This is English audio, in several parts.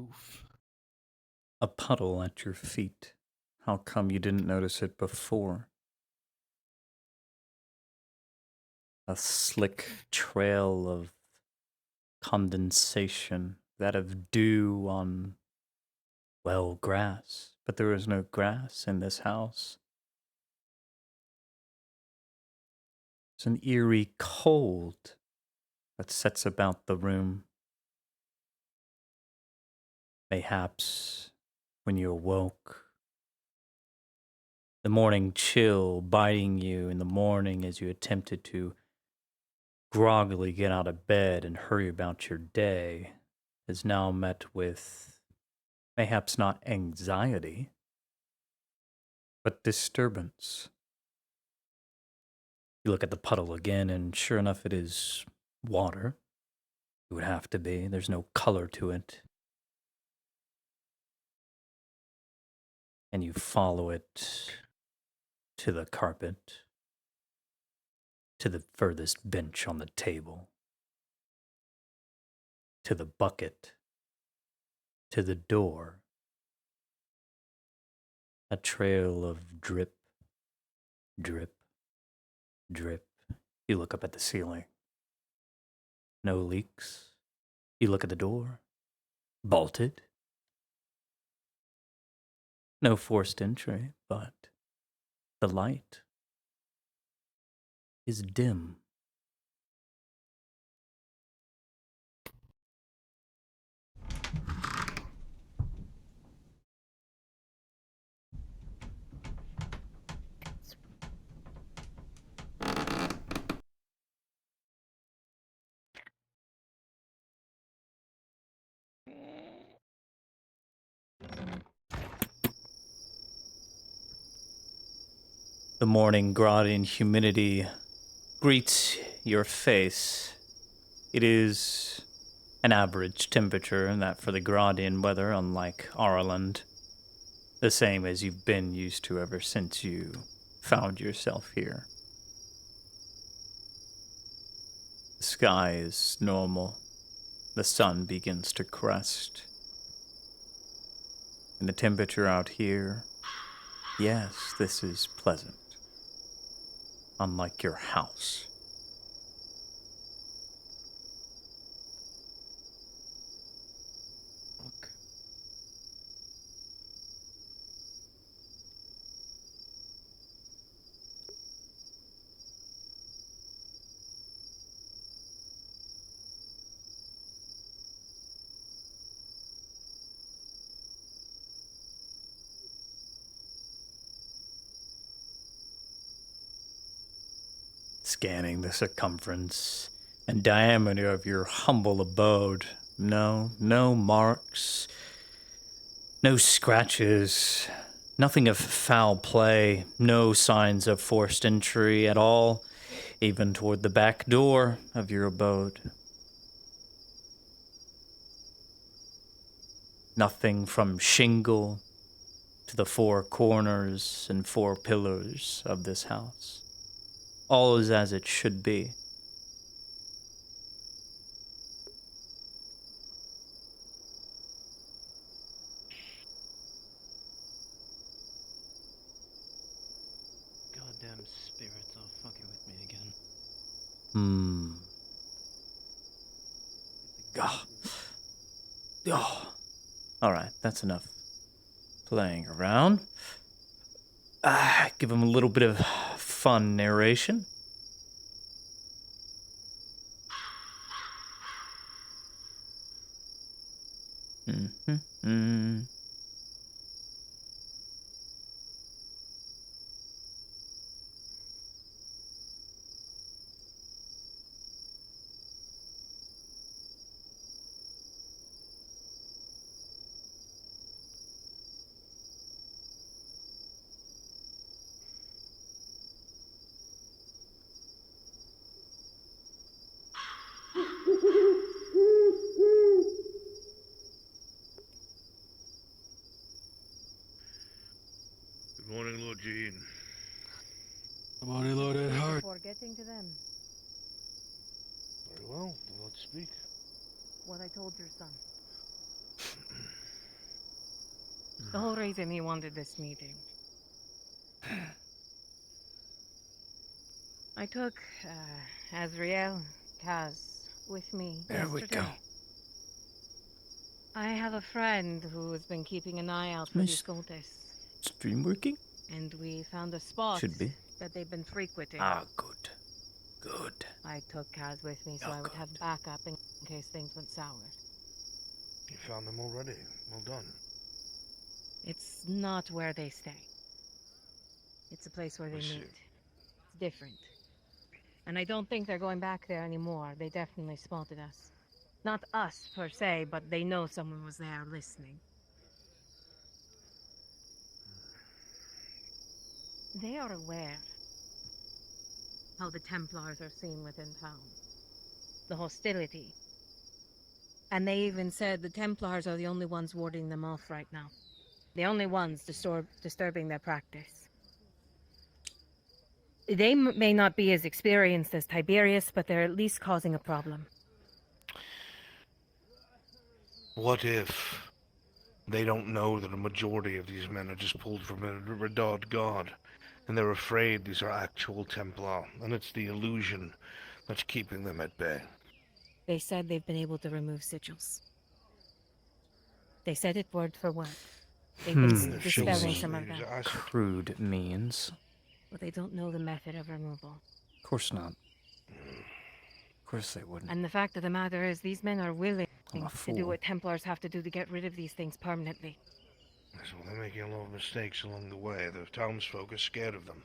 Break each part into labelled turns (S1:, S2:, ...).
S1: Oof.
S2: A puddle at your feet. How come you didn't notice it before? A slick trail of condensation, that of dew on, well, grass. But there is no grass in this house. It's an eerie cold that sets about the room. Mayhaps when you awoke, the morning chill biting you in the morning as you attempted to groggily get out of bed and hurry about your day is now met with mayhaps not anxiety, but disturbance. You look at the puddle again, and sure enough, it is water. It would have to be. There's no color to it. And you follow it to the carpet, to the furthest bench on the table, to the bucket, to the door. A trail of drip, drip, drip. You look up at the ceiling. No leaks. You look at the door. Bolted. No forced entry, but the light is dim. The morning Gradian humidity greets your face. It is an average temperature, and that for the Gradian weather, unlike Ireland, the same as you've been used to ever since you found yourself here. The sky is normal. The sun begins to crest. And the temperature out here, yes, this is pleasant. Unlike your house.
S1: Fuck.
S2: Scanning the circumference and diameter of your humble abode. No marks, no scratches, nothing of foul play, no signs of forced entry at all, even toward the back door of your abode. Nothing from shingle to the four corners and four pillars of this house. All is as it should be.
S1: Goddamn spirits are fucking with me again.
S2: Hmm.
S1: It's
S2: Ah.
S1: exactly.
S2: Oh. All right, that's enough playing around. Give him a little bit of fun narration. Mm-hmm.
S3: Good morning, Lord Jean.
S1: Good morning, Lord Edhart.
S4: Before getting to them,
S3: Very well, do not speak.
S4: what I told your son. The whole reason he wanted this meeting. I took Azriel, Kaz, with me
S2: There we
S4: yesterday.
S2: go.
S4: I have a friend who has been keeping an eye out for
S2: Nice.
S4: these cultists,
S2: Stream working?
S4: and we found a spot
S2: Should be.
S4: that they've been frequenting.
S2: Ah, good. Good.
S4: I took Kaz with me so
S2: Oh,
S4: I would have
S2: good.
S4: backup in case things went sour.
S3: You found them already. Well done.
S4: It's not where they stay. It's a place where they
S3: I see.
S4: meet. It's different. And I don't think they're going back there anymore. They definitely spotted us. Not us, per se, but they know someone was there listening. They are aware how the Templars are seen within town. The hostility. And they even said the Templars are the only ones warding them off right now. The only ones disturbing their practice. They may not be as experienced as Tiberius, but they're at least causing a problem.
S3: What if they don't know that a majority of these men are just pulled from a Redod god, and they're afraid these are actual Templar, and it's the illusion that's keeping them at bay?
S4: They said they've been able to remove sigils. They said it word for word. They've been
S2: Hmm.
S4: dispelling
S3: Sigils
S4: some of
S3: use
S4: that,
S3: acid.
S2: Crude means.
S4: but they don't know the method of removal.
S2: Of course not. Of course they wouldn't.
S4: And the fact of the matter is, these men are willing
S2: I'm a
S4: to
S2: fool.
S4: do what Templars have to do to get rid of these things permanently.
S3: So they're making a lot of mistakes along the way. The townsfolk are scared of them.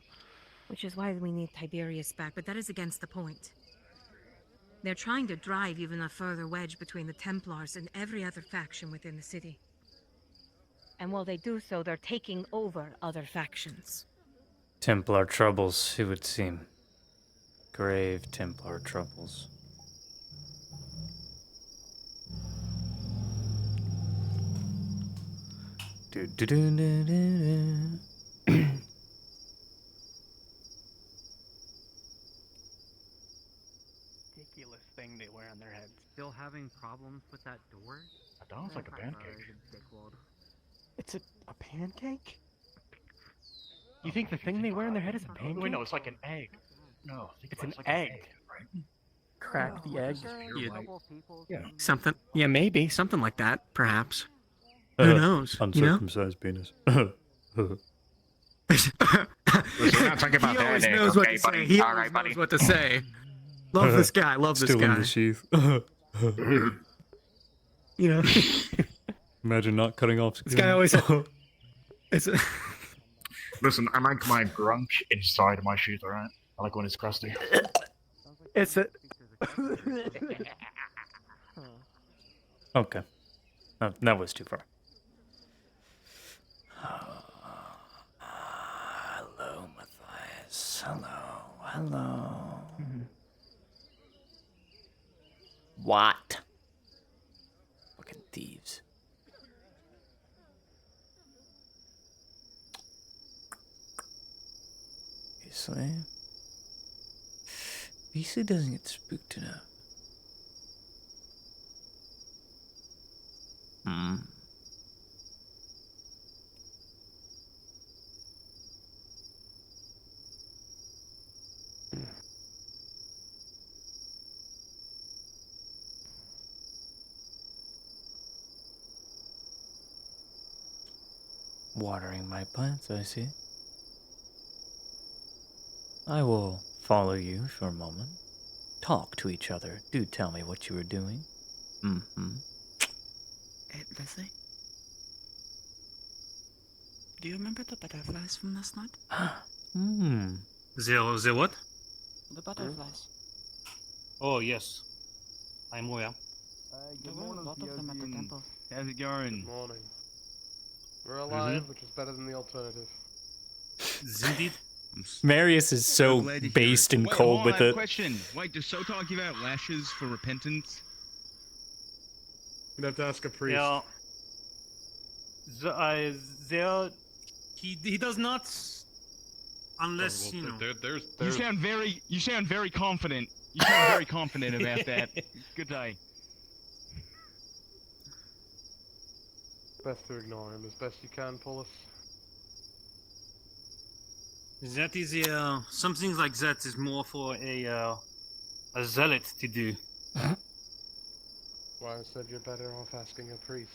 S4: Which is why we need Tiberius back, but that is against the point. They're trying to drive even a further wedge between the Templars and every other faction within the city. And while they do so, they're taking over other factions.
S2: Templar troubles, it would seem. Grave Templar troubles. Do do do do do do.
S5: Ridiculous thing they wear on their heads.
S6: Still having problems with that door?
S5: That sounds like a pancake.
S6: It's a pancake?
S5: You think the thing they wear on their head is a pancake? Wait, no, it's like an egg. No,
S6: It's an
S5: like
S6: egg.
S5: right?
S6: Crack the egg.
S5: Yeah.
S6: Something. Yeah, maybe. Something like that, perhaps. Who knows? You know?
S2: Uncircumcised penis.
S5: Listen, not talking about
S6: He
S5: that
S6: always
S5: egg,
S6: knows what
S5: okay,
S6: to say.
S5: buddy?
S6: He
S5: All
S6: always
S5: right, buddy.
S6: knows what to say. Love this guy. Love this
S2: Still in
S6: guy.
S2: the sheath.
S6: You know,
S2: Imagine not cutting off.
S6: this guy always. It's a,
S5: Listen, I like my grunk inside my sheath, alright? I like when it's crusty.
S6: it's a.
S2: Okay. That was too far. Hello, Matthias. Hello. What? Fucking thieves. Obviously. Beasley doesn't get spooked enough. Watering my plants, I see. I will follow you for a moment. Talk to each other. Do tell me what you were doing.
S7: Leslie? Do you remember the butterflies from last night?
S6: The what?
S7: The butterflies.
S8: Oh, yes. I'm aware.
S7: There were a lot of them at the temple.
S8: How's it going?
S9: Morning. We're alive, which is better than the alternative.
S6: Indeed.
S2: Marius is so
S8: Glad to hear
S2: based
S8: it.
S2: and
S8: Wait,
S2: cold
S8: hold
S2: with
S8: on, I have a
S2: it.
S8: question. Wait, does Sotar give out lashes for repentance?
S9: You'd have to ask a priest.
S8: Yeah.
S6: There. He does not. Unless you know.
S8: You sound very confident. You sound very confident about that. Good day.
S9: best to ignore him as best you can, Polis.
S10: That is something like that is more for a zealot to do.
S9: Why, I said you're better off asking a priest.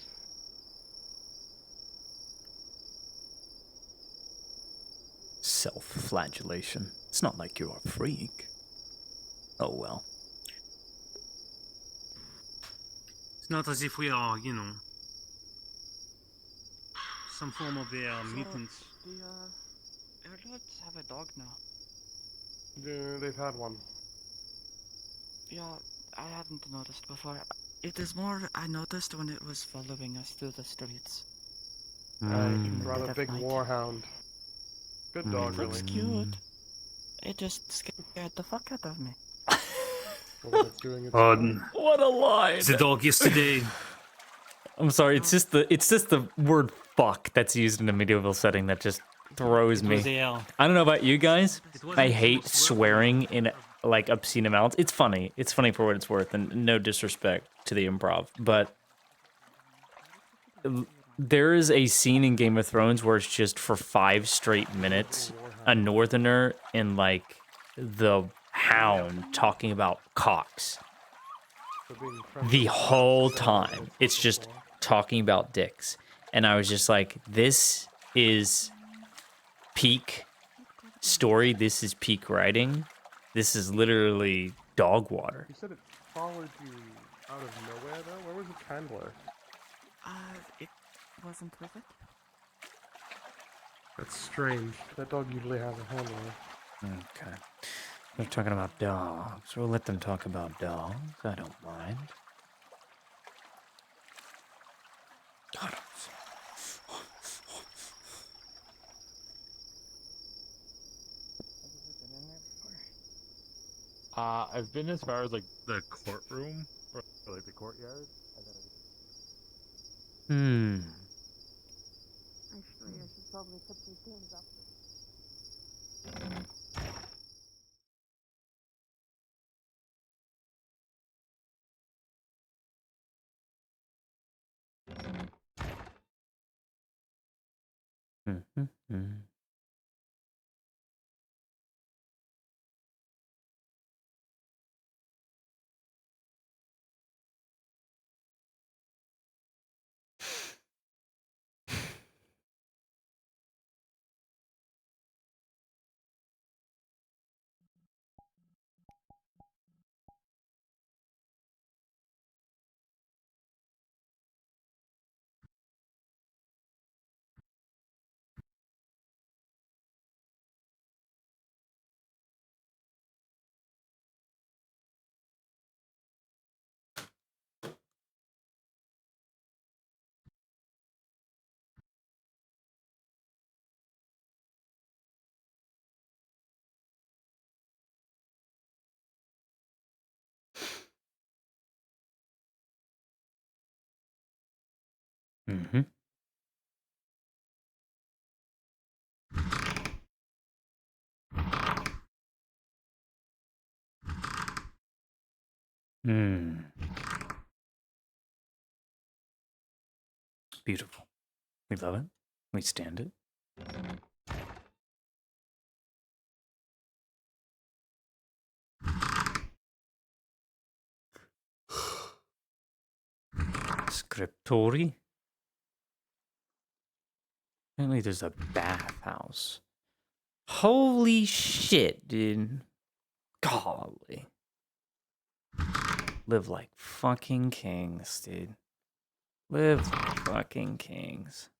S2: Self-flagellation. It's not like you're a freak. Oh well.
S10: It's not as if we are, you know, some form of mutants.
S7: The airlords have a dog now.
S9: They've had one.
S7: Yeah, I hadn't noticed before. It is more I noticed when it was following us through the streets. In the
S9: Rather
S7: dead of
S9: big
S7: night.
S9: warhound. Good dog,
S7: It
S9: really.
S7: looks cute. It just scared the fuck out of me.
S9: Well, it's doing its
S2: What a lie!
S10: The dog yesterday.
S2: I'm sorry. It's just the word "fuck" that's used in a medieval setting that just throws me. I don't know about you guys. I hate swearing in like obscene amounts. It's funny. It's funny for what it's worth, and no disrespect to the improv, but there is a scene in Game of Thrones where it's just for 5 straight minutes a northerner and like the Hound talking about cocks. The whole time. It's just talking about dicks. And I was just like, this is peak story. This is peak writing. This is literally dog water.
S9: You said it followed you out of nowhere, though? Where was its handler?
S7: It wasn't with it.
S9: That's strange. That dog usually has a handler.
S2: Okay. We're talking about dogs. We'll let them talk about dogs. I don't mind. God,
S11: I've been as far as like the courtroom or like the courtyard.
S4: Actually, I should probably put these things up.
S2: Mm-hmm. Beautiful. We love it. We stand it. Scriptori. Apparently there's a bathhouse. Holy shit, dude. Golly. Live like fucking kings, dude. Live like fucking kings.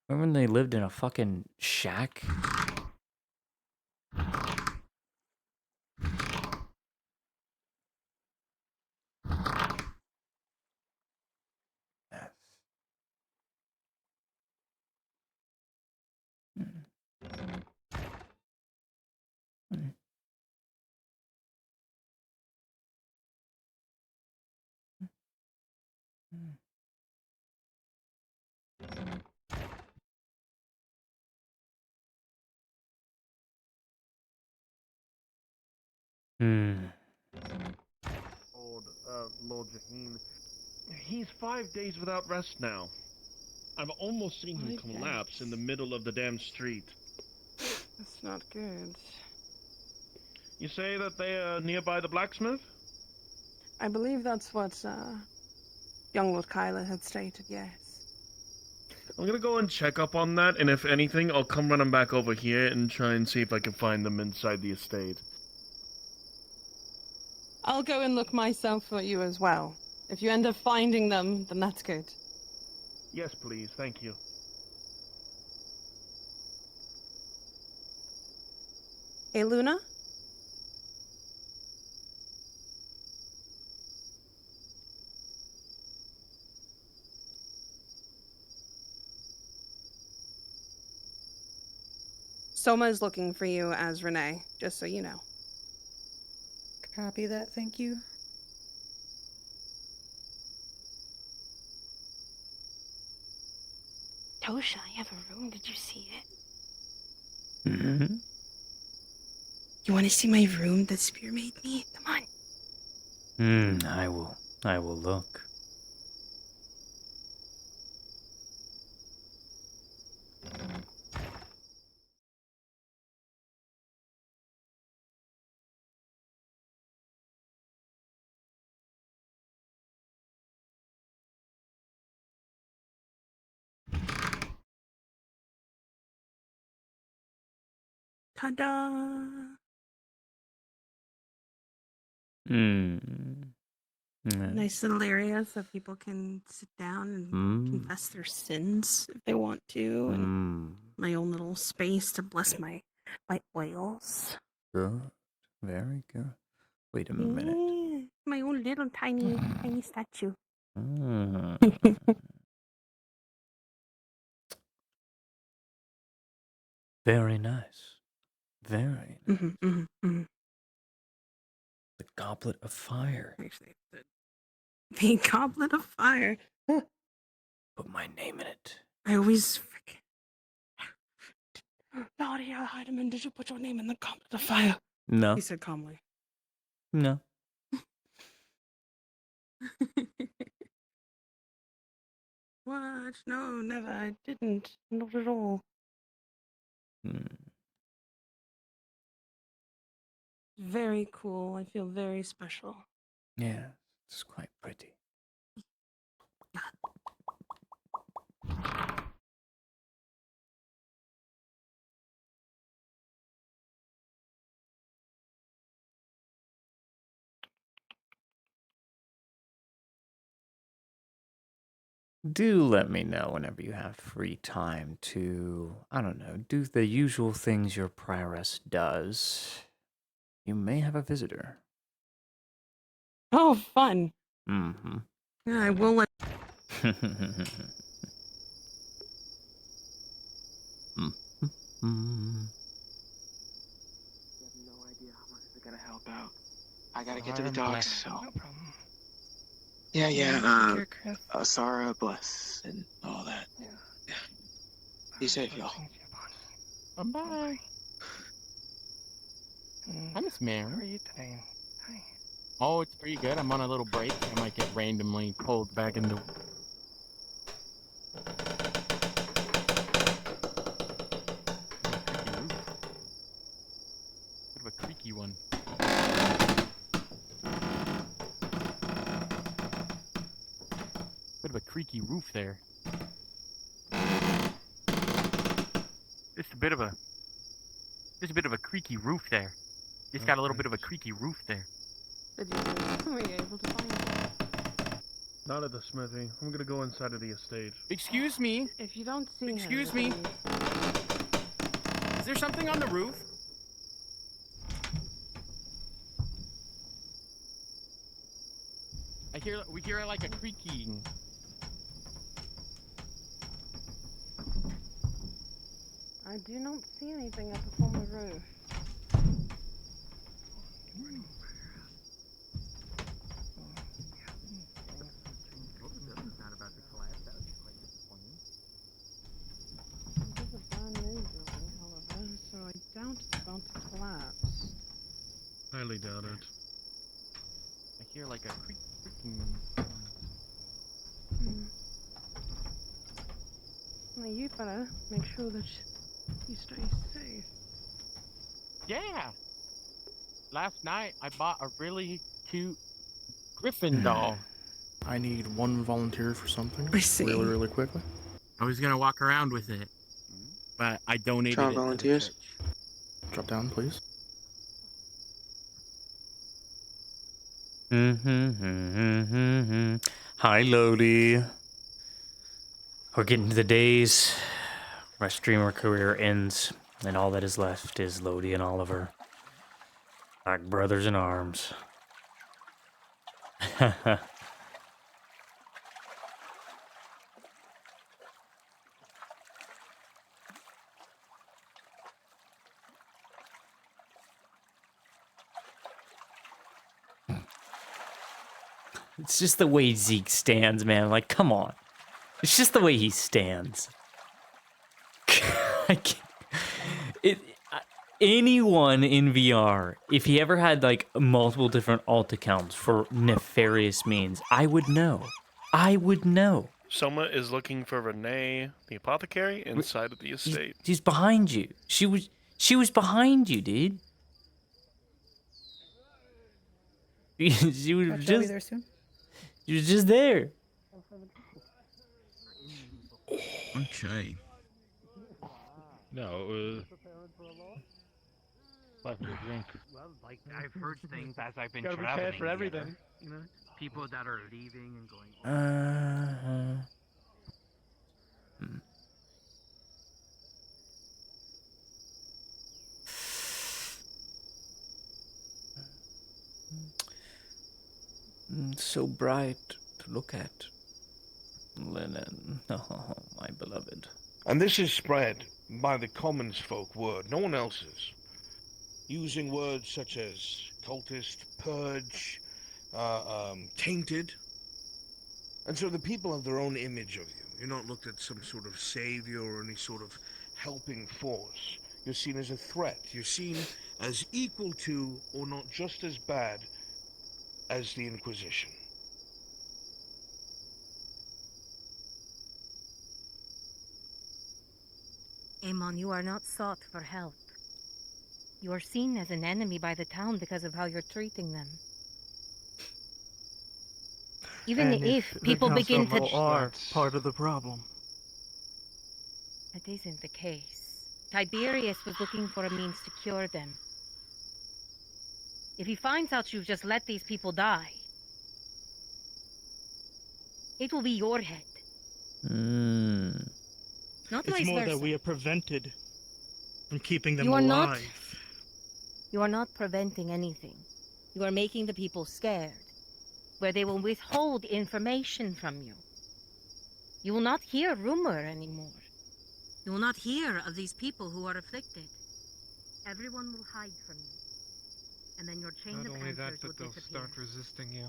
S2: Remember when they lived in a fucking shack? Yes.
S11: Old Lord Jaheen.
S12: He's 5 days without rest now. I've almost seen him
S13: 5
S12: collapse in the
S13: days.
S12: middle of the damn street.
S13: That's not good.
S12: You say that they are nearby the blacksmith?
S13: I believe that's what young Lord Kyla had stated, yes.
S12: I'm gonna go and check up on that, and if anything, I'll come running back over here and try and see if I can find them inside the estate.
S13: I'll go and look myself for you as well. If you end up finding them, then that's good.
S12: Yes, please. Thank you.
S13: Hey, Luna? Soma is looking for you as Renee, just so you know.
S7: Copy that, thank you.
S14: Tosha, I have a room. Did you see it?
S2: Mm-hmm.
S14: You want to see my room that Spear made me? Come on.
S2: I will look.
S13: Ta-da! Nice little area so people can sit down and confess their sins if they want to. And my own little space to bless my oils.
S2: Good. Very good. Wait a minute.
S13: Yeah, my own little tiny statue.
S2: Very nice. Very nice.
S13: The
S2: Goblet of Fire.
S13: Actually, the Goblet of Fire.
S2: Put my name in it.
S13: I always forget. Nadia Heidemann, did you put your name in the Goblet of Fire?
S2: No.
S13: He said calmly.
S2: No.
S13: What? No, never. I didn't. Not at all. Very cool. I feel very special.
S2: Yeah, it's quite pretty. Do let me know whenever you have free time to, I don't know, do the usual things your prioress does. You may have a visitor.
S13: Oh, fun.
S2: Mm-hmm.
S13: Yeah, I will let.
S7: Gonna help out. I gotta get to the
S9: I'm
S7: docks,
S9: blessed.
S7: so.
S9: No problem.
S7: Yeah,
S9: Take care, Chris.
S7: Sarah, bless, and all that.
S9: Yeah.
S7: Be safe, y'all.
S9: Bye-bye.
S5: Hi, Miss Mary.
S9: How are you today? Hi.
S5: Oh, it's pretty good. I'm on a little break. I might get randomly pulled back into. Bit of a creaky one. Bit of a creaky roof there. Just a bit of a creaky roof there. Just got a little bit of a creaky roof there.
S13: Were you able to find it?
S12: Not at the smithy. I'm gonna go inside of the estate.
S5: Excuse me.
S13: If you don't see
S5: Excuse
S13: her,
S5: me.
S13: then-
S5: Is there something on the roof? We hear like a creaking.
S13: I do not see anything up on the roof. This is a brand new building, however, so I doubt it's about to collapse.
S12: Highly doubt it.
S5: I hear like a creaking.
S9: Well, you better make sure that you stay safe.
S5: Yeah. Last night I bought a really cute Griffin doll.
S6: I need one volunteer for something.
S13: I see.
S6: Really, really quickly.
S5: I was gonna walk around with it, but I donated
S6: Child
S5: it to the
S6: volunteers.
S5: church.
S6: Drop down, please.
S2: Hi, Lodi. We're getting to the days where our streamer career ends, and all that is left is Lodi and Oliver, like brothers in arms. It's just the way Zeke stands, man. Like, come on. It's just the way he stands. I can't. Anyone in VR, if he ever had like multiple different alt accounts for nefarious means, I would know. I would know.
S12: Soma is looking for Renee, the apothecary, inside of the estate.
S2: She's behind you. She was behind you, dude. She was
S15: I'll be
S2: just
S15: there soon.
S2: She was just there.
S8: Okay.
S11: No, it was. Buy for a drink.
S5: Well, like I've heard things as I've been
S9: Gotta be
S5: traveling.
S9: prepared for everything,
S5: here.
S9: you know.
S5: People that are leaving and going.
S2: So bright to look at. Linen, oh, my beloved.
S3: And this is spread by the commons folk word, no one else's. Using words such as cultist, purge, tainted. And so the people have their own image of you. You're not looked at some sort of savior or any sort of helping force. You're seen as a threat. You're seen as equal to, or not just as bad, as the Inquisition.
S4: Amon, you are not sought for help. You are seen as an enemy by the town because of how you're treating them. Even
S9: And
S4: if people
S9: the
S4: begin to...
S9: council are part of the problem.
S4: That isn't the case. Tiberius was looking for a means to cure them. If he finds out you've just let these people die, it will be your head. Not
S16: It's
S4: vice
S16: more
S4: versa.
S16: that we are prevented from keeping them
S4: You are
S16: alive.
S4: not. You are not preventing anything. You are making the people scared, where they will withhold information from you. You will not hear rumor anymore. You will not hear of these people who are afflicted. Everyone will hide from you. And then your chain
S17: Not
S4: of
S17: only that,
S4: answers
S17: but
S4: will
S17: they'll
S4: disappear.
S17: start resisting you.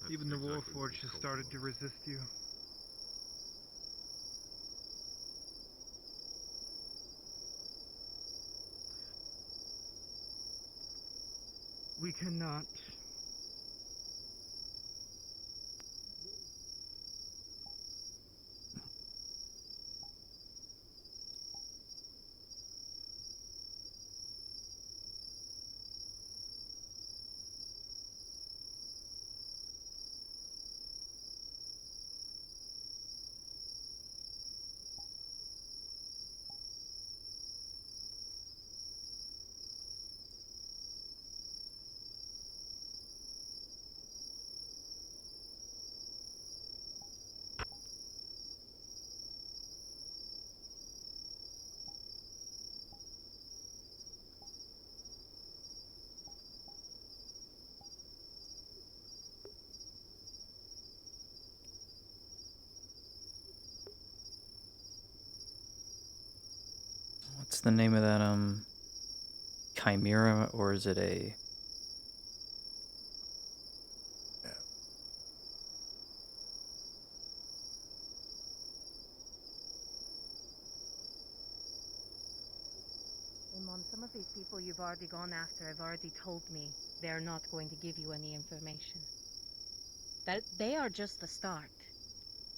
S17: Even the Warforged has started to resist you.
S16: We cannot.
S2: What's the name of that, chimera, or is it a...
S4: Amon, some of these people you've already gone after have already told me they're not going to give you any information. That they are just the start.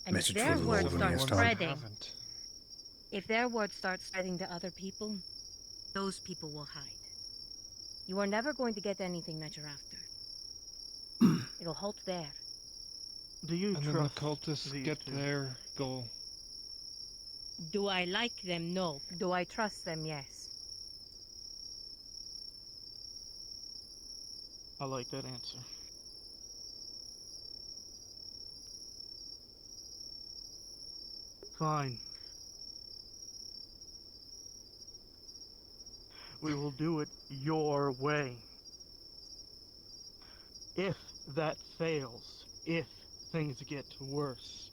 S4: And if
S2: Message
S4: their
S2: for the
S4: word
S2: Lord when he
S4: starts
S2: has time.
S4: spreading, if their word starts spreading to other people, those people will hide. You are never going to get anything that you're after. It'll halt there.
S16: Do you
S17: And then the
S16: trust
S17: cultists
S16: these
S17: get
S16: two?
S17: their goal.
S4: Do I like them? No. Do I trust them? Yes.
S16: I like that answer. Fine. We will do it your way. If that fails, if things get worse,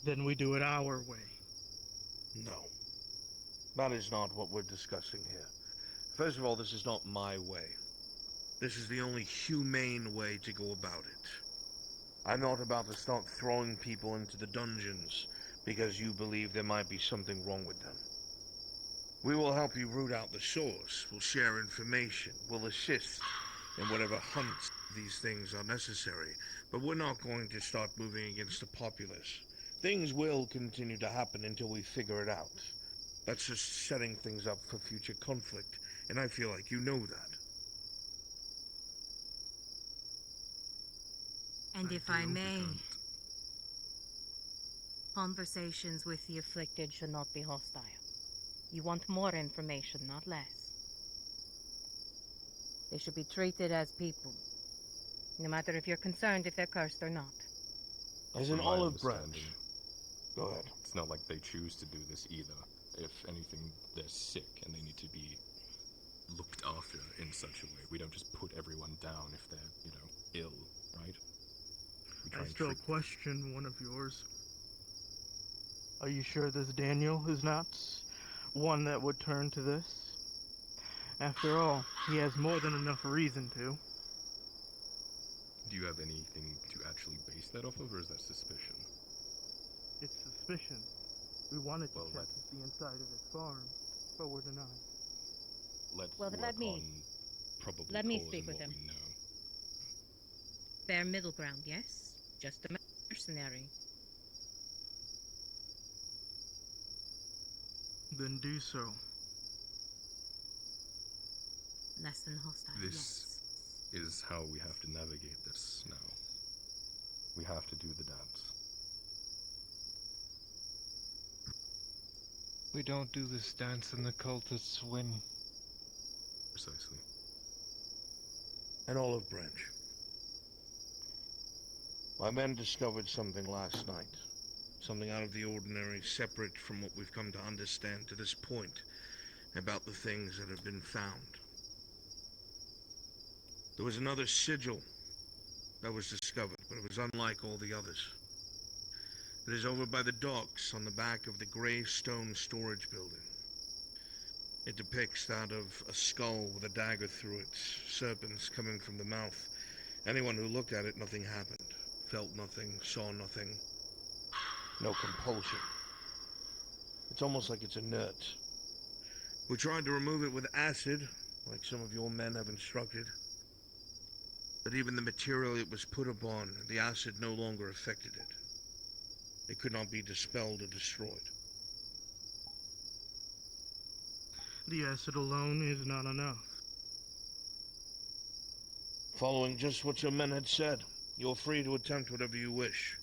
S16: then we do it our way.
S3: No. That is not what we're discussing here. First of all, this is not my way. This is the only humane way to go about it. I'm not about to start throwing people into the dungeons because you believe there might be something wrong with them. We will help you root out the source, we'll share information, we'll assist in whatever hunts these things are necessary, but we're not going to start moving against the populace. Things will continue to happen until we figure it out. That's just setting things up for future conflict, and I feel like you know that.
S4: And if I may, conversations with the afflicted should not be hostile. You want more information, not less. They should be treated as people, no matter if you're concerned if they're cursed or not.
S3: As an
S15: From my
S3: olive branch.
S15: understanding,
S3: Go ahead.
S15: It's not like they choose to do this either. If anything, they're sick and they need to be looked after in such a way. We don't just put everyone down if they're, ill, right? We try
S16: I
S15: and
S16: still
S15: treat
S16: question one of yours. Are you sure this Daniel is not one that would turn to this? After all, he has more than enough reason to.
S15: Do you have anything to actually base that off of, or is that suspicion?
S16: It's suspicion. We wanted to
S15: Well,
S16: check the inside of his farm, but we're denied.
S15: Let's
S4: Well,
S15: work
S4: let me-
S15: on probable
S4: let me
S15: cause
S4: speak
S15: and
S4: with
S15: what
S4: him.
S15: we know.
S4: Fair middle ground, yes? Just a mercenary.
S16: Then do so.
S4: Less than hostile,
S15: This is how we have to navigate this now. We have to do the dance.
S17: We don't do this dance and the cultists win.
S15: Precisely.
S3: An olive branch. My men discovered something last night. Something out of the ordinary, separate from what we've come to understand to this point about the things that have been found. There was another sigil that was discovered, but it was unlike all the others. It is over by the docks on the back of the grey stone storage building. It depicts that of a skull with a dagger through it, serpents coming from the mouth. Anyone who looked at it, nothing happened. Felt nothing, saw nothing. No compulsion. It's almost like it's inert. We tried to remove it with acid, like some of your men have instructed. But even the material it was put upon, the acid no longer affected it. It could not be dispelled or destroyed.
S16: The acid alone is not enough.
S3: Following just what your men had said, you're free to attempt whatever you wish.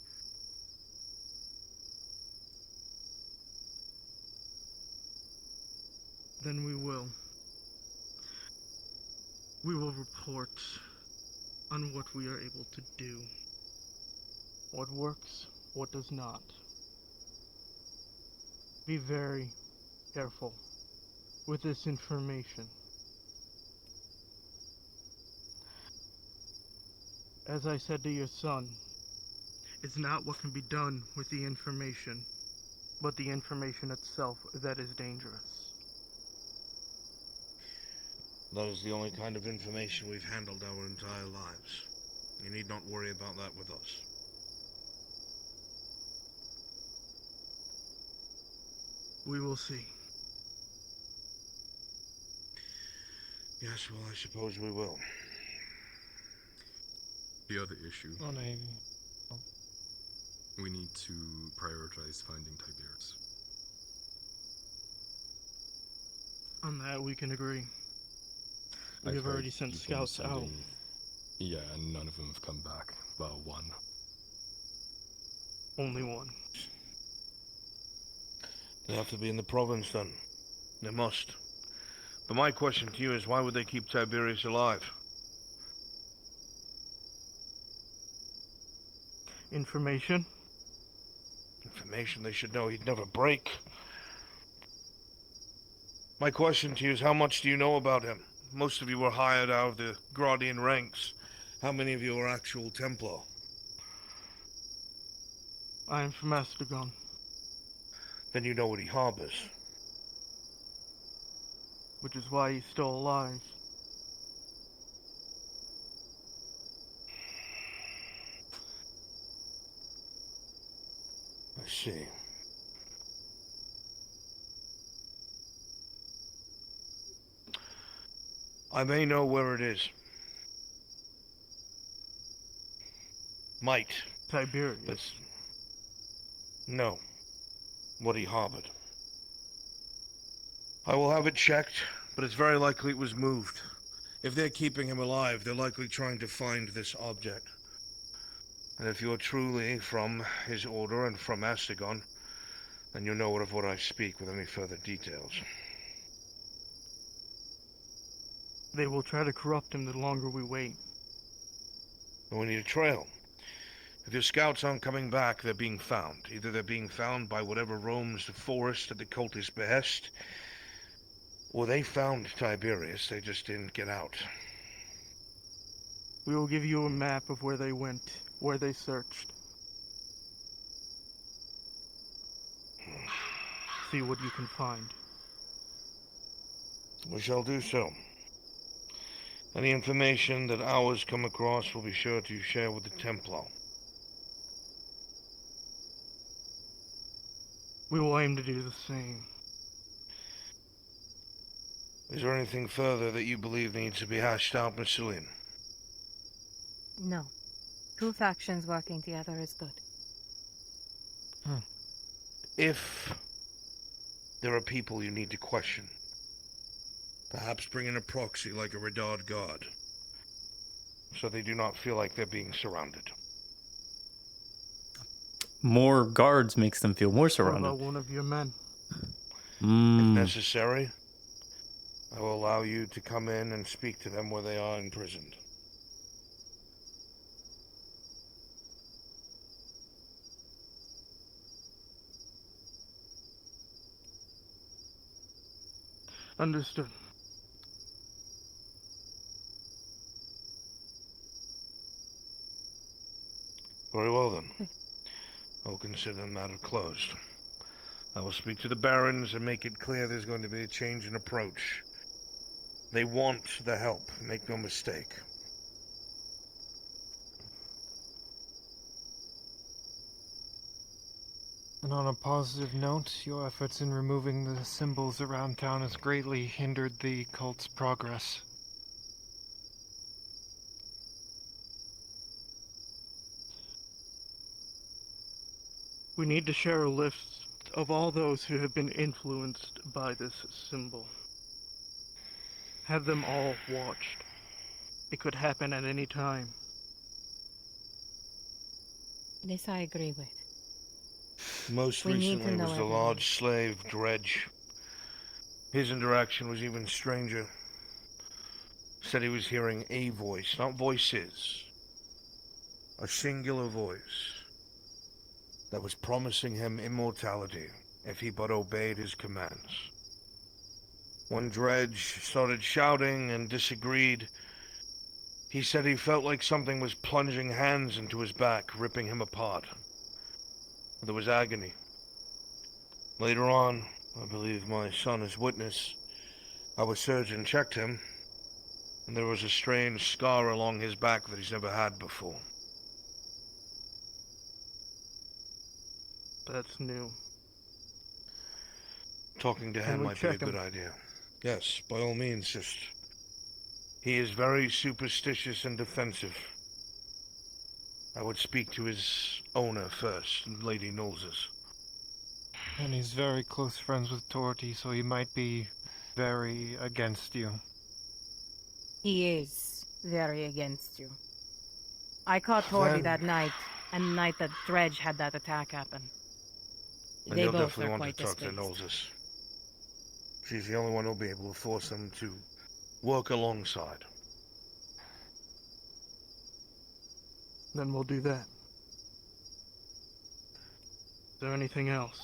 S16: Then we will. We will report on what we are able to do. What works, what does not. Be very careful with this information. As I said to your son, it's not what can be done with the information, but the information itself that is dangerous.
S3: That is the only kind of information we've handled our entire lives. You need not worry about that with us.
S16: We will see.
S3: Yes, well, I suppose we will.
S15: The other issue We need to prioritize finding Tiberius.
S16: On that, we can agree. We
S15: I've
S16: have
S15: heard
S16: already sent
S15: you've been
S16: scouts out.
S15: sending- Yeah, and none of them have come back. Well, one.
S16: Only one.
S3: They have to be in the province then. They must. But my question to you is, why would they keep Tiberius alive?
S16: Information?
S3: Information they should know he'd never break. My question to you is, how much do you know about him? Most of you were hired out of the Graudian ranks. How many of you are actual Templar?
S16: I am from Astragon.
S3: Then you know what he harbors.
S16: Which is why he's still alive.
S3: I see. I may know where it is. Might.
S16: Tiberius.
S3: But no. What he harbored. I will have it checked, but it's very likely it was moved. If they're keeping him alive, they're likely trying to find this object. And if you're truly from his order and from Astragon, then you know of what I speak with any further details.
S16: They will try to corrupt him the longer we wait.
S3: And we need a trail. If your scouts aren't coming back, they're being found. Either they're being found by whatever roams the forest at the cultist' behest, or they found Tiberius, they just didn't get out.
S16: We will give you a map of where they went, where they searched. See what you can find.
S3: We shall do so. Any information that ours come across will be sure to share with the Templar.
S16: We will aim to do the same.
S3: Is there anything further that you believe needs to be hashed out, Miss Celine?
S4: No. Two factions working together is good.
S3: If there are people you need to question, perhaps bring in a proxy like a Redard guard, so they do not feel like they're being surrounded.
S2: More guards makes them feel more
S16: What
S2: surrounded.
S16: about one of your men?
S3: If necessary, I will allow you to come in and speak to them where they are imprisoned.
S16: Understood.
S3: Very well then. I will consider the matter closed. I will speak to the barons and make it clear there's going to be a change in approach. They want the help, make no mistake.
S17: And on a positive note, your efforts in removing the symbols around town has greatly hindered the cult's progress.
S16: We need to share a list of all those who have been influenced by this symbol. Have them all watched. It could happen at any time.
S4: This I agree with.
S3: Most
S4: We need to
S3: recently
S4: know
S3: was the
S4: everyone.
S3: large slave, Dredge. His interaction was even stranger. Said he was hearing a voice, not voices. A singular voice that was promising him immortality if he but obeyed his commands. When Dredge started shouting and disagreed, he said he felt like something was plunging hands into his back, ripping him apart. There was agony. Later on, I believe my son is witness, our surgeon checked him, and there was a strange scar along his back that he's never had before.
S16: That's new.
S3: Talking to
S16: Can
S3: him
S16: we
S3: might be a
S16: check him?
S3: good idea. Yes, by all means, just... He is very superstitious and defensive. I would speak to his owner first, Lady Knowles's.
S17: And he's very close friends with Torty, so he might be very against you.
S4: He is very against you. I caught Torty
S3: Then-
S4: that night, and the night that Dredge had that attack happen.
S3: And
S4: They
S3: you'll
S4: both
S3: definitely
S4: are
S3: want
S4: quite
S3: to talk to
S4: displeased.
S3: Knowles's. She's the only one who'll be able to force them to work alongside.
S16: Then we'll do that. Is there anything else?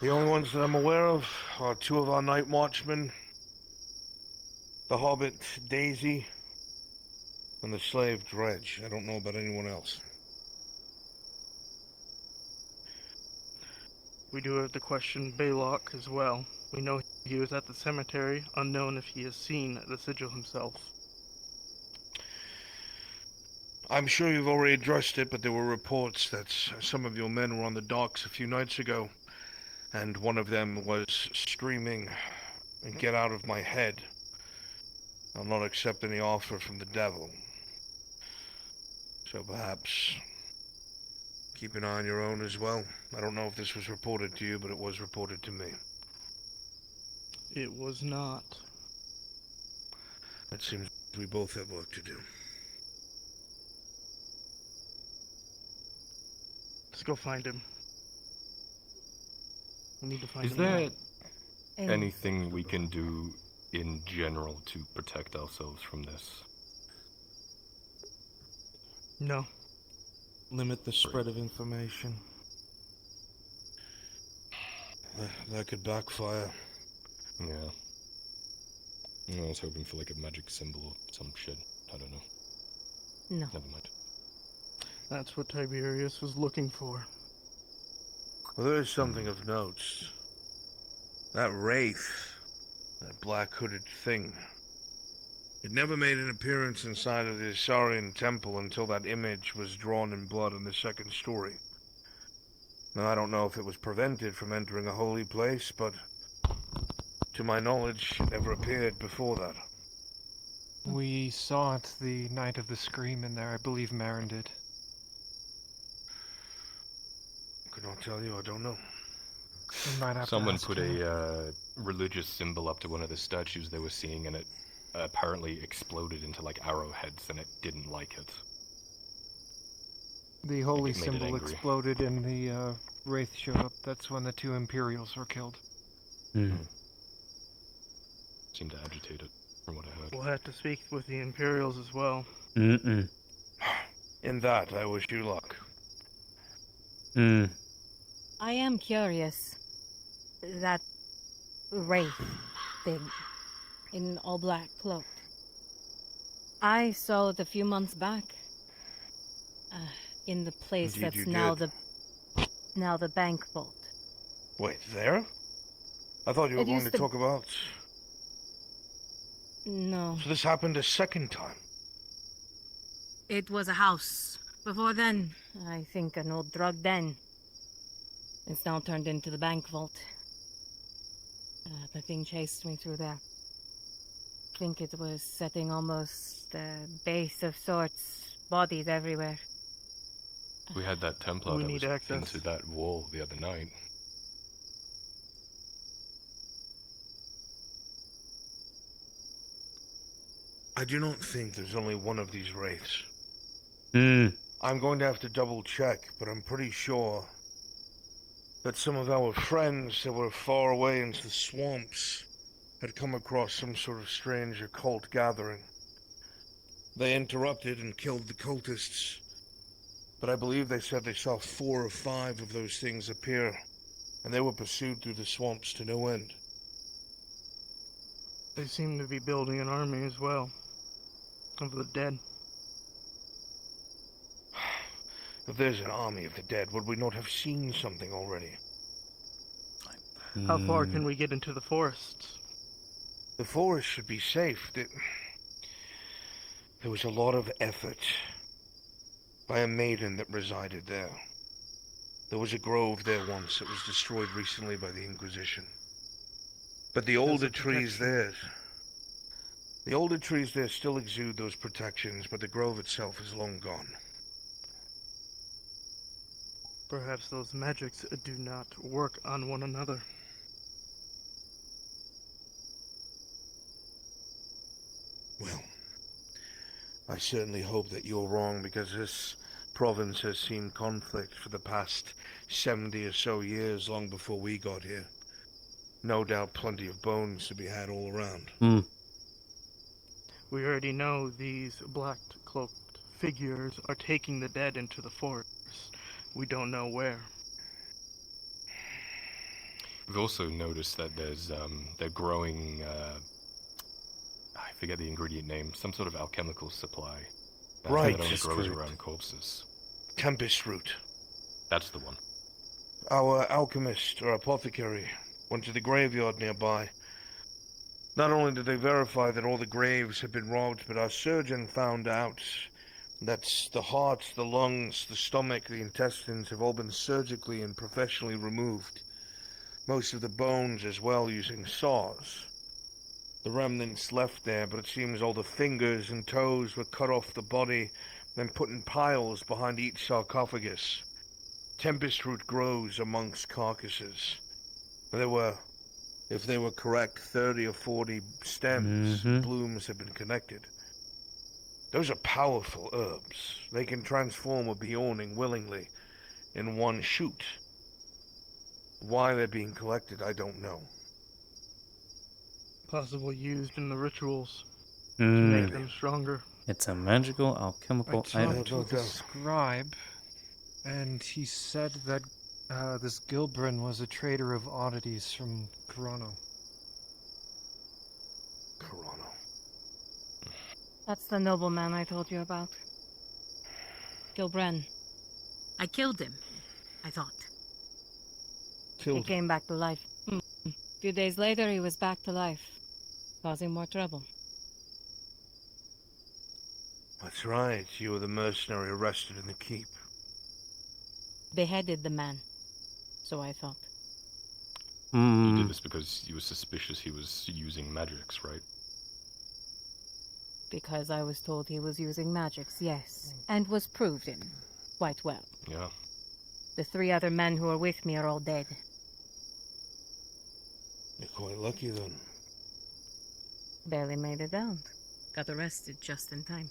S3: The only ones that I'm aware of are two of our night watchmen, the hobbit Daisy, and the slave Dredge. I don't know about anyone else.
S16: We do have to question Baylock as well. We know he was at the cemetery, unknown if he has seen the sigil himself.
S3: I'm sure you've already addressed it, but there were reports that some of your men were on the docks a few nights ago, and one of them was screaming, "Get out of my head. I'll not accept any offer from the devil." So perhaps keep an eye on your own as well. I don't know if this was reported to you, but it was reported to me.
S16: It was not.
S3: It seems we both have work to do.
S16: Let's go find him. We need to find
S15: Is
S16: him.
S15: there
S4: And-
S15: anything we can do in general to protect ourselves from this?
S16: No.
S18: Limit the spread of information.
S3: That could backfire.
S15: Yeah. I was hoping for like a magic symbol or some shit. I don't know.
S4: No.
S15: Never mind.
S16: That's what Tiberius was looking for.
S3: Well, there is something of note. That wraith, that black-hooded thing, it never made an appearance inside of the Asarian temple until that image was drawn in blood in the second story. Now, I don't know if it was prevented from entering a holy place, but to my knowledge, it never appeared before that.
S17: We saw it the night of the scream in there. I believe Marin did.
S3: Could not tell you, I don't know.
S17: We might have
S15: Someone
S17: to ask
S15: put
S17: him.
S15: a religious symbol up to one of the statues they were seeing, and it apparently exploded into like arrowheads, and it didn't like it.
S17: The holy
S15: it made it
S17: symbol
S15: angry.
S17: exploded and the wraith showed up. That's when the two Imperials were killed.
S15: Seemed to agitate it, from what I heard.
S16: We'll have to speak with the Imperials as well.
S2: Mm-mm.
S3: In that, I wish you luck.
S4: I am curious. That wraith thing in all black cloak. I saw it a few months back. In the place
S3: Indeed
S4: that's
S3: you
S4: now
S3: did.
S4: the bank vault.
S3: Wait, there? I thought you were
S4: It
S3: going
S4: used
S3: to
S4: to-
S3: talk about...
S4: No.
S3: So this happened a second time?
S4: It was a house. Before then, I think an old drug den. It's now turned into the bank vault. The thing chased me through there. I think it was setting almost a base of sorts, bodies everywhere.
S15: We had that Templar
S16: We
S15: that
S16: need
S15: was
S16: access.
S15: into that wall the other night.
S3: I do not think there's only one of these wraiths.
S2: Hmm.
S3: I'm going to have to double check, but I'm pretty sure that some of our friends that were far away into the swamps had come across some sort of strange occult gathering. They interrupted and killed the cultists, but I believe they said they saw 4 or 5 of those things appear, and they were pursued through the swamps to no end.
S16: They seem to be building an army as well. Of the dead.
S3: If there's an army of the dead, would we not have seen something already?
S16: How far can we get into the forests?
S3: The forest should be safe. There was a lot of effort by a maiden that resided there. There was a grove there once that was destroyed recently by the Inquisition. But the older trees there, The older trees there still exude those protections, but the grove itself is long gone.
S16: Perhaps those magics do not work on one another.
S3: Well, I certainly hope that you're wrong, because this province has seen conflict for the past 70 or so years, long before we got here. No doubt plenty of bones to be had all around.
S16: We already know these black-cloaked figures are taking the dead into the forest. We don't know where.
S15: We've also noticed that they're growing, I forget the ingredient name, some sort of alchemical supply.
S3: Right.
S15: That only grows around corpses.
S3: Tempest root.
S15: That's the one.
S3: Our alchemist, or apothecary, went to the graveyard nearby. Not only did they verify that all the graves had been robbed, but our surgeon found out that the heart, the lungs, the stomach, the intestines have all been surgically and professionally removed. Most of the bones as well, using saws. The remnants left there, but it seems all the fingers and toes were cut off the body, then put in piles behind each sarcophagus. Tempest root grows amongst carcasses. There were, if they were correct, 30 or 40 stems, blooms have been connected. Those are powerful herbs. They can transform a Bjorning willingly in one shoot. Why they're being collected, I don't know.
S16: Possibly used in the rituals to make them stronger.
S2: It's a magical alchemical
S17: I
S2: item.
S17: talked to the scribe, and he said that this Gilbrin was a trader of oddities from Corano.
S3: Corano.
S4: That's the nobleman I told you about. Gilbren. I killed him, I thought. He came back to life. A few days later, he was back to life, causing more trouble.
S3: That's right. You were the mercenary arrested in the keep.
S4: Beheaded the man, so I thought.
S15: You did this because you were suspicious he was using magics, right?
S4: Because I was told he was using magics, yes. And was proven quite well.
S15: Yeah.
S4: The 3 other men who are with me are all dead.
S3: You're quite lucky then.
S4: Barely made it out. Got arrested just in time.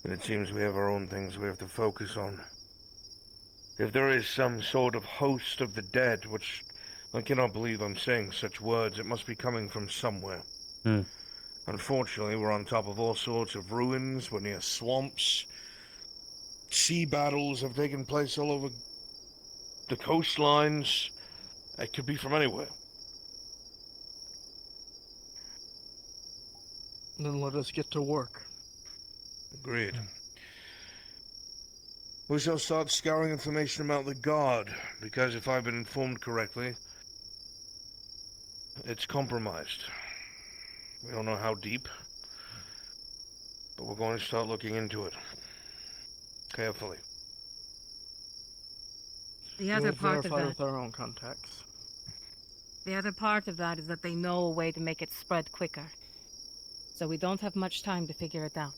S3: And it seems we have our own things we have to focus on. If there is some sort of host of the dead, which I cannot believe I'm saying such words, it must be coming from somewhere. Unfortunately, we're on top of all sorts of ruins, we're near swamps. Sea battles have taken place all over the coastlines. It could be from anywhere.
S16: Then let us get to work.
S3: Agreed. We shall start scouring information about the guard, because if I've been informed correctly, it's compromised. We don't know how deep, but we're going to start looking into it. Carefully.
S4: The other part of
S16: verify
S4: that...
S16: with our own contacts.
S4: The other part of that is that they know a way to make it spread quicker. So we don't have much time to figure it out.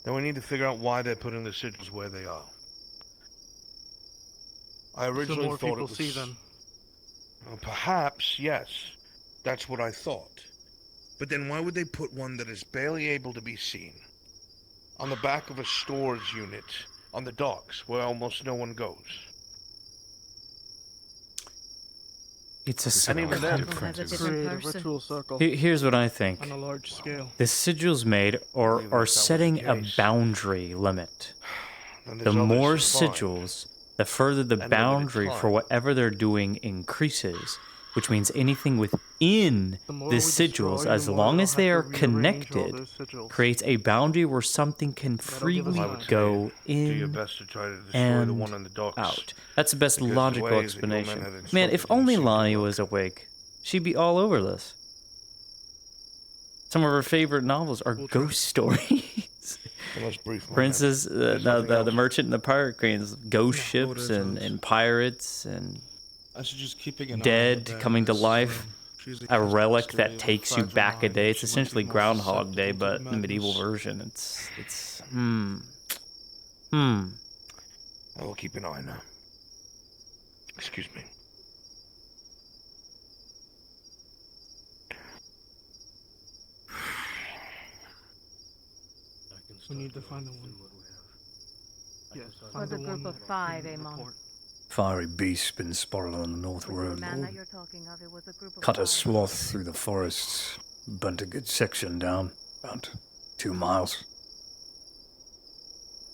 S3: Then we need to figure out why they're putting the sigils where they are. I originally
S16: more
S3: thought
S16: people
S3: it was...
S16: see them.
S3: Well, perhaps, yes. That's what I thought. But then why would they put one that is barely able to be seen on the back of a storage unit on the docks where almost no one goes?
S2: It's a
S3: And even then,
S16: Create a ritual circle.
S2: Here's what I think.
S16: On a large scale.
S2: The sigils made are setting a boundary limit. The more sigils, the further the boundary for whatever they're doing increases, which means anything within the sigils, as long as they are connected, creates a boundary where something can freely go in and out. That's the best logical explanation. Man, if only Lonnie was awake, she'd be all over this. Some of her favorite novels are ghost stories.
S3: Let's brief my
S2: Princes,
S3: men. There's nothing
S2: the
S3: else.
S2: merchant and the pirate queens, ghost ships
S18: there's
S2: and pirates and
S18: I should just keeping an eye on
S2: dead
S18: the
S2: coming to
S18: baroness.
S2: life.
S18: She's
S2: A relic
S18: custody
S2: that
S18: of a
S2: takes you
S18: fragile
S2: back a
S18: mind,
S2: day.
S18: and
S2: It's
S18: she might be
S2: essentially
S18: more
S2: Groundhog Day,
S18: susceptible to
S2: but the medieval
S18: madness.
S2: version. It's
S3: I will keep an eye now. Excuse me.
S16: We need to find the one. Yes,
S4: For
S16: find
S4: the
S16: the
S4: group
S16: one
S4: of
S16: that
S4: 5,
S16: didn't
S4: Amon.
S16: report.
S19: Fiery beasts been spotted on the North
S4: The
S19: Road,
S4: man
S19: Lord.
S4: that you're talking of, it was a group of
S19: Cut a
S4: 5.
S19: swath through the forests, burnt a good section down, about 2 miles.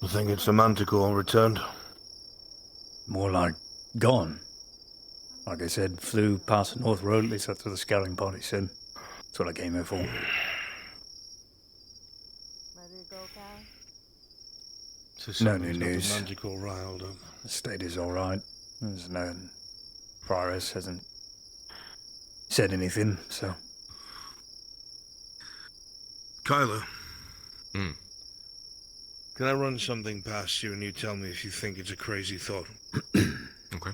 S3: I think it's the Manticore returned.
S19: More like gone. Like I said, flew past the North Road, at least that's what the scouting party said. That's what I came here for.
S4: Ready to go, Cal?
S19: No new
S3: Somebody's got the
S19: news.
S3: Manticore riled up.
S19: The state is alright. There's no... Prioress hasn't said anything, so...
S3: Kyler. Can I run something past you and you tell me if you think it's a crazy thought?
S15: Okay.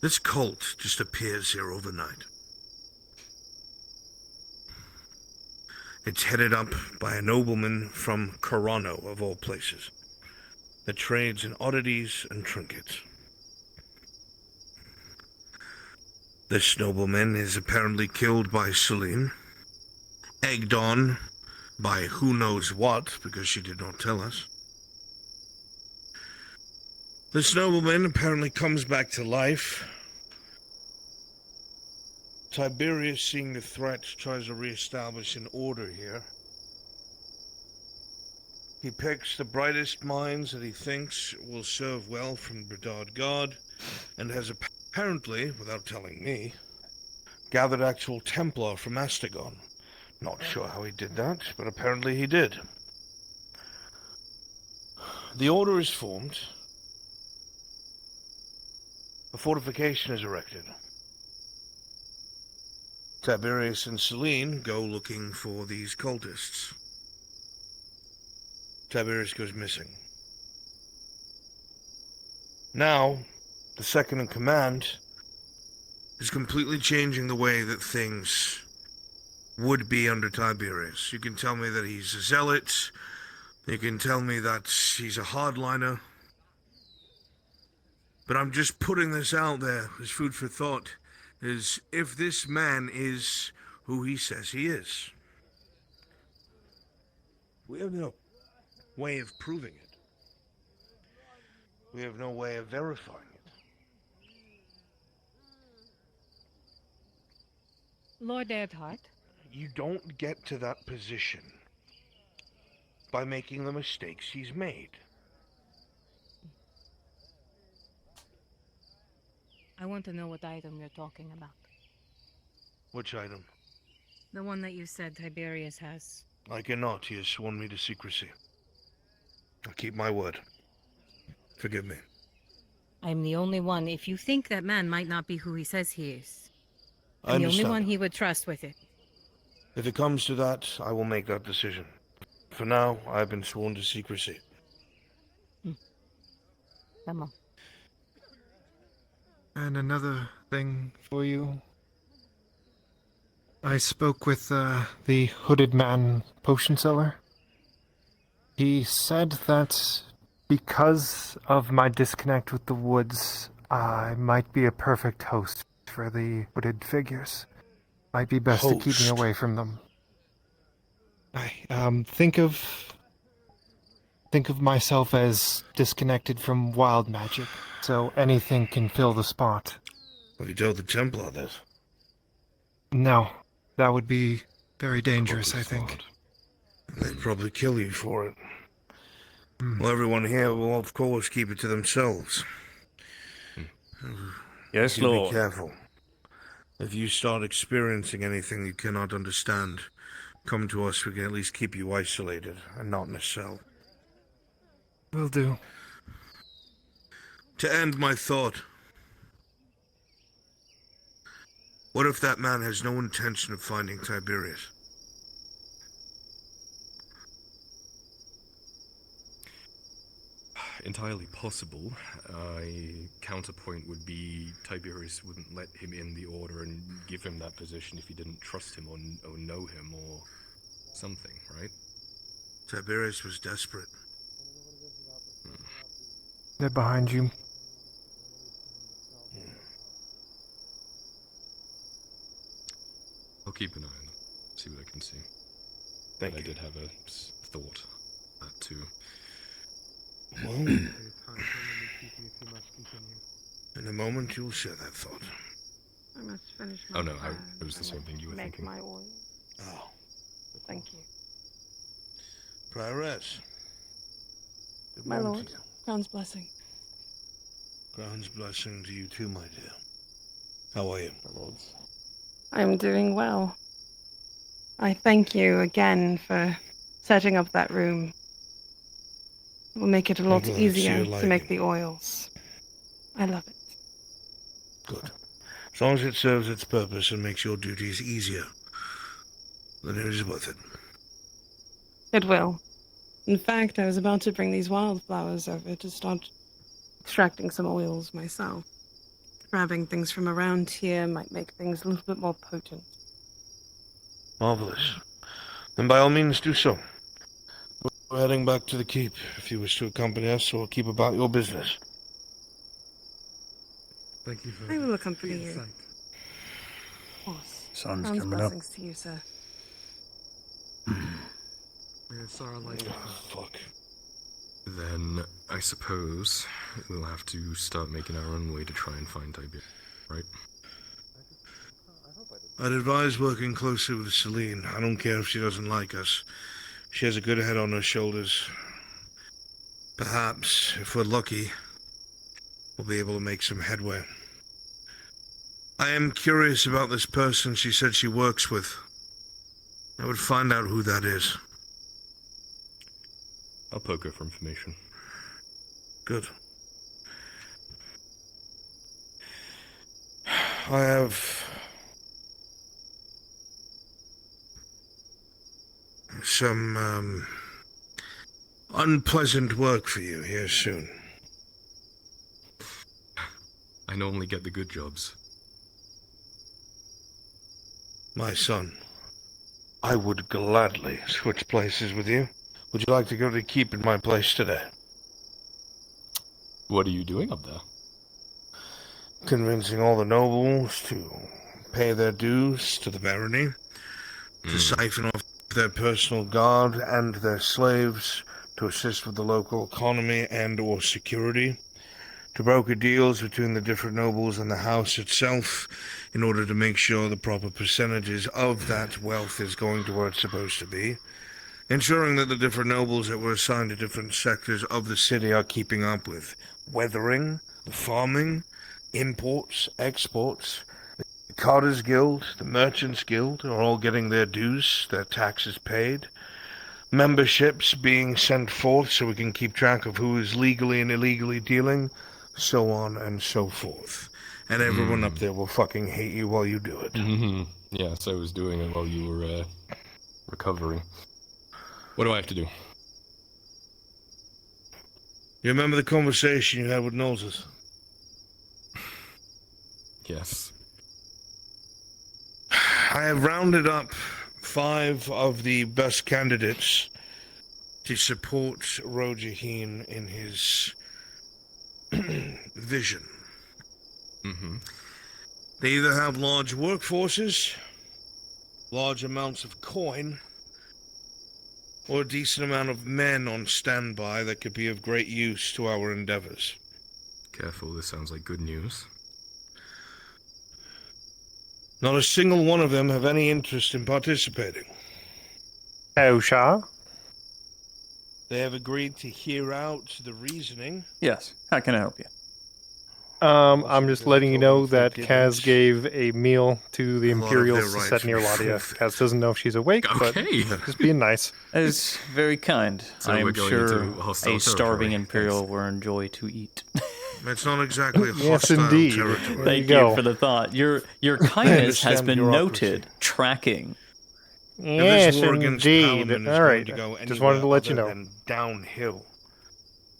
S3: This cult just appears here overnight. It's headed up by a nobleman from Carano, of all places, that trades in oddities and trinkets. This nobleman is apparently killed by Celine, egged on by who knows what, because she did not tell us. This nobleman apparently comes back to life. Tiberius, seeing the threat, tries to reestablish an order here. He picks the brightest minds that he thinks will serve well from Bredard God, and has apparently, without telling me, gathered actual Templar from Astagon. Not sure how he did that, but apparently he did. The order is formed. A fortification is erected. Tiberius and Celine go looking for these cultists. Tiberius goes missing. Now, the second in command is completely changing the way that things would be under Tiberius. You can tell me that he's a zealot. You can tell me that he's a hardliner. But I'm just putting this out there as food for thought, is if this man is who he says he is. We have no way of proving it. We have no way of verifying it.
S4: Lord Earhart?
S3: You don't get to that position by making the mistakes he's made.
S4: I want to know what item you're talking about.
S3: Which item?
S4: The one that you said Tiberius has.
S3: I cannot. He has sworn me to secrecy. I'll keep my word. Forgive me.
S4: I'm the only one. If you think that man might not be who he says he is,
S3: I
S4: I'm the only
S3: understand.
S4: one he would trust with it.
S3: If it comes to that, I will make that decision. For now, I have been sworn to secrecy.
S4: Come on.
S17: And another thing for you. I spoke with the hooded man potion seller. He said that because of my disconnect with the woods, I might be a perfect host for the hooded figures. Might be best to keep me
S3: Host?
S17: away from them. I think of myself as disconnected from wild magic, so anything can fill the spot.
S3: Well, you told the Templar this.
S17: No, that would be very dangerous, I think.
S3: They'd probably kill you for it. Well, everyone here will, of course, keep it to themselves.
S19: Yes,
S3: You
S19: Lord.
S3: Be careful. If you start experiencing anything you cannot understand, come to us. We can at least keep you isolated and not in a cell.
S17: Will do.
S3: To end my thought, what if that man has no intention of finding Tiberius?
S15: entirely possible. Counterpoint would be Tiberius wouldn't let him in the Order and give him that position if he didn't trust him or know him or something, right?
S3: Tiberius was desperate.
S17: They're behind you.
S15: I'll keep an eye on them, see what I can see.
S3: Thank
S15: but
S3: you.
S15: I did have a thought, that too.
S3: Well, in a moment you'll share that thought.
S13: I must finish my
S15: Oh no,
S13: plan.
S15: it was the same thing you were
S13: Make
S15: thinking.
S13: my oil.
S3: Oh.
S13: Thank you.
S3: Prioress. Good
S13: My
S3: morning
S13: lord,
S3: to you.
S13: Crown's blessing.
S3: Crown's blessing to you too, my dear. How are you?
S15: My lords.
S13: I'm doing well. I thank you again for setting up that room. It will make it a lot
S3: glad it's
S13: easier
S3: your
S13: to make
S3: liking.
S13: the oils. I love it.
S3: Good. As long as it serves its purpose and makes your duties easier, then it is worth it.
S13: It will. In fact, I was about to bring these wildflowers over to start extracting some oils myself. Grabbing things from around here might make things a little bit more potent.
S3: Marvelous. Then by all means do so. We're heading back to the keep if you wish to accompany us or keep about your business.
S11: Thank you for
S13: I will accompany
S11: being a
S13: you.
S11: sight.
S13: Of course.
S19: Sun's
S13: Crown's
S19: coming up.
S13: blessings to you, sir.
S11: Man, sorry, like
S3: fuck.
S15: Then I suppose we'll have to start making our own way to try and find Tiberius, right?
S3: I'd advise working closely with Celine. I don't care if she doesn't like us. She has a good head on her shoulders. Perhaps, if we're lucky, we'll be able to make some headway. I am curious about this person she said she works with. I would find out who that is.
S15: I'll poke her for information.
S3: Good. I have some unpleasant work for you here soon.
S15: I normally get the good jobs.
S3: My son, I would gladly switch places with you. Would you like to go to keep in my place today?
S15: What are you doing up there?
S3: Convincing all the nobles to pay their dues to the barony, to siphon off their personal guard and their slaves, to assist with the local economy and or security, to broker deals between the different nobles and the house itself in order to make sure the proper percentages of that wealth is going to where it's supposed to be, ensuring that the different nobles that were assigned to different sectors of the city are keeping up with weathering, farming, imports, exports. The Carters Guild, the Merchants Guild are all getting their dues, their taxes paid. Memberships being sent forth so we can keep track of who is legally and illegally dealing, so on and so forth. And everyone up there will fucking hate you while you do it.
S15: Yes, I was doing it while you were recovering. What do I have to do?
S3: You remember the conversation you had with Noses?
S15: Yes.
S3: I have rounded up 5 of the best candidates to support Rojaheen in his vision. They either have large workforces, large amounts of coin, or a decent amount of men on standby that could be of great use to our endeavors.
S15: Careful, this sounds like good news.
S3: Not a single one of them have any interest in participating.
S17: Oh, Shah?
S3: They have agreed to hear out the reasoning.
S2: Yes. How can I help you?
S17: I'm just letting you know that
S3: didn't.
S17: Kaz gave a meal to the
S3: A lot of their
S17: Imperials
S3: rights
S17: set near
S3: would be
S17: Ladia.
S3: forfeit.
S17: Kaz doesn't know if she's awake, but just being nice.
S2: That is very kind.
S15: So
S2: I
S15: we're
S2: am
S15: going
S2: sure
S15: into hostile
S2: a starving
S15: territory.
S2: Imperial will enjoy to eat.
S3: It's not exactly a
S17: Yes,
S3: hostile
S17: indeed.
S3: territory.
S17: There
S2: Thank
S17: you go.
S2: you for the thought. Your kindness has
S3: understand
S2: been
S3: bureaucracy.
S2: noted. Tracking.
S17: Yes,
S3: this war against
S17: indeed.
S3: Palamon is
S17: All
S3: going
S17: right.
S3: to go
S17: Just wanted to
S3: anywhere
S17: let you
S3: other
S17: know.
S3: than downhill.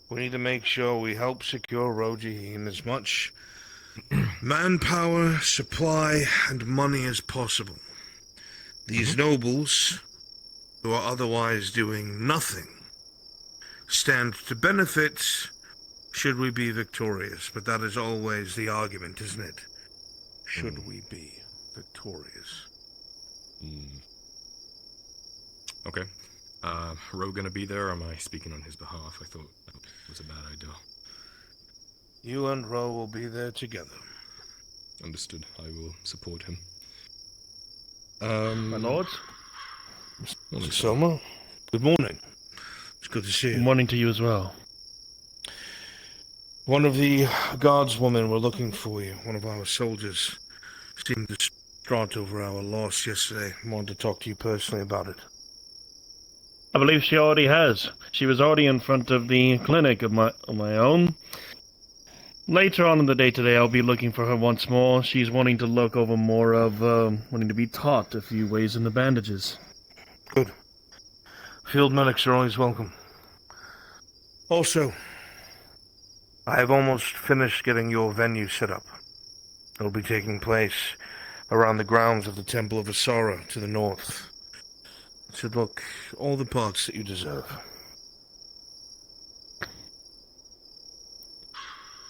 S3: We need to make sure we help secure Rojaheen as much manpower, supply, and money as possible. These nobles, who are otherwise doing nothing, stand to benefit should we be victorious. But that is always the argument, isn't it? Should we be victorious?
S15: Okay. Ro gonna be there, or am I speaking on his behalf? I thought that was a bad idea.
S3: You and Ro will be there together.
S15: Understood. I will support him.
S12: My lords?
S3: Mr. Soma, good morning. It's good to see you.
S12: Good morning to you as well.
S3: One of the guardswomen were looking for you. One of our soldiers seemed distraught over our loss yesterday. Wanted to talk to you personally about it.
S12: I believe she already has. She was already in front of the clinic of my own. Later on in the day today, I'll be looking for her once more. She's wanting to look over more of, wanting to be taught a few ways in the bandages.
S3: Good. Field medics are always welcome. Also, I have almost finished getting your venue set up. It will be taking place around the grounds of the Temple of Asara to the north. It should look all the parts that you deserve.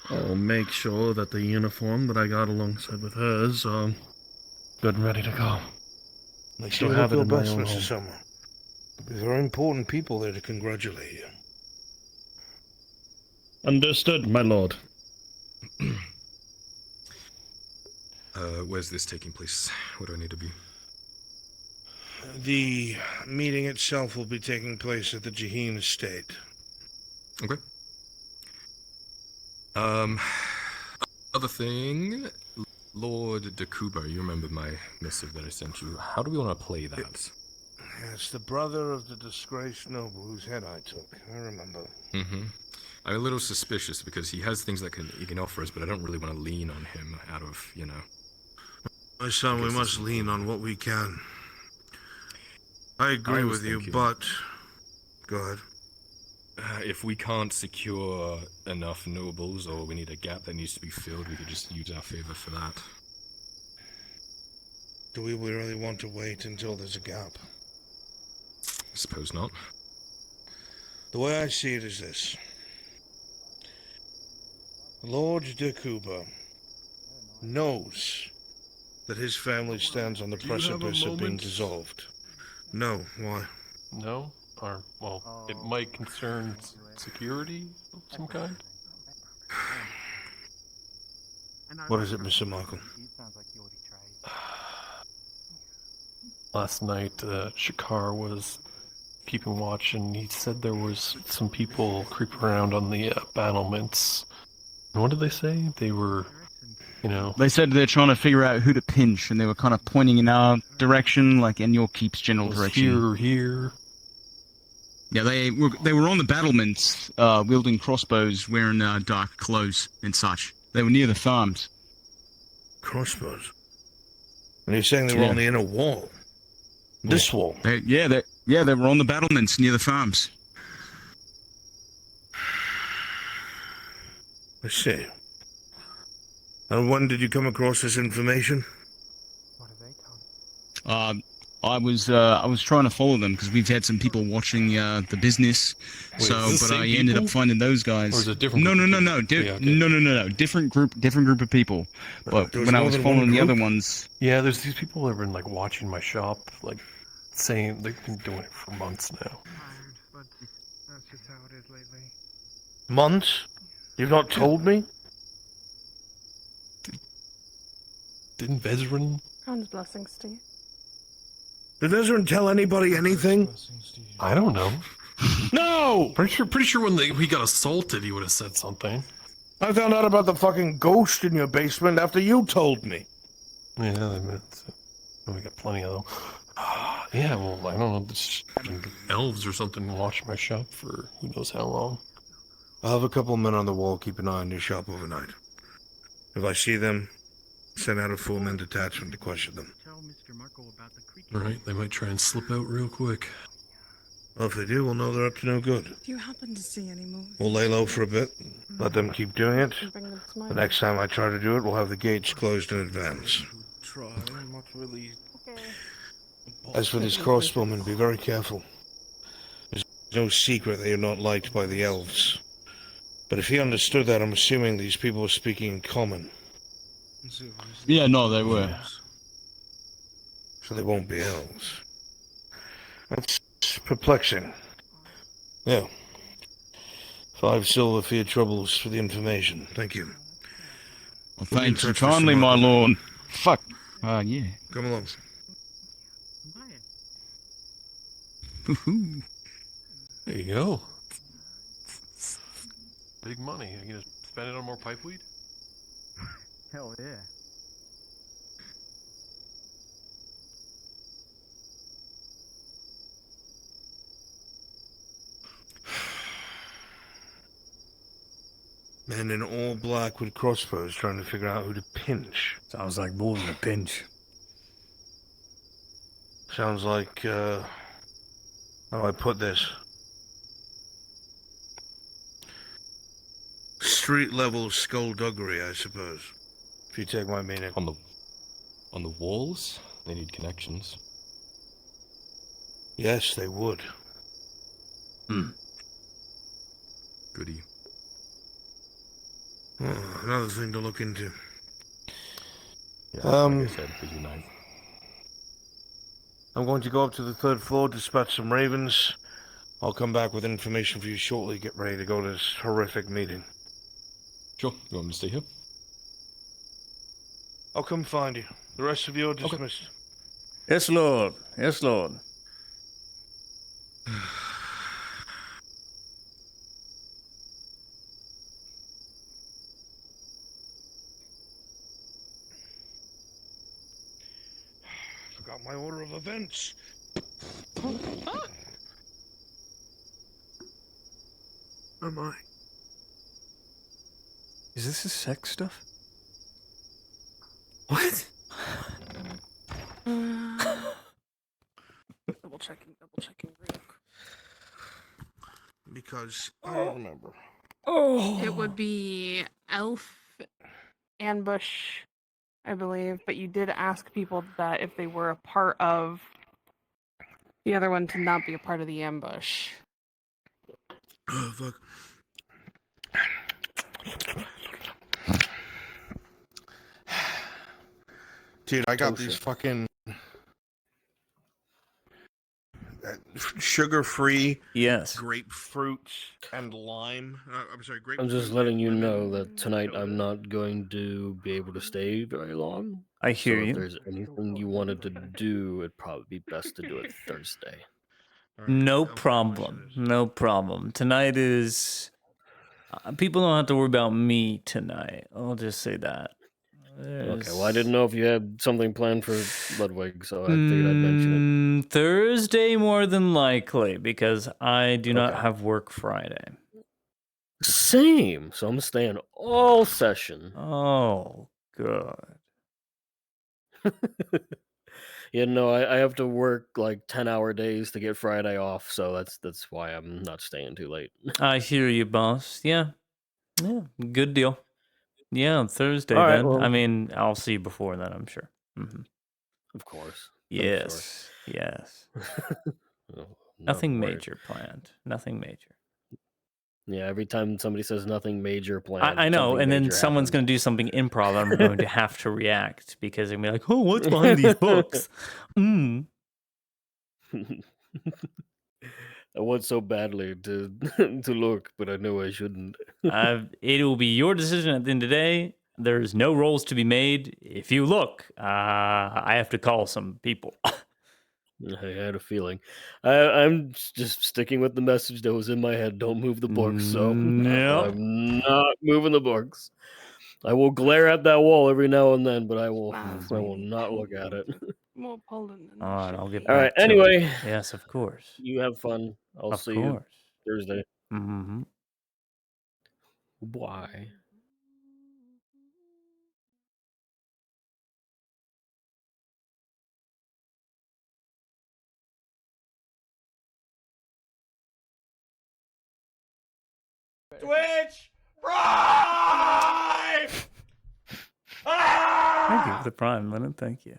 S12: I'll make sure that the uniform that I got alongside with hers are good and ready to go.
S3: Make
S12: Still
S3: sure you
S12: have
S3: look
S12: it
S3: your
S12: in my
S3: best,
S12: own
S3: Mr.
S12: home.
S3: Summer. There'll be very important people there to congratulate you.
S12: Understood, my lord.
S15: Where's this taking place? Where do I need to be?
S3: The meeting itself will be taking place at the Jaheen estate.
S15: Okay. Other thing, Lord Dakuba, you remember my missive that I sent you. How do we want to play that?
S3: Yes, the brother of the disgraced noble whose head I took. I remember.
S15: Mm-hmm. I'm a little suspicious because he has things that he can offer us, but I don't really want to lean on him out of, you know.
S3: My son, we must lean on what we can. I agree with you, but... Go ahead.
S15: If we can't secure enough nobles, or we need a gap that needs to be filled, we could just use our favor for that.
S3: Do we really want to wait until there's a gap?
S15: I suppose not.
S3: The way I see it is this. Lord Dakuba knows that his family stands on the precipice of being dissolved. No, why?
S20: No? Or, well, it might concern security of some kind?
S3: What is it, Mr. Michael?
S20: Last night, Shakar was keeping watch, and he said there was some people creeping around on the battlements. And what did they say? They were, you know...
S21: They said they're trying to figure out who to pinch, and they were kind of pointing in our direction, like in your keep's general direction.
S20: Here.
S21: Yeah, they were on the battlements, wielding crossbows, wearing dark clothes and such. They were near the farms.
S3: Crossbows? And you're saying they were on the inner wall? This wall?
S21: They were on the battlements near the farms.
S3: I see. And when did you come across this information?
S21: I was trying to follow them because we've had some people watching the business.
S20: Wait,
S21: I ended up finding those guys.
S20: Or is it a different
S21: No,
S20: group
S21: no,
S20: of
S21: no, no,
S20: people? Yeah, okay.
S21: no. Different group of people. But when I was following the other ones,
S20: Yeah, there's these people that have been, like, watching my shop, like, saying they've been doing it for months now.
S16: But that's just how it is lately.
S3: Months? You've not told me?
S20: Didn't Vezrin?
S13: Crown's blessings to you.
S3: Did Ezra tell anybody anything?
S20: I don't know.
S3: No!
S20: Pretty sure when he got assaulted, he would have said something.
S3: I found out about the fucking ghost in your basement after you told me.
S20: Yeah, we got plenty of them. Yeah, well, I don't know. This elves or something watch my shop for who knows how long.
S3: I'll have a couple of men on the wall keep an eye on your shop overnight. If I see them, send out a 4-man detachment to question them.
S20: Right, they might try and slip out real quick.
S3: Well, if they do, we'll know they're up to no good.
S13: Do you happen to see any movies?
S3: We'll lay low for a bit, let them keep doing it. The next time I try to do it, we'll have the gates closed in advance.
S18: Try. I'm not really.
S3: As for these crossbowmen, be very careful. There's no secret they are not liked by the elves. But if he understood that, I'm assuming these people were speaking in common.
S21: Yeah, no, they were.
S3: So they won't be elves. That's perplexing. Yeah. 5 silver for your troubles for the information. Thank you.
S21: Well,
S3: We'll be in
S21: thank you
S3: touch with
S21: kindly,
S3: some
S21: my
S3: other-
S21: lord. Fuck. Yeah.
S3: Come along.
S20: There you go. Big money. Are you gonna spend it on more pipeweed?
S5: Hell yeah.
S3: Men in all black with crossbows trying to figure out who to pinch.
S19: Sounds like more than a pinch.
S3: Sounds like, how do I put this? Street level skullduggery, I suppose. If you take my meaning.
S15: On the walls, they need connections.
S3: Yes, they would.
S15: Goody.
S3: Oh, another thing to look into.
S15: Yeah, like I said, busy night.
S3: I'm going to go up to the 3rd floor, dispatch some ravens. I'll come back with information for you shortly. Get ready to go to this horrific meeting.
S15: Sure. You want me to stay here?
S3: I'll come find you. The rest of you are dismissed.
S19: Yes, Lord. Yes, Lord.
S3: Forgot my order of events.
S6: Am I?
S19: Is this his sex stuff?
S6: What?
S13: Double checking real quick.
S3: Because I don't remember.
S13: It would be elf ambush, I believe, but you did ask people that if they were a part of the other one to not be a part of the ambush.
S3: Oh, fuck. Dude, I got these fucking sugar-free grapefruit and lime. I'm sorry, grapefruit.
S20: I'm just letting you know that tonight I'm not going to be able to stay very long.
S2: I hear
S20: so
S2: you.
S20: if there's anything you wanted to do, it'd probably be best to do it Thursday.
S2: No problem. No problem. Tonight is. People don't have to worry about me tonight. I'll just say that.
S20: Okay, well, I didn't know if you had something planned for Ludwig, so I figured I'd mention it.
S2: Thursday more than likely because I do not
S20: Okay.
S2: have work Friday.
S20: Same. So I'm staying all session.
S2: Oh, good.
S20: Yeah, no, I have to work like 10-hour days to get Friday off, so that's why I'm not staying too late.
S2: I hear you, boss. Yeah. Yeah. Good deal. Yeah, Thursday
S20: All right,
S2: then.
S20: well-
S2: I mean, I'll see you before then, I'm sure.
S20: Of course.
S2: Yes. Yes.
S20: No,
S2: Nothing
S20: worries.
S2: major planned. Nothing major.
S20: Yeah, every time somebody says nothing major planned,
S2: I know,
S20: something
S2: and then
S20: major
S2: someone's
S20: happens.
S2: going to do something improv, and I'm going to have to react because I'm like, "Oh, what's behind these books?"
S20: I want so badly to to look, but I know I shouldn't.
S2: It will be your decision at the end of the day. There's no rolls to be made. If you look, I have to call some people.
S20: I had a feeling. I'm just sticking with the message that was in my head. Don't move the books. So
S2: Nope.
S20: I'm not moving the books. I will glare at that wall every now and then, but I will not look at it.
S13: We'll pull an
S2: All right, I'll get
S20: All
S2: back
S20: right.
S2: to it.
S20: Anyway,
S2: Yes, of course.
S20: you have fun. I'll
S2: Of
S20: see you
S2: course.
S20: Thursday.
S2: Mm-hmm.
S20: Why?
S8: Twitch Prime!
S2: Thank you for the Prime, Lennon. Thank you.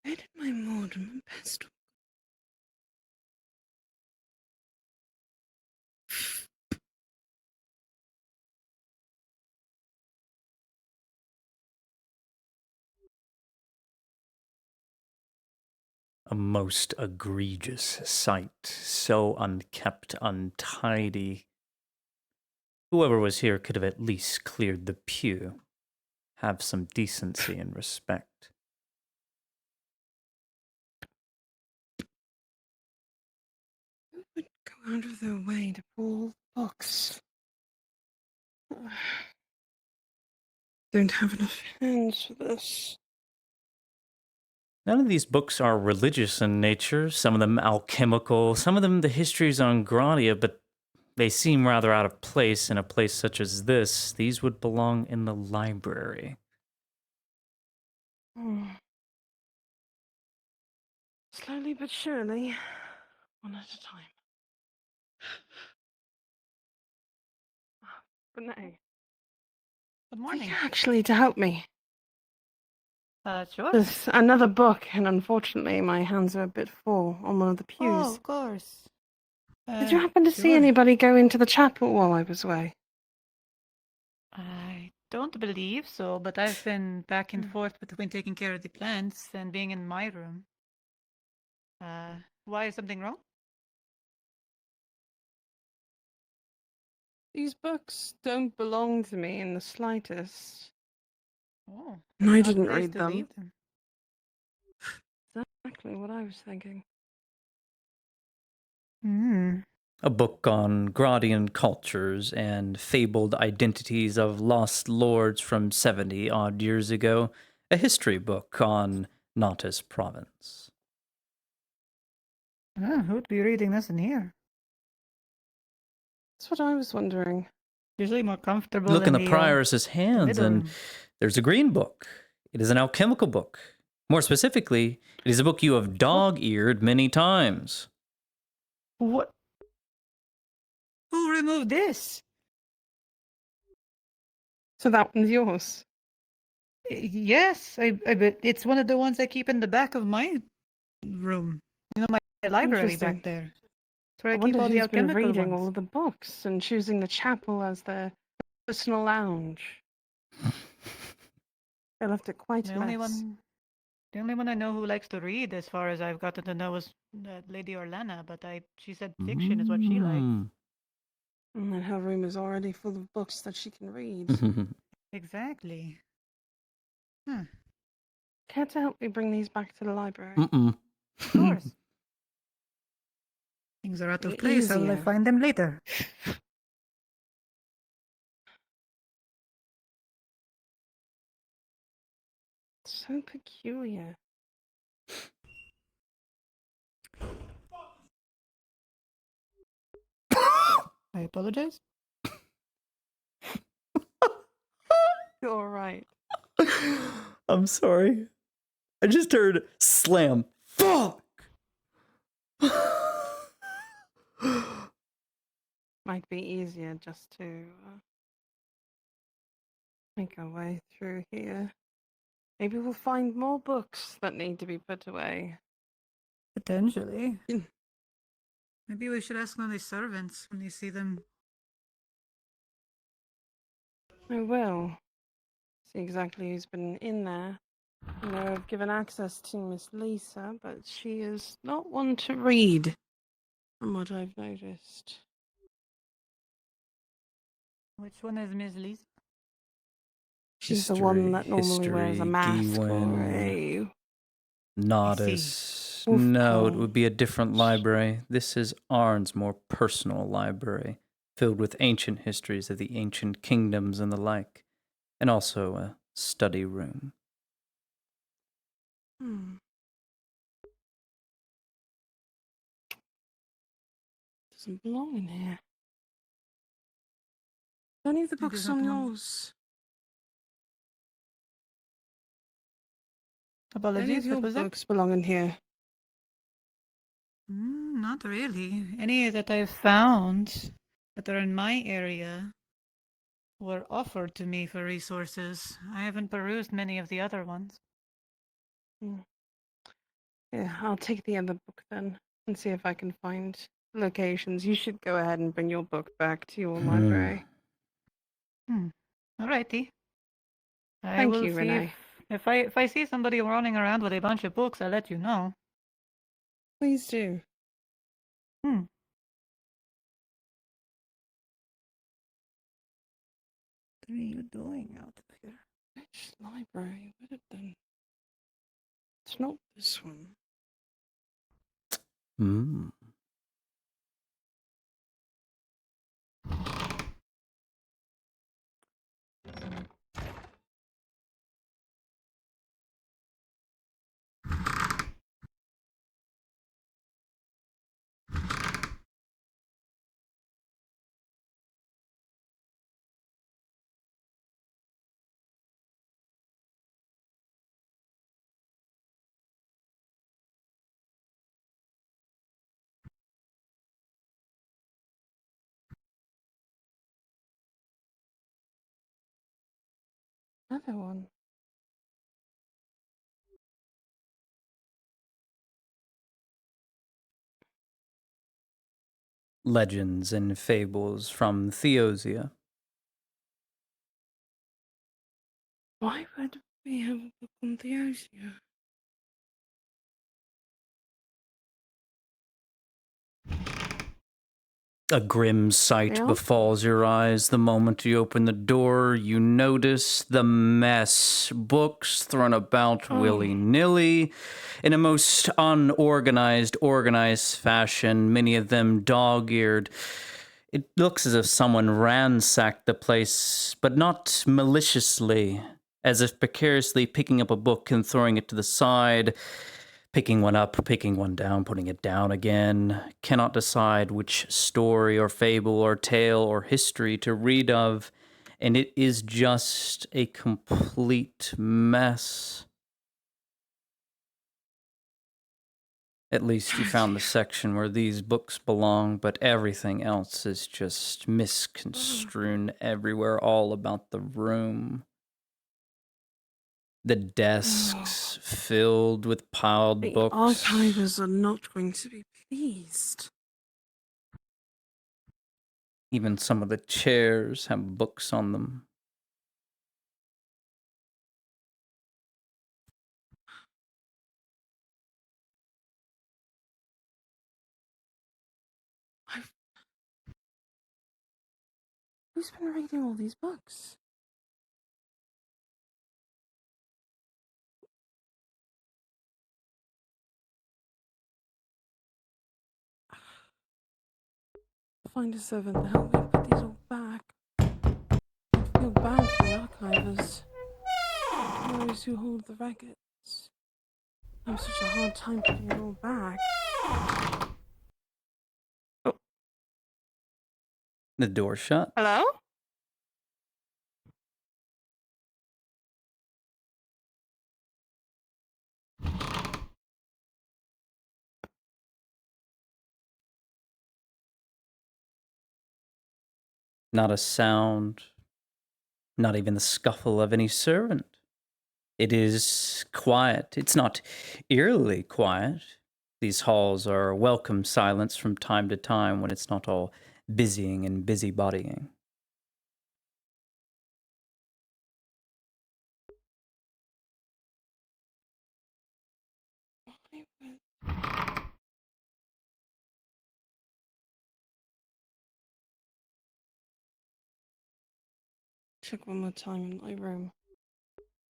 S14: Where did my modem and pestle?
S2: A most egregious sight, so unkept, untidy. Whoever was here could have at least cleared the pew. Have some decency and respect.
S14: Who would go out of their way to pull books? Don't have enough hands for this.
S2: None of these books are religious in nature, some of them alchemical, some of them the histories on Gradia, but they seem rather out of place in a place such as this. These would belong in the library.
S14: Slowly but surely, one at a time. But no.
S1: Good morning.
S14: Actually, to help me.
S1: Sure.
S14: There's another book, and unfortunately, my hands are a bit full on one of the pews.
S1: Oh, of course.
S14: Did you happen to see
S1: Sure.
S14: anybody go into the chapel while I was away?
S1: I don't believe so, but I've been back and forth between taking care of the plants and being in my room. Why is something wrong?
S14: These books don't belong to me in the slightest.
S1: Oh,
S14: And I
S1: an odd
S14: didn't
S1: place
S14: read
S1: to
S14: them.
S1: leave them.
S14: Exactly what I was thinking.
S2: A book on Gradian cultures and fabled identities of lost lords from 70-odd years ago. A history book on Nautis province.
S1: Who'd be reading this in here?
S14: That's what I was wondering.
S1: Usually more comfortable
S2: Look in the
S1: the
S2: prioress's hands,
S1: middle
S2: and
S1: room.
S2: there's a green book. It is an alchemical book. More specifically, it is a book you have dog-eared many times.
S1: What? Who removed this?
S14: So that one's yours?
S1: Yes, I bet it's one of the ones I keep in the back of my room. You know, my library back
S14: Interesting.
S1: there. That's where I,
S14: I
S1: keep
S14: wonder
S1: all the
S14: who's been
S1: alchemical
S14: reading
S1: ones.
S14: all of the books and choosing the chapel as their personal lounge. They left it quite
S1: The
S14: a
S1: only
S14: mess.
S1: one I know who likes to read, as far as I've gotten to know, is Lady Orlana. But she said fiction is what she likes.
S14: And then her room is already full of books that she can read.
S1: Exactly.
S14: Care to help me bring these back to the library?
S1: Of course. Things are out of place. How will I
S14: Easier.
S1: find them later?
S14: So peculiar.
S1: I apologize.
S14: You're right.
S2: I'm sorry. I just heard slam. Fuck!
S14: Might be easier just to make our way through here. Maybe we'll find more books that need to be put away.
S1: Potentially. Maybe we should ask one of the servants when you see them.
S14: I will. See exactly who's been in there. I know I've given access to Miss Lisa, but she is not one to read, from what I've noticed.
S1: Which one is Miss Lisa?
S14: She's the one that normally wears a mask or
S2: Gewin,
S14: a...
S2: Nautis.
S14: Wolf
S2: No, it
S14: Paw.
S2: would be a different library. This is Arn's more personal library, filled with ancient histories of the ancient kingdoms and the like, and also a study room.
S14: doesn't belong in here. Any of the
S1: It
S14: books
S1: does not
S14: on
S1: belong.
S14: yours? Any
S1: Apologies,
S14: of
S1: what
S14: your
S1: was that?
S14: books belong in here?
S1: Not really. Any that I've found that are in my area were offered to me for resources. I haven't perused many of the other ones.
S14: Yeah, I'll take the other book then and see if I can find locations. You should go ahead and bring your book back to your library.
S1: Alrighty. I
S14: Thank
S1: will
S14: you,
S1: see
S14: Renee.
S1: if I see somebody running around with a bunch of books, I'll let you know.
S14: Please do.
S1: What are you doing out of here?
S14: Which library would it then? It's not this one. Another one.
S2: Legends and fables from Theosia.
S14: Why would we have a book on Theosia?
S2: A grim sight
S14: Yeah?
S2: befalls your eyes the moment you open the door. You notice the mess. Books thrown about willy-nilly in a most unorganized, organized fashion, many of them dog-eared. It looks as if someone ransacked the place, but not maliciously, as if precariously picking up a book and throwing it to the side, picking one up, picking one down, putting it down again. Cannot decide which story or fable or tale or history to read of, and it is just a complete mess. At least you found the section where these books belong, but everything else is just misconstrued everywhere, all about the room. The desks filled with piled
S14: The
S2: books.
S14: archivers are not going to be pleased.
S2: Even some of the chairs have books on them.
S14: Who's been reading all these books? Find a servant to help me put these all back. I feel bad for the archivers. Those who hold the records. I have such a hard time putting it all back.
S2: The door shut.
S14: Hello?
S2: Not a sound, not even the scuffle of any servant. It is quiet. It's not eerily quiet. These halls are welcome silence from time to time when it's not all busying and busybodying.
S14: Check one more time in my room.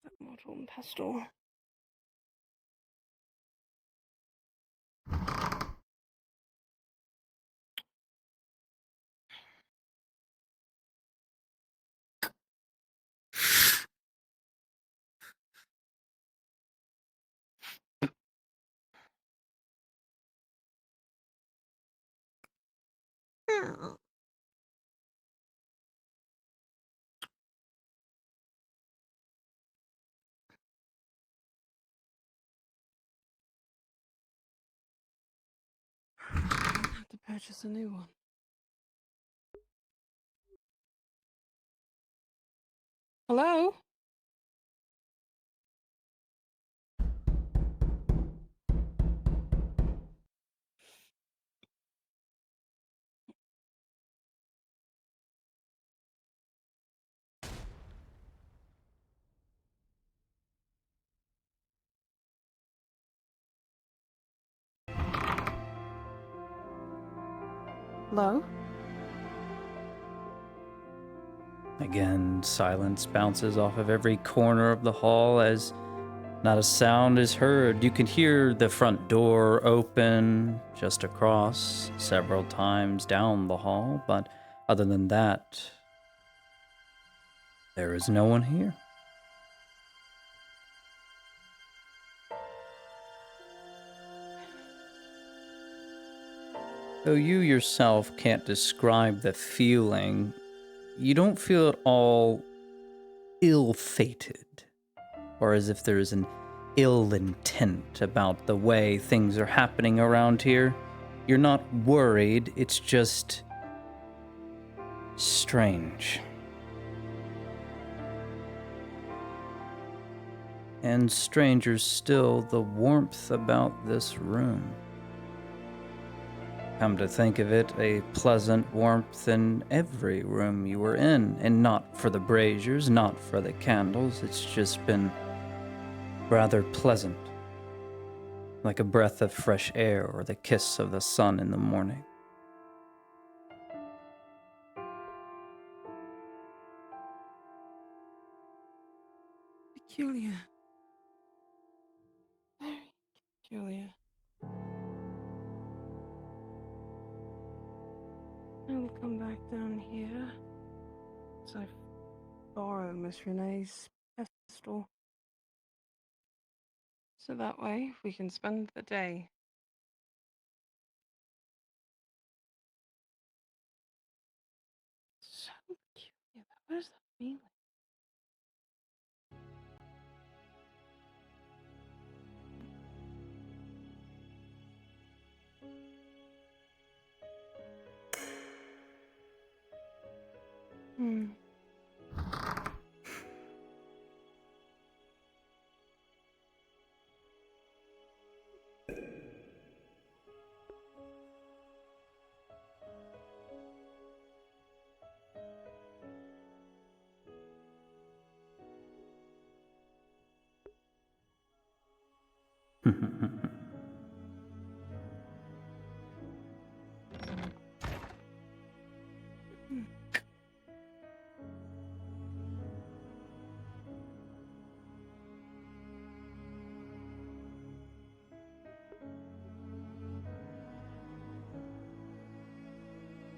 S14: That model and pestle. have to purchase a new one. Hello? Hello?
S2: Again, silence bounces off of every corner of the hall as not a sound is heard. You can hear the front door open just across several times down the hall, but other than that, there is no one here. Though you yourself can't describe the feeling, you don't feel at all ill-fated, or as if there is an ill intent about the way things are happening around here. You're not worried, it's just strange. And stranger still, the warmth about this room. Come to think of it, a pleasant warmth in every room you were in, and not for the braziers, not for the candles, it's just been rather pleasant, like a breath of fresh air or the kiss of the sun in the morning.
S14: Peculiar. Very peculiar. I'll come back down here. So I borrow Miss Renee's pistol. So that way we can spend the day. So peculiar. What does that mean? Hmm.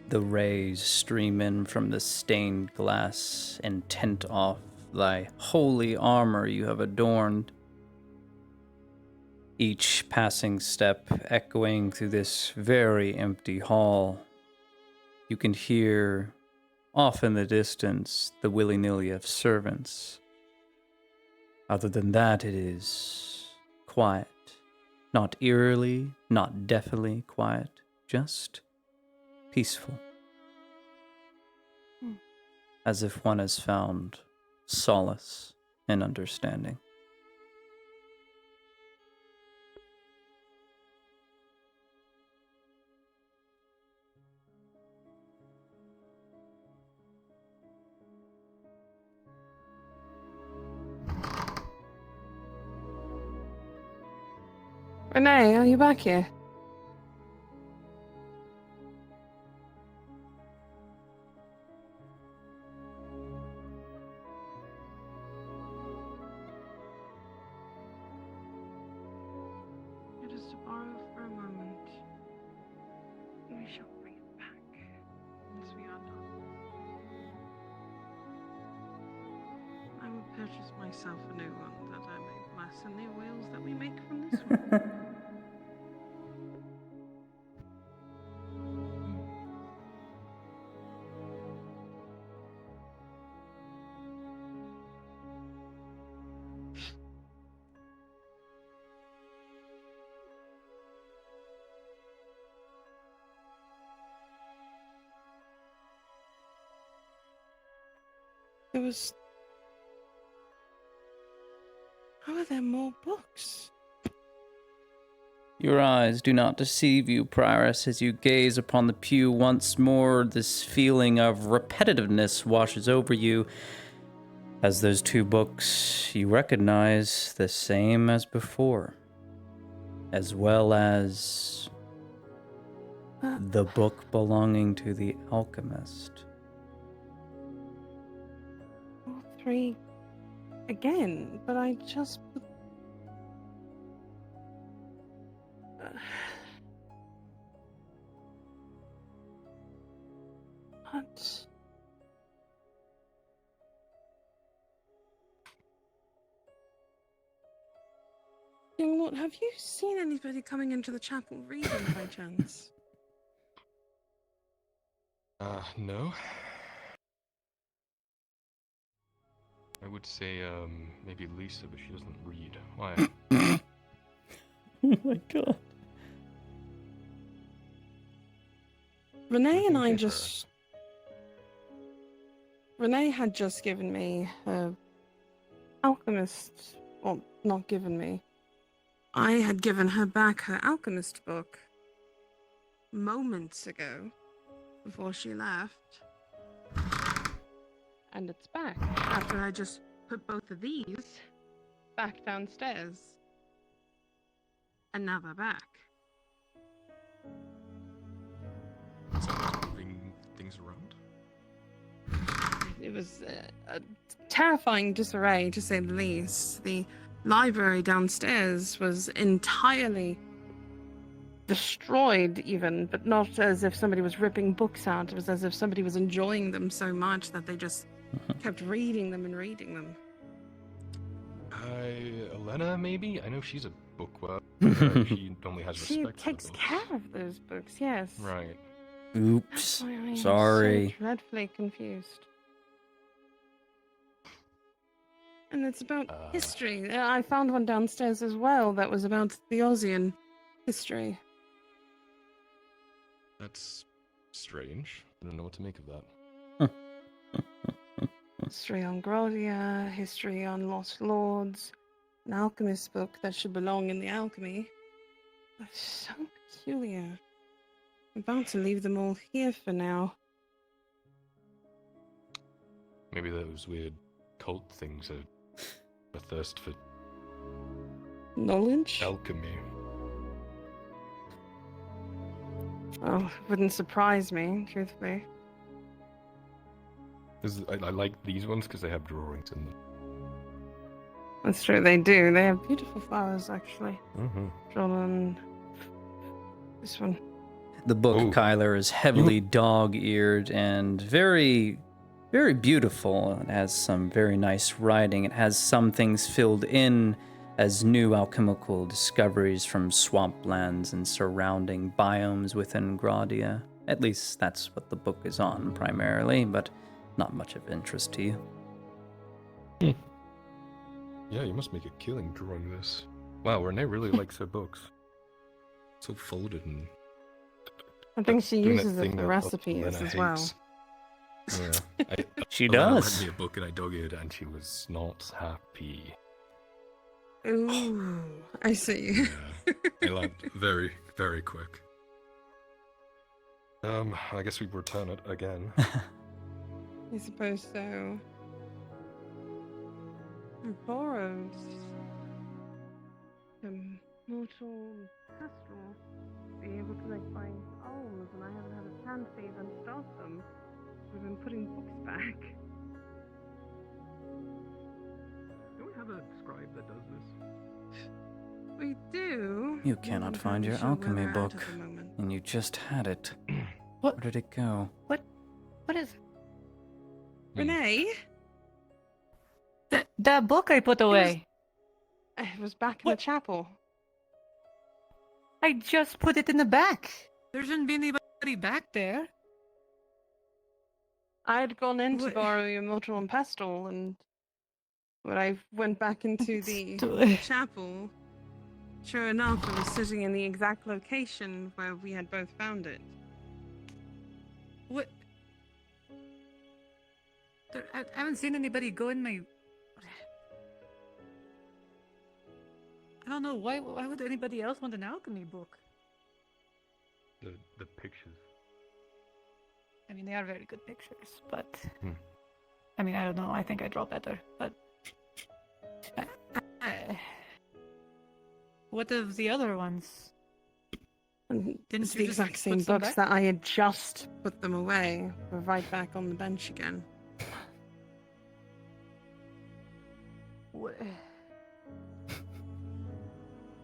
S2: The rays stream in from the stained glass and tint off thy holy armor you have adorned. Each passing step echoing through this very empty hall. You can hear, off in the distance, the willy-nilly of servants. Other than that, it is quiet. Not eerily, not deathly quiet, just peaceful. As if one has found solace in understanding.
S14: Renee, are you back here? Let us to borrow for a moment. We shall bring it back once we are done. I will purchase myself a new one that I may bless in the oils that we make from this one. There was... How are there more books?
S2: Your eyes do not deceive you, Prioress, as you gaze upon the pew once more. This feeling of repetitiveness washes over you, as those two books you recognize the same as before, as well as the book belonging to the alchemist.
S14: All three again, but I just... What? Young Lord, have you seen anybody coming into the chapel reading by chance?
S15: No. I would say, maybe Lisa, but she doesn't read. Why?
S2: Oh my god.
S14: Renee and I
S15: give her.
S14: just... Renee had just given me her alchemist... Well, not given me. I had given her back her alchemist book moments ago, before she left. And it's back, after I just put both of these back downstairs. And now they're back.
S15: Someone's moving things around?
S14: It was a terrifying disarray, to say the least. The library downstairs was entirely destroyed, even, but not as if somebody was ripping books out. It was as if somebody was enjoying them so much that they just kept reading them and reading them.
S15: Elena, maybe? I know she's a bookworm. She normally has
S14: She
S15: respect
S14: takes
S15: for books.
S14: care of those books, yes.
S15: Right.
S2: Oops.
S14: That's why I am
S2: Sorry.
S14: so dreadfully confused. And it's about history. I found one downstairs as well that was about the Ozian history.
S15: That's strange. I don't know what to make of that.
S14: History on Grodia, history on Lost Lords, an alchemist book that should belong in the alchemy. That's so peculiar. I'm about to leave them all here for now.
S15: Maybe those weird cult things are a thirst for
S14: Knowledge?
S15: alchemy.
S14: Oh, wouldn't surprise me, truthfully.
S15: I like these ones because they have drawings in them.
S14: That's true, they do. They have beautiful flowers, actually.
S15: Mm-hmm.
S14: Drawn on this one.
S2: The book, Kyler, is heavily dog-eared and very, very beautiful. It has some very nice writing. It has some things filled in as new alchemical discoveries from swamplands and surrounding biomes within Grodia. At least that's what the book is on primarily, but not much of interest to you.
S15: Yeah, you must make a killing drawing this. Wow, Renee really likes her books. So folded and...
S14: I think she
S15: doing that
S14: uses it
S15: thing
S14: for
S15: that
S14: recipes
S15: Lena
S14: as well.
S15: hates. Yeah.
S2: She
S15: Elena
S2: does.
S15: read me a book and I dug it and she was not happy.
S14: Ooh, I see.
S15: I learned very, very quick. I guess we return it again.
S14: I suppose so. I borrowed some mortal pastoral to be able to make my alms, and I haven't had a chance to even start them. We've been putting books back.
S16: Don't we have a scribe that does this?
S14: We do.
S2: You cannot find your alchemy book,
S14: at the moment.
S2: and you just had it. Where did it go?
S1: What is
S14: Renee?
S1: that book I put away?
S14: It was back in the chapel.
S1: I just put it in the back. There shouldn't be anybody back there.
S14: I had gone in to borrow your mortal and pestle, and when I went back into the chapel, sure enough, it was sitting in the exact location where we had both found it.
S1: What? I haven't seen anybody go in my... I don't know, why would anybody else want an alchemy book?
S15: The pictures.
S1: I mean, they are very good pictures, but...
S15: Hmm.
S1: I mean, I don't know, I think I draw better, but... What of the other ones? Didn't
S14: It's
S1: you
S14: the
S1: just
S14: exact same
S1: put some
S14: books
S1: back?
S14: that I had just put them away. We're right back on the bench again.
S1: What?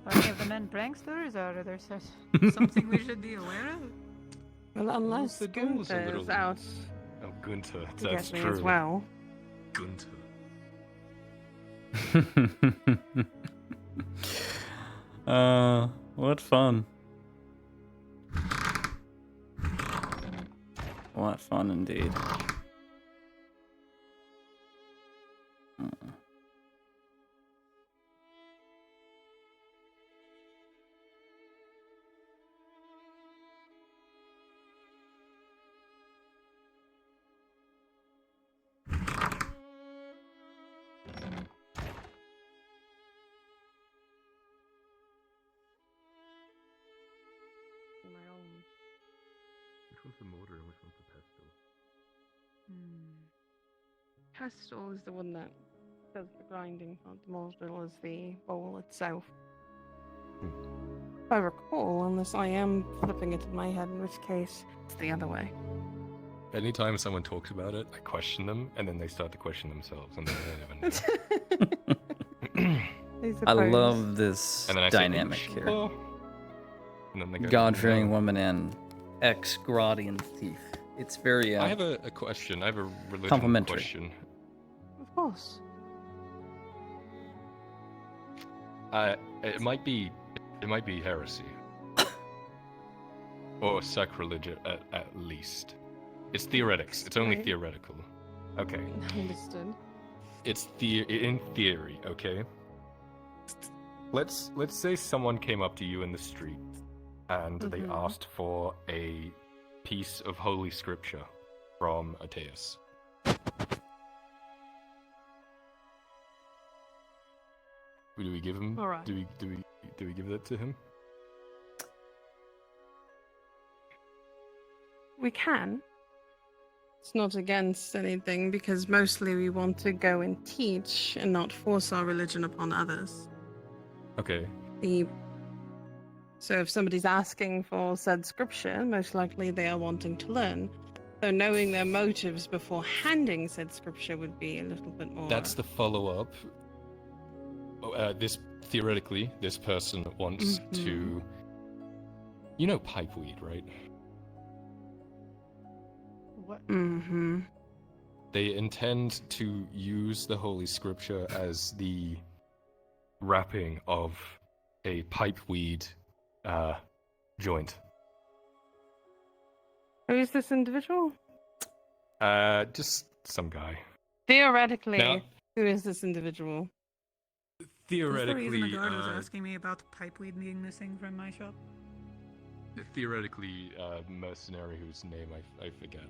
S1: Are any of the men pranksters, or are there something we should be aware of?
S14: Well, unless
S15: the door was a
S14: Gunther is
S15: little-
S14: out
S15: Oh, Gunther,
S14: to
S15: that's
S14: get me
S15: true.
S14: as well.
S15: Gunther.
S2: What fun. What fun indeed.
S14: My own.
S15: Which one's the mortar and which one's the pestle?
S14: Pestle is the one that does the grinding part. The mortar is the bowl itself. If I recall, unless I am flipping it in my head, in which case it's the other way.
S15: Anytime someone talks about it, I question them, and then they start to question themselves, and then they never know.
S2: I love this
S15: And then I say,
S2: dynamic here.
S15: "Oh." And then they go,
S2: God-fearing
S15: "No."
S2: woman and ex-Grodian thief. It's very
S15: I have a question. I have a religion
S2: complimentary.
S15: question.
S14: Of course.
S15: It might be heresy. Or sacrilege at least. It's theoretics. It's only
S14: Right.
S15: theoretical. Okay.
S14: Understood.
S15: It's in theory, okay? Let's say someone came up to you in the street and they
S14: Mhm.
S15: asked for a piece of holy scripture from Ateus. Do we give him?
S14: All right.
S15: Do we give that to him?
S14: We can. It's not against anything because mostly we want to go and teach and not force our religion upon others.
S15: Okay.
S14: So if somebody's asking for said scripture, most likely they are wanting to learn. So knowing their motives before handing said scripture would be a little bit more.
S15: That's the follow-up. This theoretically, this person wants to. You know pipeweed, right?
S1: What?
S14: Mm-hmm.
S15: They intend to use the Holy Scripture as the wrapping of a pipeweed joint.
S14: Who is this individual?
S15: Just some guy.
S14: Theoretically,
S15: Now-
S14: who is this individual?
S1: Is the
S15: Theoretically,
S1: reason the guard was asking me about pipeweed being missing from my shop?
S15: theoretically, mercenary whose name I forget.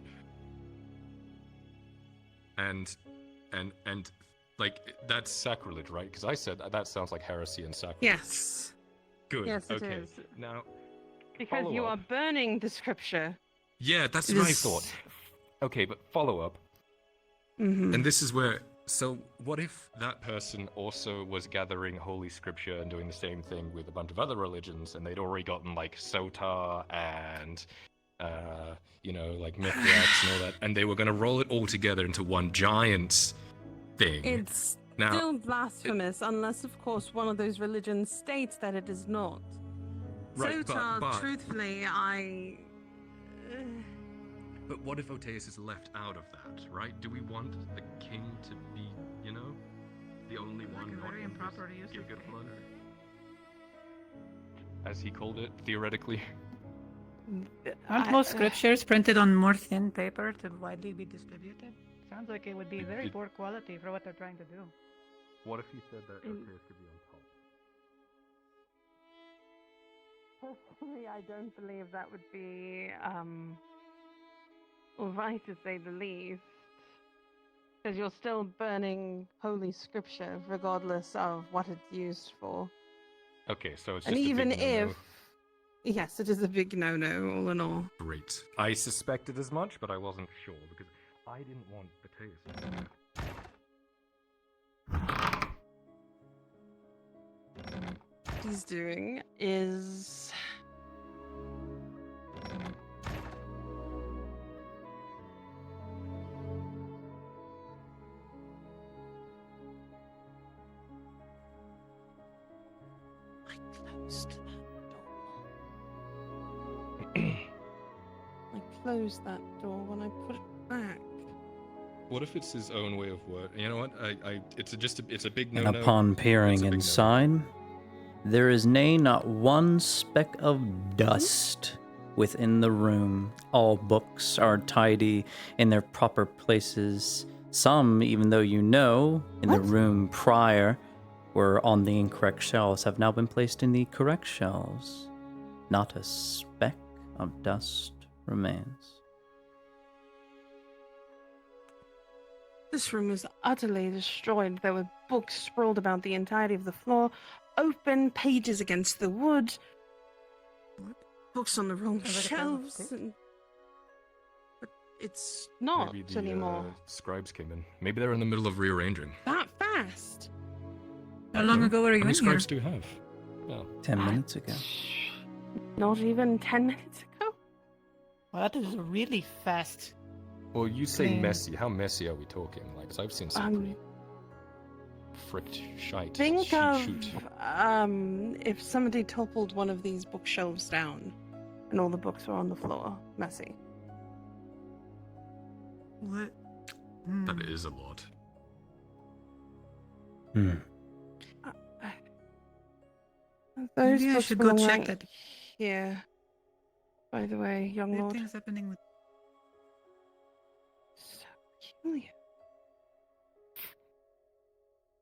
S15: And like that's sacrilege, right? Because I said that sounds like heresy and sacrilege.
S14: Yes.
S15: Good.
S14: Yes, it
S15: okay.
S14: is.
S15: Now,
S14: Because you
S15: follow
S14: are
S15: up.
S14: burning the scripture.
S15: Yeah, that's
S14: It
S15: what I
S14: is-
S15: thought. Okay, but follow up.
S14: Mhm.
S15: And this is where. So, what if that person also was gathering holy scripture and doing the same thing with a bunch of other religions, and they'd already gotten like Sotar and, like Mithrax and all that, and they were going to roll it all together into one giant thing?
S14: It's
S15: Now-
S14: still blasphemous, unless, of course, one of those religions states that it is not.
S15: Right, but-
S14: truthfully,
S15: But what if Oteus is left out of that, right? Do we want the king to be, the only one not
S1: very
S15: in
S1: improper
S15: this
S1: use of
S15: Giga Flood? As he called it, theoretically.
S1: Aren't most scriptures printed on more thin paper to widely be distributed? Sounds like it would be very poor quality for what they're trying to do.
S15: What if he said that Oteus could be on top?
S14: personally, I don't believe that would be, all right to say the least. Because you're still burning holy scripture, regardless of what it's used for.
S15: Okay, so it's
S14: And
S15: just
S14: even
S15: a big no-no.
S14: if, yes, it is a big no-no, all in all.
S15: Great. I suspected as much, but I wasn't sure because I didn't want potatoes.
S14: What he's doing is... I closed that door when I put it back.
S15: What if it's his own way of word? You know what? It's a big
S2: And
S15: no-no.
S2: upon peering
S15: It's a big
S2: inside, there is nay not one speck of dust within the room. All books are tidy in their proper places. Some, even though you know, in the room prior were on the incorrect shelves, have now been placed in the correct shelves. Not a speck of dust remains.
S14: This room was utterly destroyed. There were books sprawled about the entirety of the floor, open pages against the wood, books on the wrong shelves, and... but it's not
S15: Maybe the
S14: anymore.
S15: scribes came in. Maybe they're in the middle of rearranging.
S14: That fast?
S1: How long ago were you
S15: How many
S1: in here?
S15: scribes do you have? Oh.
S2: 10 minutes ago.
S14: Not even 10 minutes ago?
S1: Well, that is really fast.
S15: Well, you say
S1: Clean.
S15: messy. How messy are we talking? Like, 'cause I've seen some pretty fricked shite.
S14: Think of
S15: shoot.
S14: if somebody toppled one of these bookshelves down and all the books were on the floor. Messy.
S1: What?
S15: That is a lot.
S14: Those
S1: Maybe I
S14: books
S1: should go
S14: belong
S1: check
S14: right
S1: that.
S14: here. By the way, young
S1: Weird
S14: lord.
S1: things happening with.
S14: So peculiar.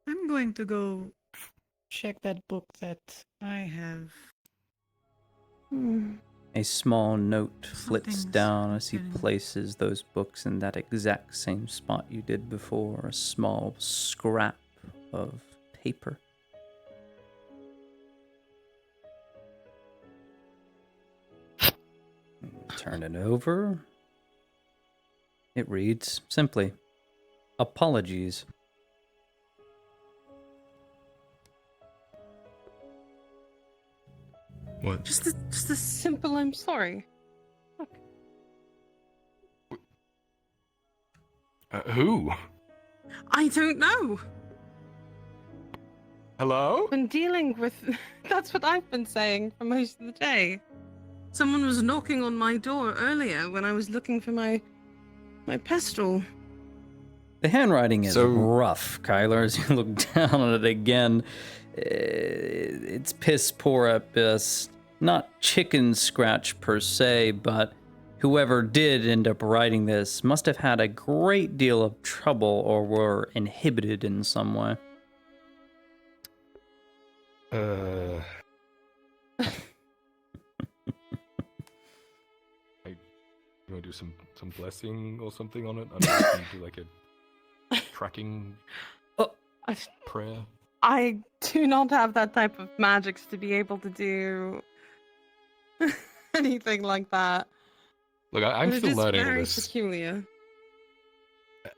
S1: I'm going to go check that book that I have.
S2: A small note flits
S1: Something's
S2: down as he
S1: happening.
S2: places those books in that exact same spot you did before. A small scrap of paper. Turn it over. It reads simply, "Apologies.
S15: What?
S14: Just a simple I'm sorry.
S15: Who?
S14: I don't know.
S15: Hello?
S14: Been dealing with that's what I've been saying for most of the day. Someone was knocking on my door earlier when I was looking for my pistol.
S2: The handwriting is rough, Kyler, as you look down on it again. It's piss poor at best. Not chicken scratch per se, but whoever did end up writing this must have had a great deal of trouble or were inhibited in some way.
S15: You want to do some blessing or something on it? I don't know if you do like a tracking prayer.
S14: I do not have that type of magics to be able to do anything like that.
S15: Look, I'm
S14: But
S15: still
S14: it is
S15: learning all
S14: very
S15: this.
S14: peculiar.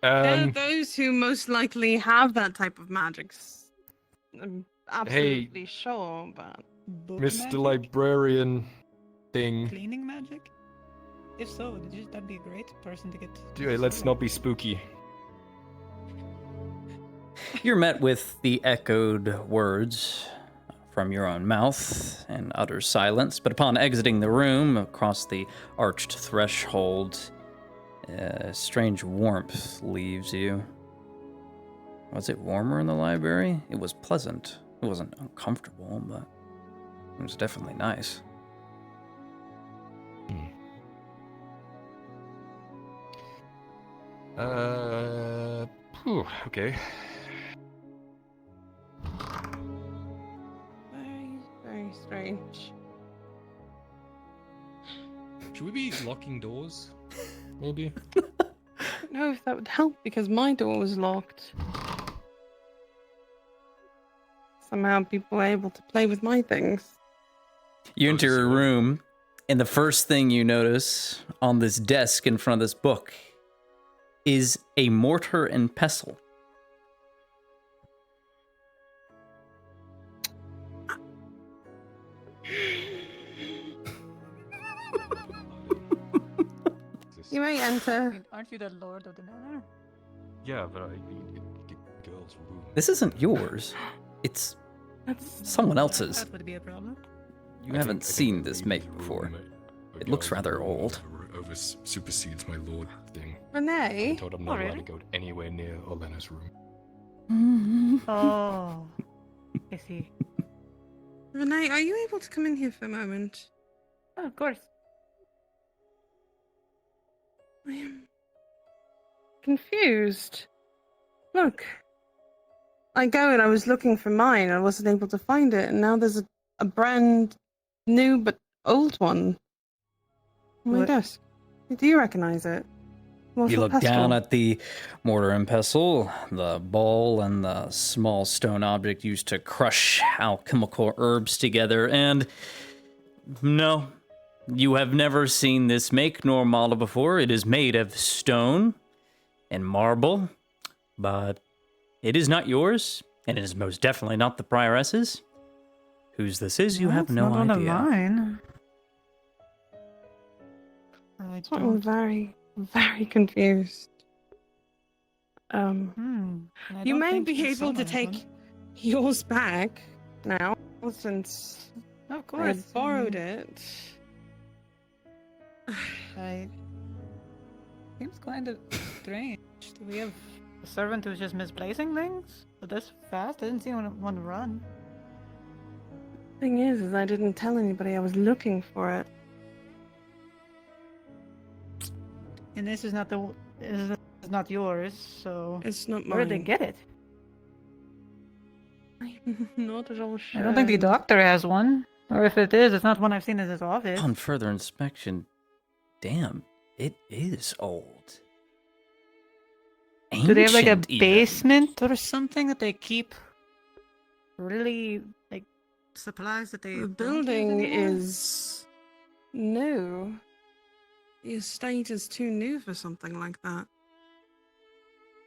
S14: There are those who most likely have that type of magics. I'm absolutely sure, but
S15: Mr. Librarian thing.
S1: Cleaning magic? If so, that'd be a great person to get.
S15: Dude, let's not be spooky.
S2: You're met with the echoed words from your own mouth and utter silence, but upon exiting the room, across the arched threshold, a strange warmth leaves you. Was it warmer in the library? It was pleasant. It wasn't uncomfortable, but it was definitely nice.
S15: Okay.
S14: very, very strange.
S15: Should we be locking doors? Maybe.
S14: don't know if that would help because my door was locked. Somehow people are able to play with my things.
S2: You enter a room, and the first thing you notice on this desk in front of this book is a mortar and pestle.
S14: You may enter.
S1: Aren't you the Lord of the Manor?
S15: Yeah, but I need a girl's room.
S2: This isn't yours. It's someone else's.
S1: That would be a problem.
S2: You haven't seen this make before. It looks rather old.
S15: Over supersedes my lord thing.
S14: Renee?
S15: I told I'm not allowed to go anywhere near Olena's room.
S1: Oh, I see.
S14: Renee, are you able to come in here for a moment?
S1: Oh, of course.
S14: I am confused. Look. I go and I was looking for mine. I wasn't able to find it, and now there's a brand new but old one on my desk. Do you recognize it?
S2: You look down at the mortar and pestle, the ball, and the small stone object used to crush alchemical herbs together, and no, you have never seen this make nor model before. It is made of stone and marble, but it is not yours, and it is most definitely not the prioress's. Whose this is, you have no
S1: not one of
S2: idea.
S1: mine.
S14: I'm very, very confused. You may
S1: think
S14: be
S1: she's
S14: able to
S1: someone of
S14: take
S1: them.
S14: yours back now, since
S1: Of
S14: I
S1: course.
S14: had borrowed it.
S1: Seems kind of strange. Do we have a servant who's just misplacing things? But this fast? I didn't see one run.
S14: Thing is I didn't tell anybody I was looking for it.
S1: And this is not not yours, so
S14: It's not
S1: where did they
S14: mine.
S1: get it?
S14: I'm not at all sure.
S1: I don't think the doctor has one. Or if it is, it's not one I've seen in his office.
S2: On further inspection, damn, it is old.
S1: Do they have like a
S2: Ancient, even.
S1: basement or something that they keep really like supplies that they
S14: The
S1: don't use
S14: building
S1: anymore?
S14: is new. The estate is too new for something like that.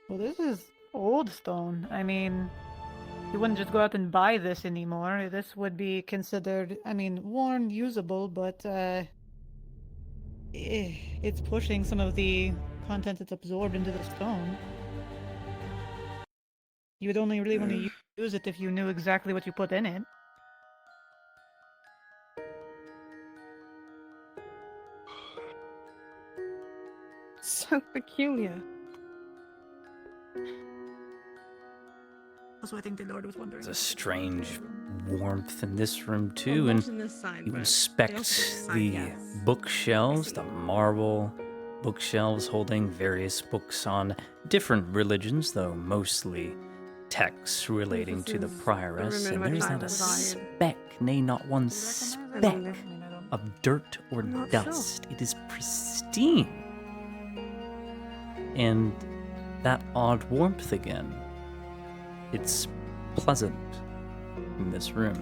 S1: Well, this is old stone. I mean, you wouldn't just go out and buy this anymore. This would be considered, I mean, worn, usable, but it's pushing some of the content that's absorbed into the stone. You would only really want to use it if you knew exactly what you put in it.
S14: So peculiar.
S1: Also, I think the Lord was wondering.
S2: There's a strange warmth in this room too,
S14: Well,
S2: and
S14: not in this side,
S2: you
S14: but
S2: inspect
S14: the opposite side,
S2: the
S14: yes.
S2: bookshelves, the marble bookshelves holding various books on different religions, though mostly texts relating to the
S14: This is
S2: prioress,
S14: the room
S2: and
S14: in which
S2: there's
S14: I
S2: not a
S14: reside.
S2: speck, nay, not one speck of dirt or
S14: I'm not sure.
S2: dust. It is pristine. And that odd warmth again. It's pleasant in this room.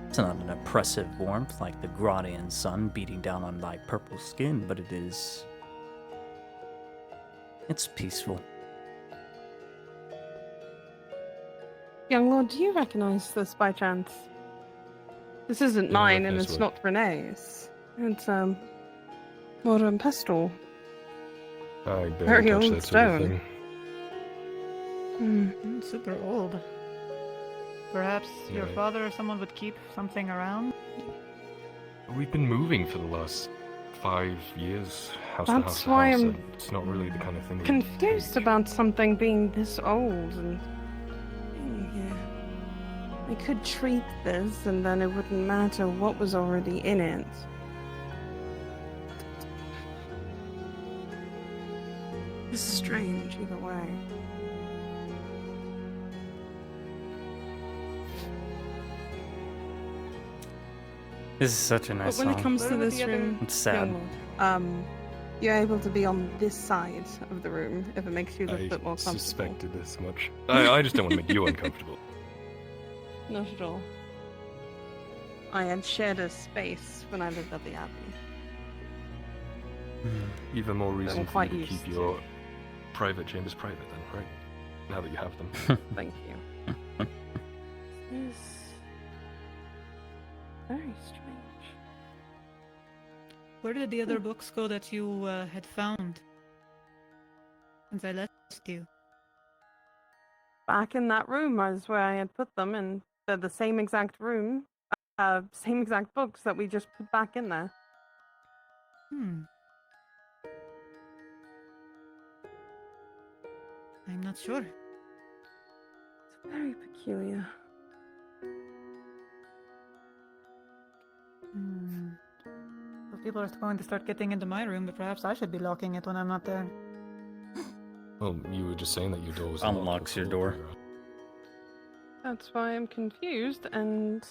S2: It's not an oppressive warmth like the Gradian sun beating down on thy purple skin, but it's peaceful.
S14: Young lord, do you recognize this by chance? This isn't mine, and
S15: recognize
S14: it's
S15: what?
S14: not Renee's. It's mortar and pestle.
S15: I
S14: Very
S15: barely touch
S14: old
S15: that sort of
S14: stone.
S15: thing.
S1: Super old. Perhaps your
S15: Yeah.
S1: father or someone would keep something around?
S15: We've been moving for the last 5 years, house to
S14: That's
S15: house to
S14: why
S15: house,
S14: I'm
S15: and it's not really the kind of thing.
S14: confused about something being this old, and yeah, I could treat this, and then it wouldn't matter what was already in it. This is strange, either way.
S2: This is such a nice
S14: But when
S2: song.
S14: it comes to this room,
S2: It's sad.
S14: young lord,
S13: You're able to be on this side of the room if it makes you look a
S20: I
S13: bit more comfortable.
S20: suspected as much. I just don't want to make you uncomfortable.
S13: Not at all. I had shared a space when I lived at the Abbey.
S20: Even more reason
S13: I'm
S20: for
S13: quite
S20: you to
S13: used
S20: keep
S13: to
S20: your private chambers private then, right? Now that you have them.
S13: Thank you. It's very strange.
S1: Where did the other books go that you had found since I left you?
S14: Back in that room is where I had put them, and they're the same exact room, same exact books that we just put back in there.
S1: I'm not sure.
S14: It's very peculiar.
S1: So people are going to start getting into my room, but perhaps I should be locking it when I'm not there.
S20: Well, you were just saying that your door was
S2: Unlocks your door.
S14: That's why I'm confused and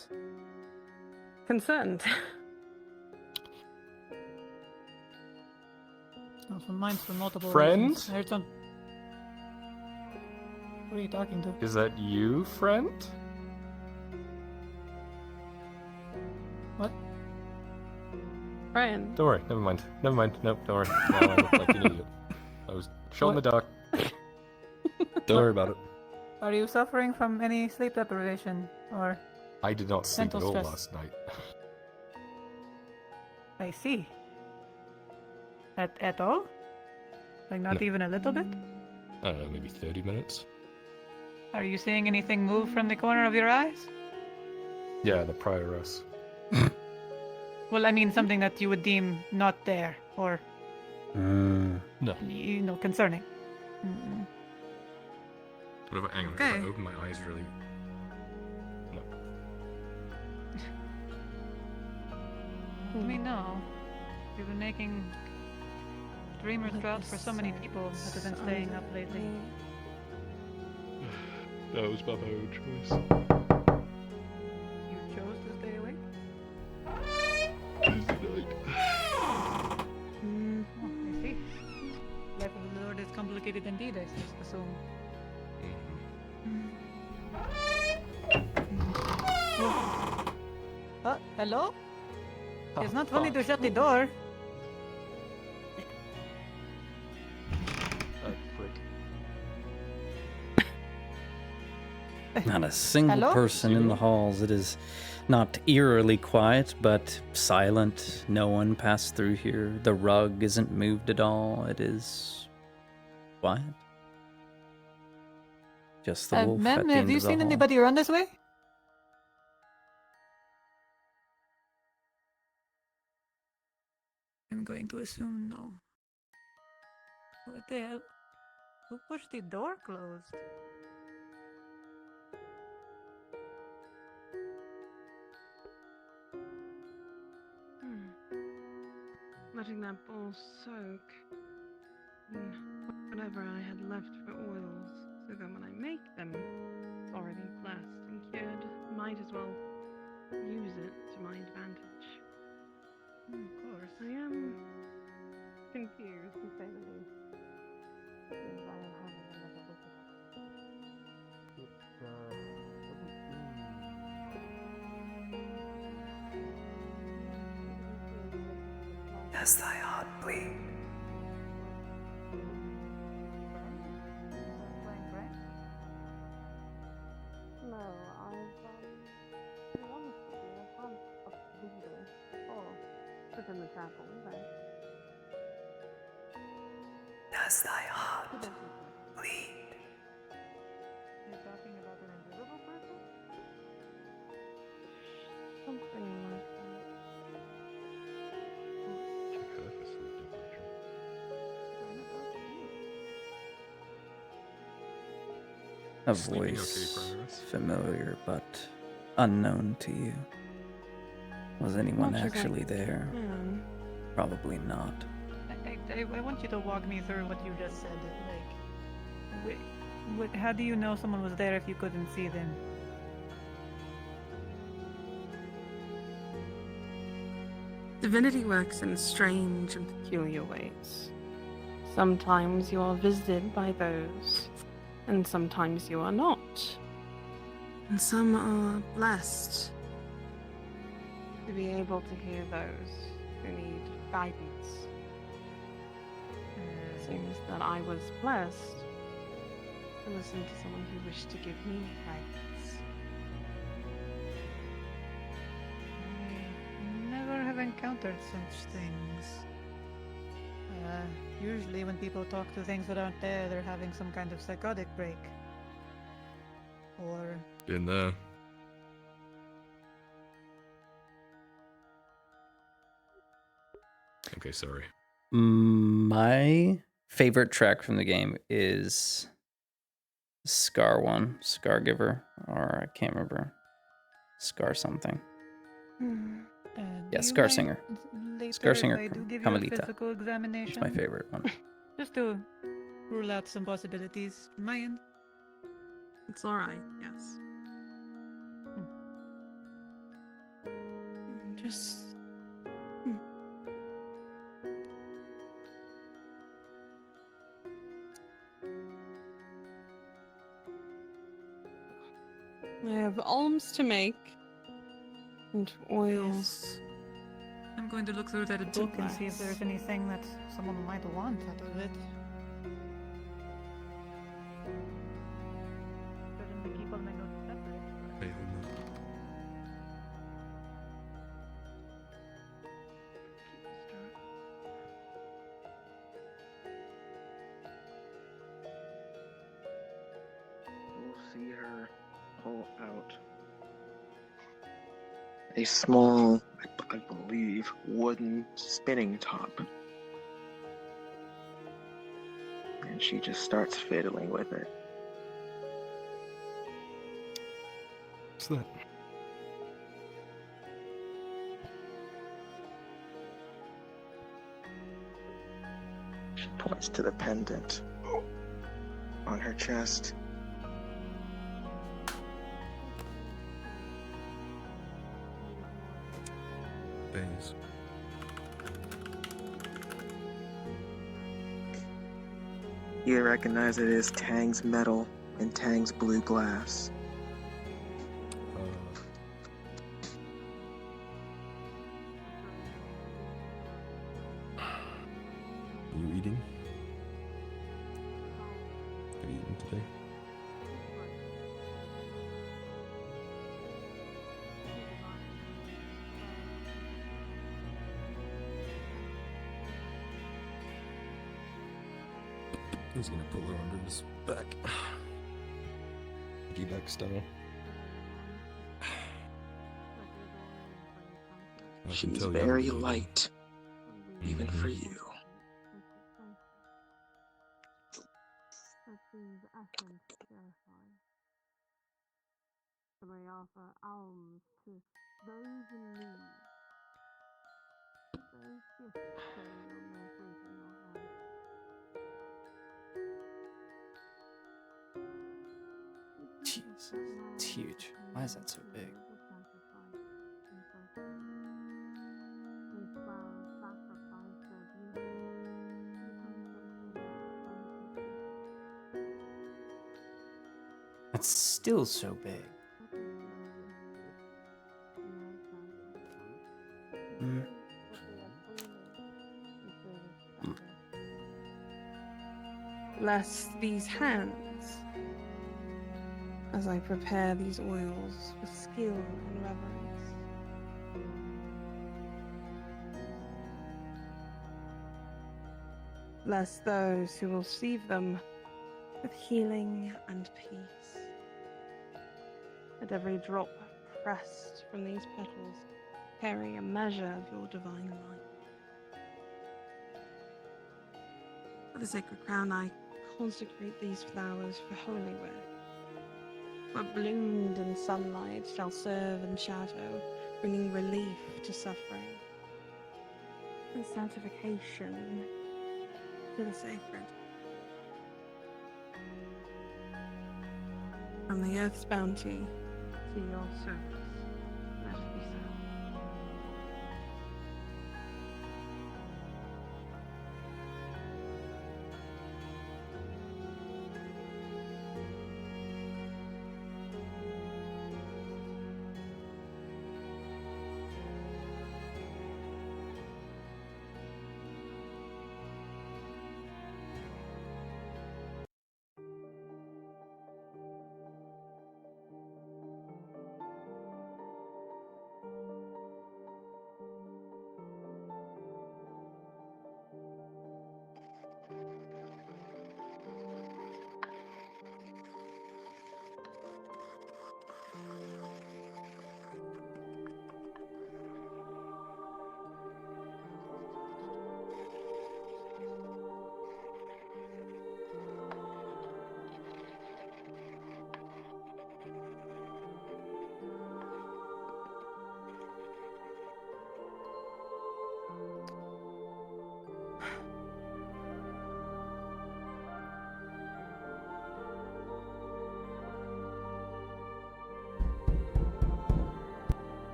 S14: concerned.
S1: Oh, so mine's for multiple
S20: Friend?
S1: reasons. I heard some... Who are you talking to?
S20: Is that you, friend?
S1: What?
S14: Friend.
S20: Don't worry, never mind. Never mind. Nope, don't worry. No, I look like an idiot. I was shot in the dark. Don't worry about it.
S1: Are you suffering from any sleep deprivation or
S20: I did not sleep
S1: mental
S20: at all
S1: stress?
S20: last night.
S1: I see. At all? Like not even a little bit?
S20: I don't know, maybe 30 minutes?
S1: Are you seeing anything move from the corner of your eyes?
S20: Yeah, the prioress.
S1: Well, I mean something that you would deem not there or
S20: No.
S1: you know, concerning.
S20: What if hang on, if
S1: Okay.
S20: I open my eyes really... No.
S1: Let me know. You've been making dreamers drought for so many people that have been staying up lately.
S20: That was my own choice.
S1: You chose to stay awake?
S20: Tuesday night.
S1: Oh, I see. Life of the Lord is complicated indeed, I assume. Hello? It's not funny to shut the door.
S2: Not a single
S1: Hello?
S2: person in the halls. It is not eerily quiet, but silent. No one passed through here. The rug isn't moved at all. It is quiet. Just the wolf at
S1: Ma'am,
S2: the
S1: have
S2: end
S1: you
S2: of the
S1: seen
S2: hall.
S1: anybody run this way? I'm going to assume no. What the hell? Who pushed the door closed?
S14: Letting that bowl soak in whatever I had left for oils, so that when I make them, it's already blessed and cured. Might as well use it to my advantage.
S1: Of course.
S14: I am confused, to say the least. Seems I am having another
S19: Does thy heart bleed?
S14: No, I've, to be honest with you, I can't up the window or sit in the chapel, but...
S19: Does thy heart bleed?
S1: You're talking about an invisible person?
S14: Something like that.
S20: Check her for sleep deprivation.
S2: A
S20: Sleeping
S2: voice
S20: okay, Prioress?
S2: familiar but unknown to you. Was anyone
S14: Much as I
S2: actually there?
S14: can.
S2: Probably not.
S1: I want you to walk me through what you just said. Like, how do you know someone was there if you couldn't see them?
S13: Divinity works in strange and peculiar ways. Sometimes you are visited by those, and sometimes you are not. And some are blessed to be able to hear those who need guidance. It seems that I was blessed to listen to someone who wished to give me guidance.
S1: I never have encountered such things. Usually when people talk to things that aren't there, they're having some kind of psychotic break. Or...
S15: Been there. Okay, sorry.
S2: My favorite track from the game is Scar one, Scar Giver, or I can't remember. Scar something. Yeah, Scar Singer. Scar Singer
S1: I do give you a
S2: Carmelita.
S1: physical examination.
S2: It's my favorite one.
S1: Just to rule out some possibilities from my end.
S13: It's alright, yes. Just... I have alms to make, and oils.
S1: I'm going to look through that book and see if there's anything that someone might want out of it. Certainly keep all my notes separate.
S15: Hey, hold on.
S6: We'll see her pull out a small, I believe, wooden spinning top. And she just starts fiddling with it.
S15: What's that?
S6: She points to the pendant on her chest.
S15: Days.
S6: You recognize it as Tang's metal and Tang's blue glass.
S15: Are you eating? Have you eaten today? He's gonna pull her under his back. Piggyback style.
S6: She's very light, even for you.
S13: That seems essence terrifying. So I offer alms to those in need. Those gifts carried on their fruit in your hand.
S2: Jesus, it's huge. Why is that so big? That's still so big.
S13: Bless these hands as I prepare these oils with skill and reverence. Bless those who will receive them with healing and peace. Let every drop pressed from these petals carry a measure of your divine light. For the sacred crown, I consecrate these flowers for holy wear. What bloomed in sunlight shall serve in shadow, bringing relief to suffering and sanctification to the sacred. From the earth's bounty to your service, let it be so.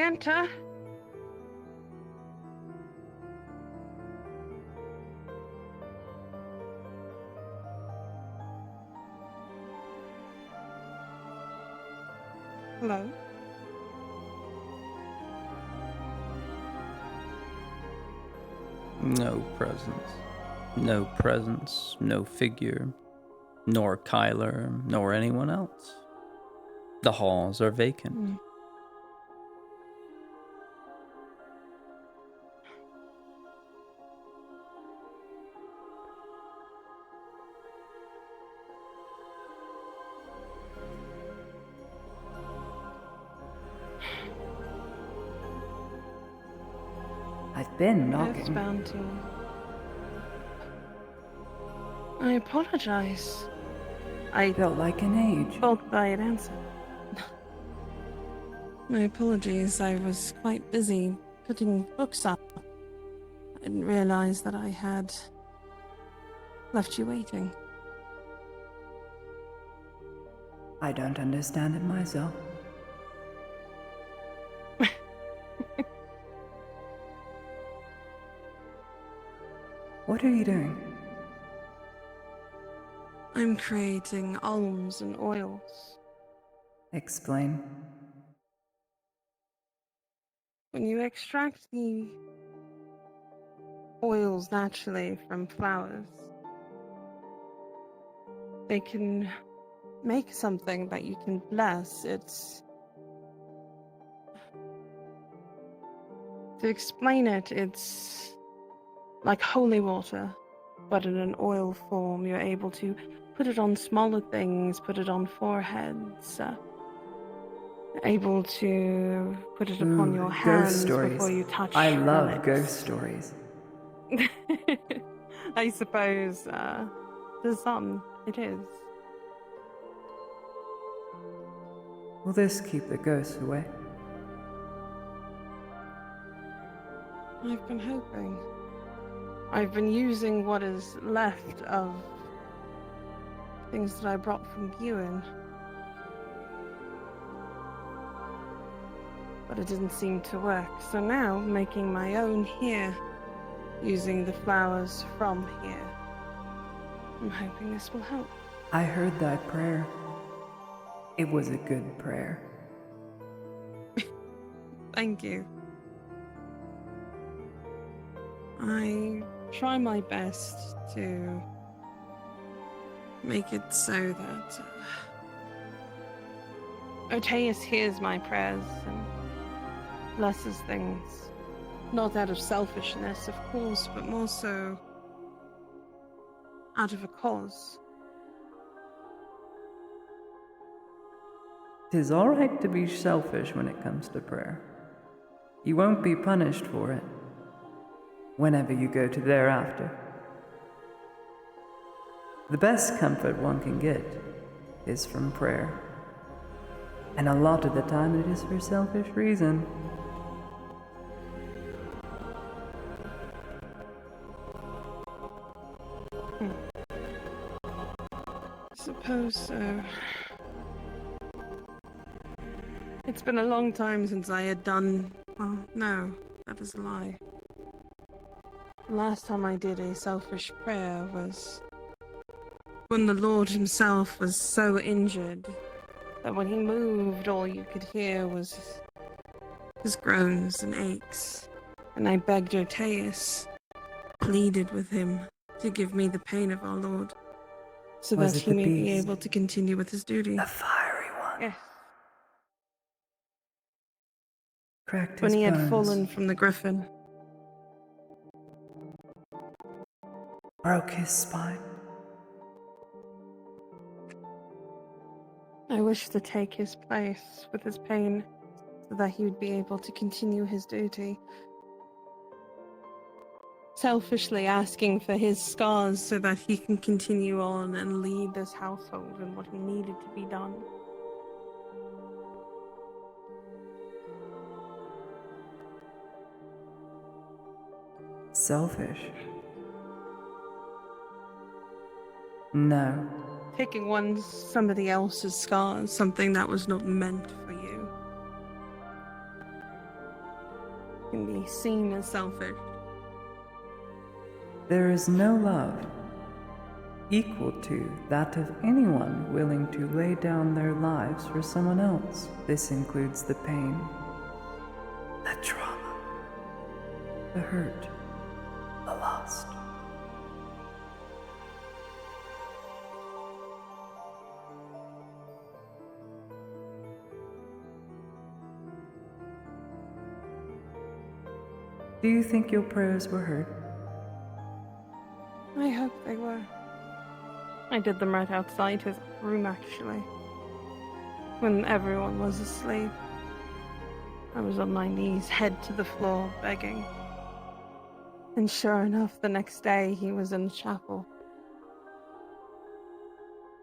S14: may enter. Hello?
S2: No presence. No presence, no figure, nor Kyler, nor anyone else. The halls are vacant.
S10: I've been
S14: Yes,
S10: knocking.
S14: Bounty. I apologize. I
S10: felt like an age.
S14: thought I had answered. My apologies. I was quite busy putting books up. I didn't realize that I had left you waiting.
S10: I don't understand it myself. What are you doing?
S14: I'm creating alms and oils.
S10: Explain.
S14: When you extract the oils naturally from flowers, they can make something that you can bless. It's... To explain it, it's like holy water, but in an oil form. You're able to put it on smaller things, put it on foreheads, able to put it upon your hands
S10: ghost stories.
S14: before you touch
S10: I love
S14: relics.
S10: ghost stories.
S14: I suppose, to some, it is.
S10: Will this keep the ghosts away?
S14: I've been hoping. I've been using what is left of things that I brought from Buin. But it didn't seem to work, so now I'm making my own here, using the flowers from here. I'm hoping this will help.
S10: I heard that prayer. It was a good prayer.
S14: Thank you. I try my best to make it so that Oteus hears my prayers and blesses things. Not out of selfishness, of course, but more so out of a cause.
S10: 'Tis all right to be selfish when it comes to prayer. You won't be punished for it whenever you go to thereafter. The best comfort one can get is from prayer. And a lot of the time it is for selfish reason.
S14: I suppose so. It's been a long time since I had done... Well, no, that is a lie. The last time I did a selfish prayer was when the Lord himself was so injured that when he moved, all you could hear was his groans and aches. And I begged Oteus, pleaded with him to give me the pain of our Lord, so
S10: Was
S14: that
S10: it
S14: he
S10: the
S14: may be
S10: beast?
S14: able to continue with his duty.
S10: The fiery one.
S14: Yes.
S10: Cracked
S14: When
S10: his
S14: he had
S10: bones.
S14: fallen from the griffin.
S10: Broke his spine.
S14: I wish to take his place with his pain, so that he would be able to continue his duty. Selfishly asking for his scars so that he can continue on and lead this household in what he needed to be done.
S10: Selfish. No.
S14: Taking somebody else's scars, something that was not meant for you. can be seen as selfish.
S10: There is no love equal to that of anyone willing to lay down their lives for someone else. This includes the pain, the trauma, the hurt, the loss. Do you think your prayers were heard?
S14: I hope they were. I did them right outside his room, actually. When everyone was asleep. I was on my knees, head to the floor, begging. And sure enough, the next day he was in the chapel.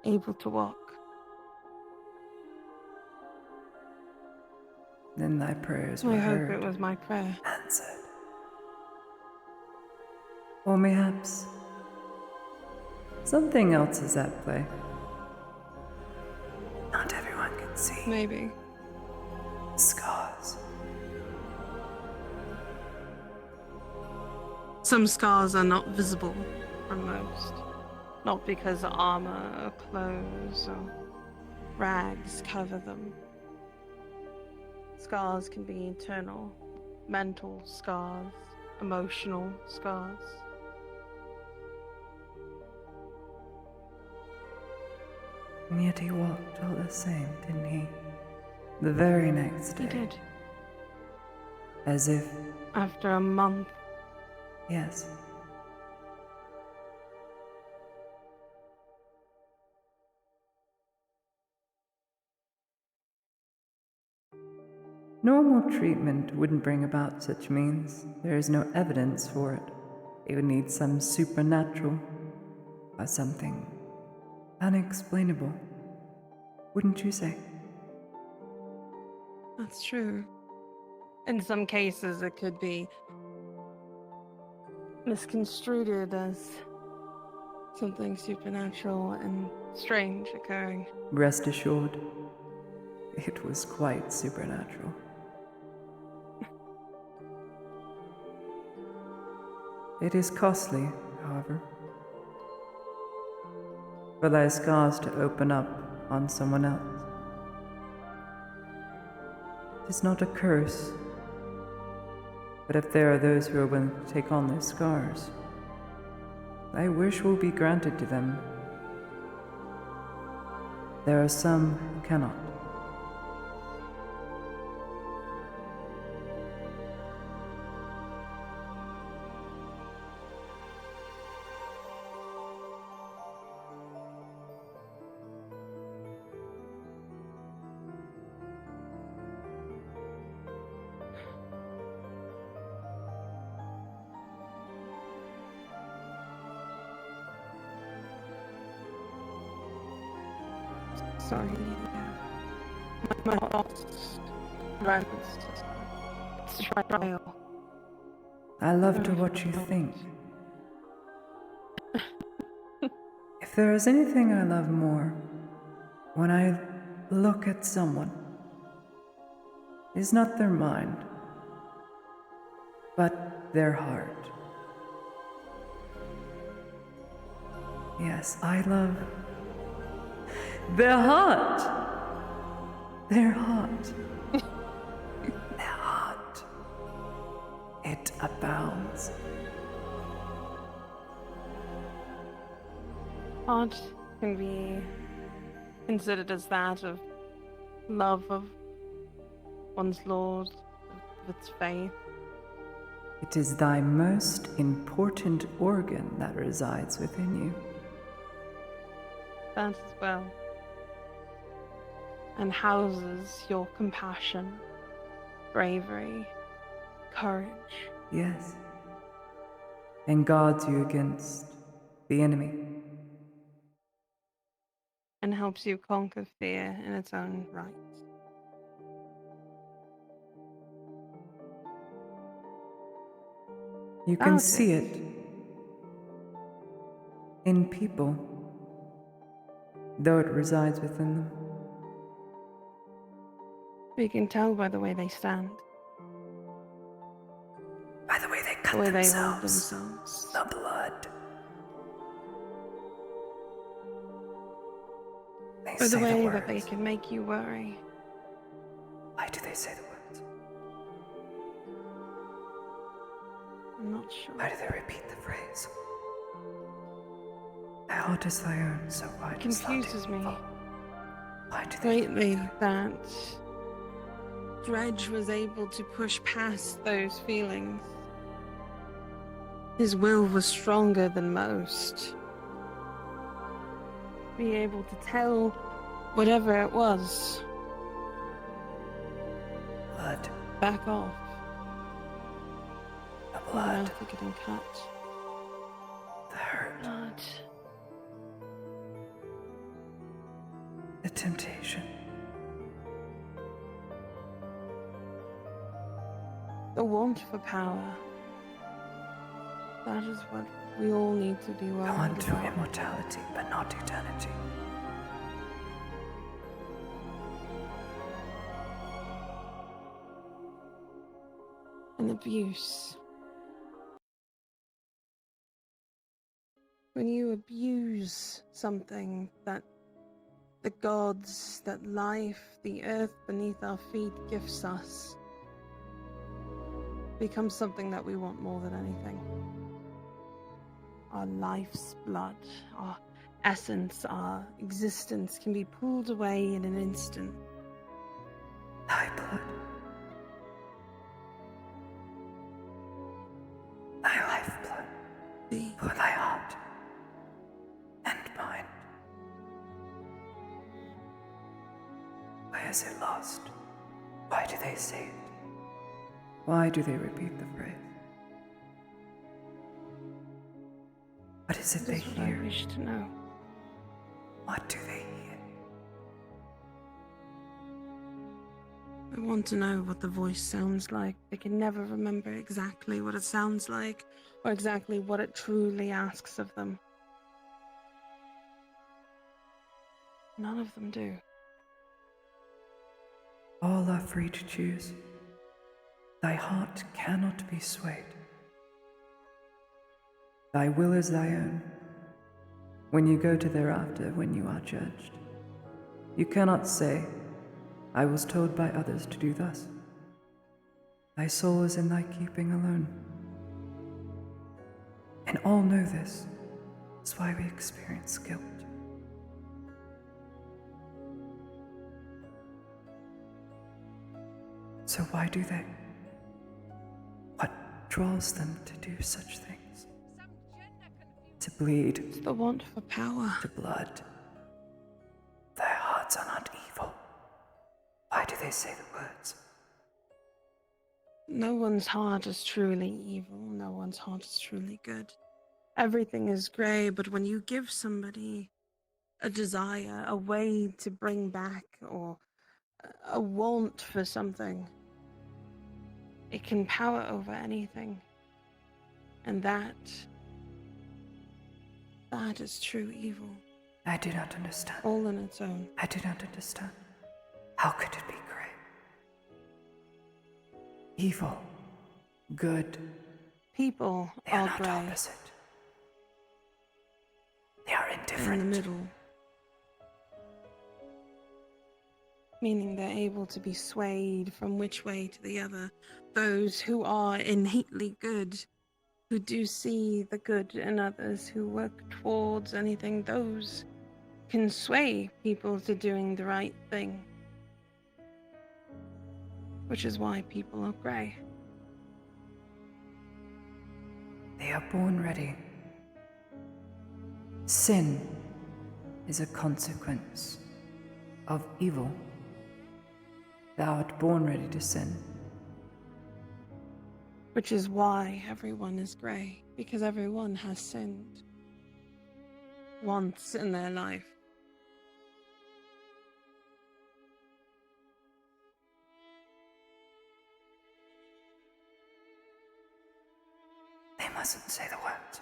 S14: Able to walk.
S10: Then thy prayers were
S14: I
S10: heard.
S14: hope it was my prayer.
S10: Answered. Or mayhaps something else is at play. Not everyone can see.
S14: Maybe.
S10: Scars.
S14: Some scars are not visible from most. Not because armor or clothes or rags cover them. Scars can be internal, mental scars, emotional scars.
S10: And yet he walked all the same, didn't he? The very next day.
S14: He did.
S10: As if...
S14: After a month.
S10: Yes. Normal treatment wouldn't bring about such means. There is no evidence for it. It would need some supernatural or something unexplainable. Wouldn't you say?
S14: That's true. In some cases, it could be misconstrued as something supernatural and strange occurring.
S10: Rest assured, it was quite supernatural. It is costly, however, for thy scars to open up on someone else. It is not a curse, but if there are those who are willing to take on their scars, thy wish will be granted to them. There are some who cannot.
S14: Sorry. My lost runs. It's a trial.
S10: I love to watch you think. If there is anything I love more, when I look at someone, it is not their mind, but their heart. Yes, I love their heart. Their heart. Their heart. It abounds.
S14: Heart can be considered as that of love of one's Lord, of its faith.
S10: It is thy most important organ that resides within you.
S14: That as well. And houses your compassion, bravery, courage.
S10: Yes. And guards you against the enemy.
S14: And helps you conquer fear in its own right.
S10: You can see it in people, though it resides within them.
S14: You can tell by the way they stand.
S10: By the way they cut
S14: the way they hold
S10: themselves.
S14: themselves.
S10: The blood. They
S14: Or the
S10: say
S14: way
S10: the
S14: that they
S10: words.
S14: can make you worry.
S10: Why do they say the words?
S14: I'm not sure.
S10: Why do they repeat the phrase? Thy heart is thy own, so why
S14: It
S10: dost thou do
S14: confuses me
S10: evil? Why do they
S14: greatly that Dredge was able to push past those feelings. His will was stronger than most. Be able to tell whatever it was.
S10: Blood.
S14: Back off.
S10: The blood.
S14: Mouth are getting cut.
S10: The hurt.
S14: Blood.
S10: The temptation.
S14: The want for power. That is what we all need to be
S10: I
S14: worried
S10: want to
S14: about.
S10: immortality, but not eternity.
S14: And abuse. When you abuse something that the gods, that life, the earth beneath our feet gifts us, becomes something that we want more than anything. Our life's blood, our essence, our existence can be pulled away in an instant.
S10: Thy blood. Thy lifeblood. For thy heart. And mine. Why is it lost? Why do they say it? Why do they repeat the phrase? What is it they
S14: This is what I
S10: hear?
S14: wish to know.
S10: What do they hear?
S14: I want to know what the voice sounds like. They can never remember exactly what it sounds like, or exactly what it truly asks of them. None of them do.
S10: All are free to choose. Thy heart cannot be swayed. Thy will is thy own. When you go to thereafter, when you are judged, you cannot say, I was told by others to do thus. Thy soul is in thy keeping alone. And all know this. That's why we experience guilt. So why do they? What draws them to do such things? To bleed.
S14: It's the want for power.
S10: To blood. Their hearts are not evil. Why do they say the words?
S14: No one's heart is truly evil. No one's heart is truly good. Everything is grey, but when you give somebody a desire, a way to bring back, or a want for something, it can power over anything. And that is true evil.
S10: I do not understand.
S14: All in its own.
S10: I do not understand. How could it be grey? Evil. Good.
S14: People
S10: They are
S14: are
S10: not
S14: grey.
S10: opposite. They are indifferent.
S14: In the middle. Meaning they're able to be swayed from which way to the other. Those who are innately good, who do see the good in others, who work towards anything, those can sway people to doing the right thing. Which is why people are grey.
S10: They are born ready. Sin is a consequence of evil. Thou art born ready to sin.
S14: Which is why everyone is grey, because everyone has sinned once in their life.
S10: They mustn't say the words.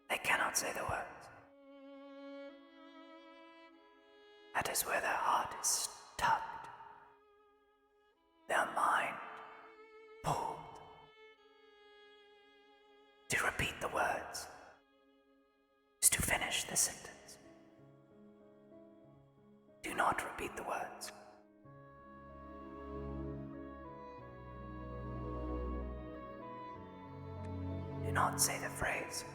S10: They cannot say the words. That is where their heart is tucked. Their mind To repeat the words is to finish the sentence. Do not repeat the words. Do not say the phrase.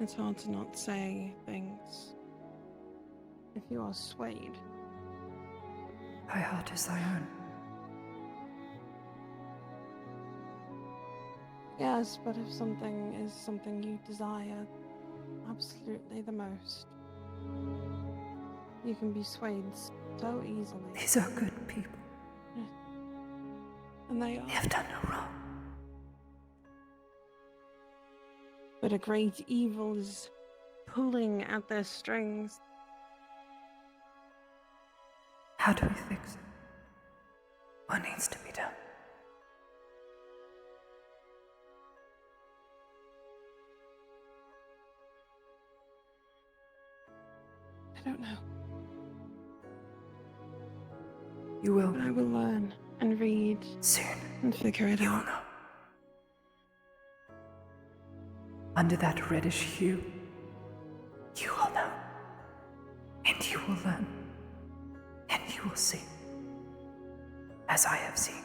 S14: It's hard to not say things if you are swayed.
S10: Thy heart is thy own.
S14: Yes, but if something is something you desire absolutely the most, you can be swayed so easily.
S10: These are good people.
S14: And they are.
S10: They have done no wrong.
S14: But a great evil is pulling at their strings.
S10: How do we fix it? What needs to be done?
S14: I don't know.
S10: You will.
S14: But I will learn and read
S10: soon
S14: and figure it
S10: you
S14: out.
S10: will know. Under that reddish hue, you will know. And you will learn. And you will see. As I have seen.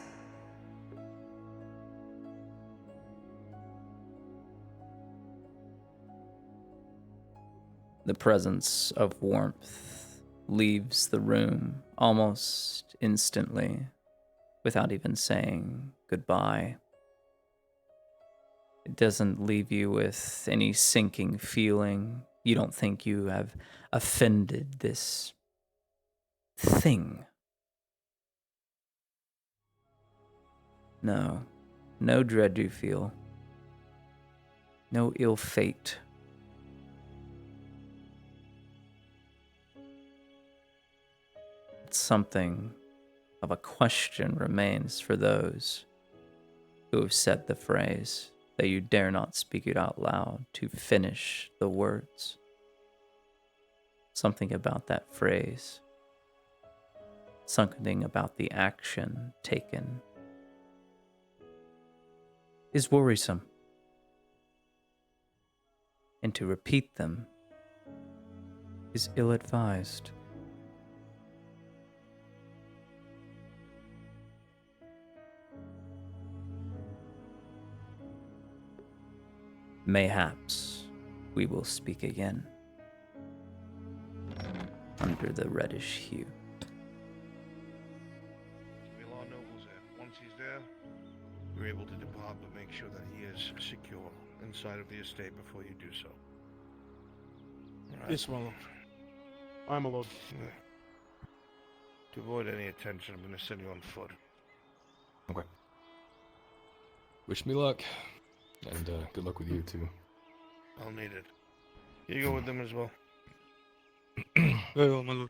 S2: The presence of warmth leaves the room almost instantly, without even saying goodbye. It doesn't leave you with any sinking feeling. You don't think you have offended this thing. No, no dread you feel. No ill fate. Something of a question remains for those who have said the phrase that you dare not speak it out loud to finish the words. Something about that phrase, something about the action taken is worrisome, and to repeat them is ill-advised. Mayhaps we will speak again under the reddish hue.
S3: Milan Noble's there. Once he's there, you're able to depart, but make sure that he is secure inside of the estate before you do so. All right?
S9: Yes, my lord. I'm alone.
S3: Yeah. To avoid any attention, I'm going to send you on foot.
S15: Okay. Wish me luck. And good luck with you, too.
S3: I'll need it. You go with them as well.
S9: Very well, my lord.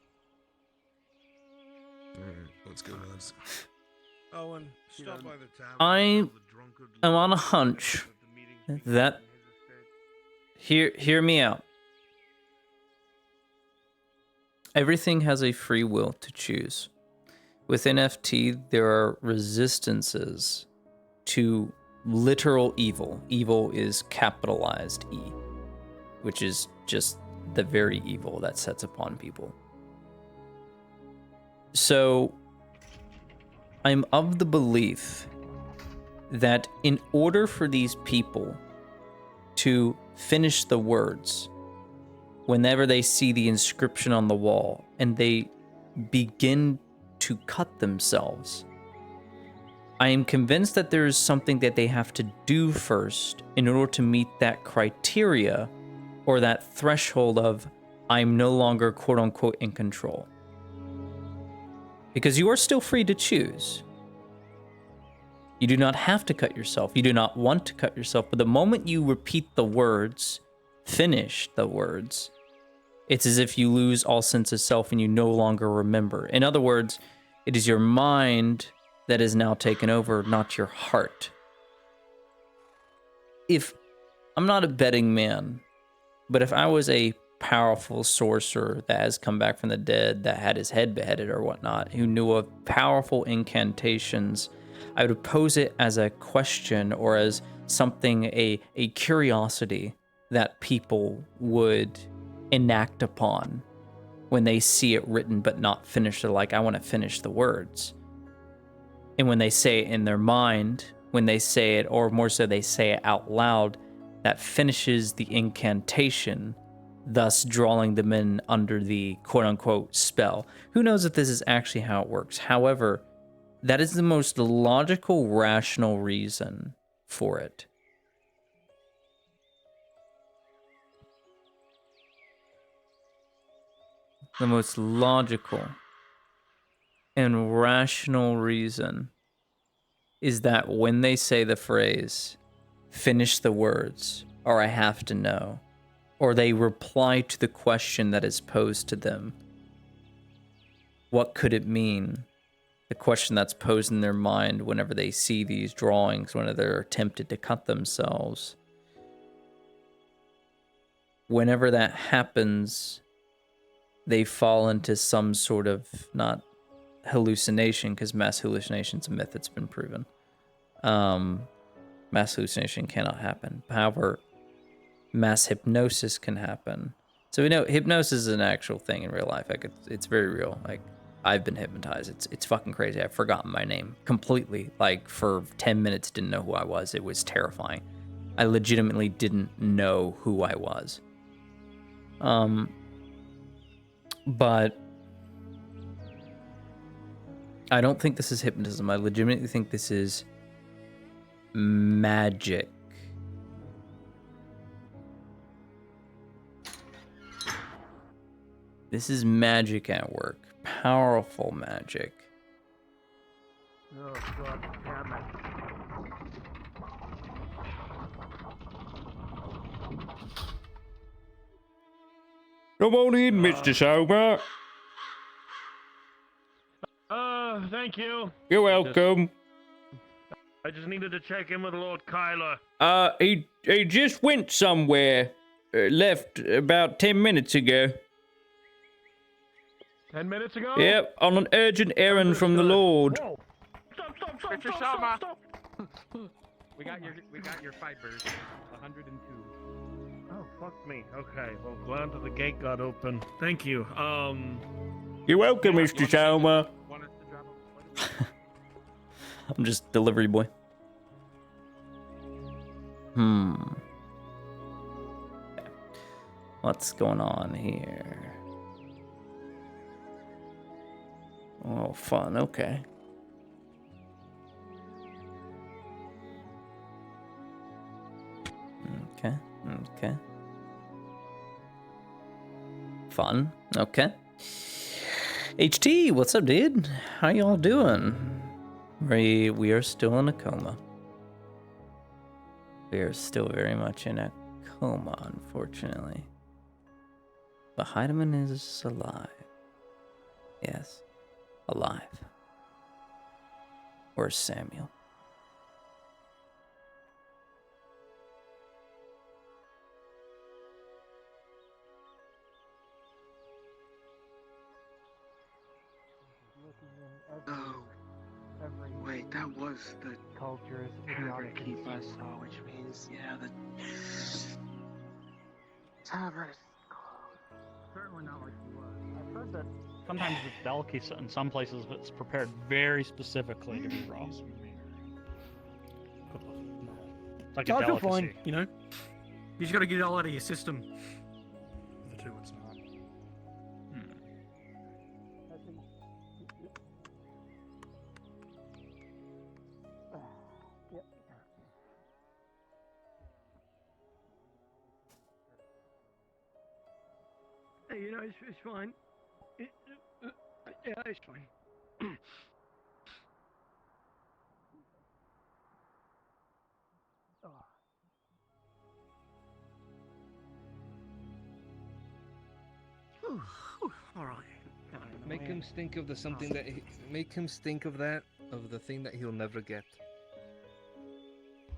S15: Alright, let's go, lads.
S3: Owen, stop by the tavern.
S2: I am on a hunch that... Hear me out. Everything has a free will to choose. Within FT, there are resistances to literal evil. Evil is capitalized E, which is just the very evil that sets upon people. So, I'm of the belief that in order for these people to finish the words, whenever they see the inscription on the wall and they begin to cut themselves, I am convinced that there is something that they have to do first in order to meet that criteria or that threshold of I'm no longer quote unquote in control. Because you are still free to choose. You do not have to cut yourself. You do not want to cut yourself. But the moment you repeat the words, finish the words, it's as if you lose all sense of self and you no longer remember. In other words, it is your mind that is now taken over, not your heart. If I'm not a betting man, But if I was a powerful sorcerer that has come back from the dead, that had his head beheaded or whatnot, who knew of powerful incantations, I would pose it as a question or as something, a curiosity that people would enact upon when they see it written but not finished. They're like, I want to finish the words. And when they say it in their mind, when they say it, or more so they say it out loud, that finishes the incantation, thus drawing them in under the quote-unquote spell. Who knows if this is actually how it works? However, that is the most logical, rational reason for it. The most logical and rational reason is that when they say the phrase, finish the words, or I have to know, or they reply to the question that is posed to them, what could it mean? The question that's posed in their mind whenever they see these drawings, whenever they're tempted to cut themselves. Whenever that happens, they fall into some sort of, not hallucination, because mass hallucination's a myth that's been proven. Mass hallucination cannot happen. However, mass hypnosis can happen. So we know hypnosis is an actual thing in real life. Like it's very real. Like I've been hypnotized. It's fucking crazy. I've forgotten my name completely. Like for 10 minutes, didn't know who I was. It was terrifying. I legitimately didn't know who I was. But I don't think this is hypnotism. I legitimately think this is magic. This is magic at work. Powerful magic.
S16: Oh, God damn it.
S2: Come on in, Mr. Sober.
S12: Thank you.
S2: You're welcome.
S12: I just needed to check in with Lord Kyler.
S2: He just went somewhere. Left about 10 minutes ago.
S12: 10 minutes ago?
S2: Yep, on an urgent errand from the Lord.
S12: Whoa. Stop.
S5: We got your fibers. 102.
S12: Oh, fuck me. Okay, well, glad that the gate got open. Thank you.
S2: You're welcome, Mr. Chalmer. I'm just delivery boy. What's going on here? Oh, fun. Okay. Okay. Fun. Okay. HT, what's up, dude? How y'all doing? We are still in a coma. We are still very much in a coma, unfortunately. But Heidemann is alive. Yes, alive. Where's Samuel?
S6: Oh, wait, that was the
S5: culture's
S6: idiotic keep I saw, which means, yeah, the tavern is
S11: Certainly not like he was. I've heard that sometimes it's delicate in some places, but it's prepared very specifically to be raw. It's like a
S7: I feel
S11: delicacy.
S7: fine, you know. You just got to get it all out of your system.
S11: The two, it's not.
S7: Hey, you know, it's fine. Yeah, it's fine. All right.
S9: Make him think of the something that make him think of that of the thing that he'll never get.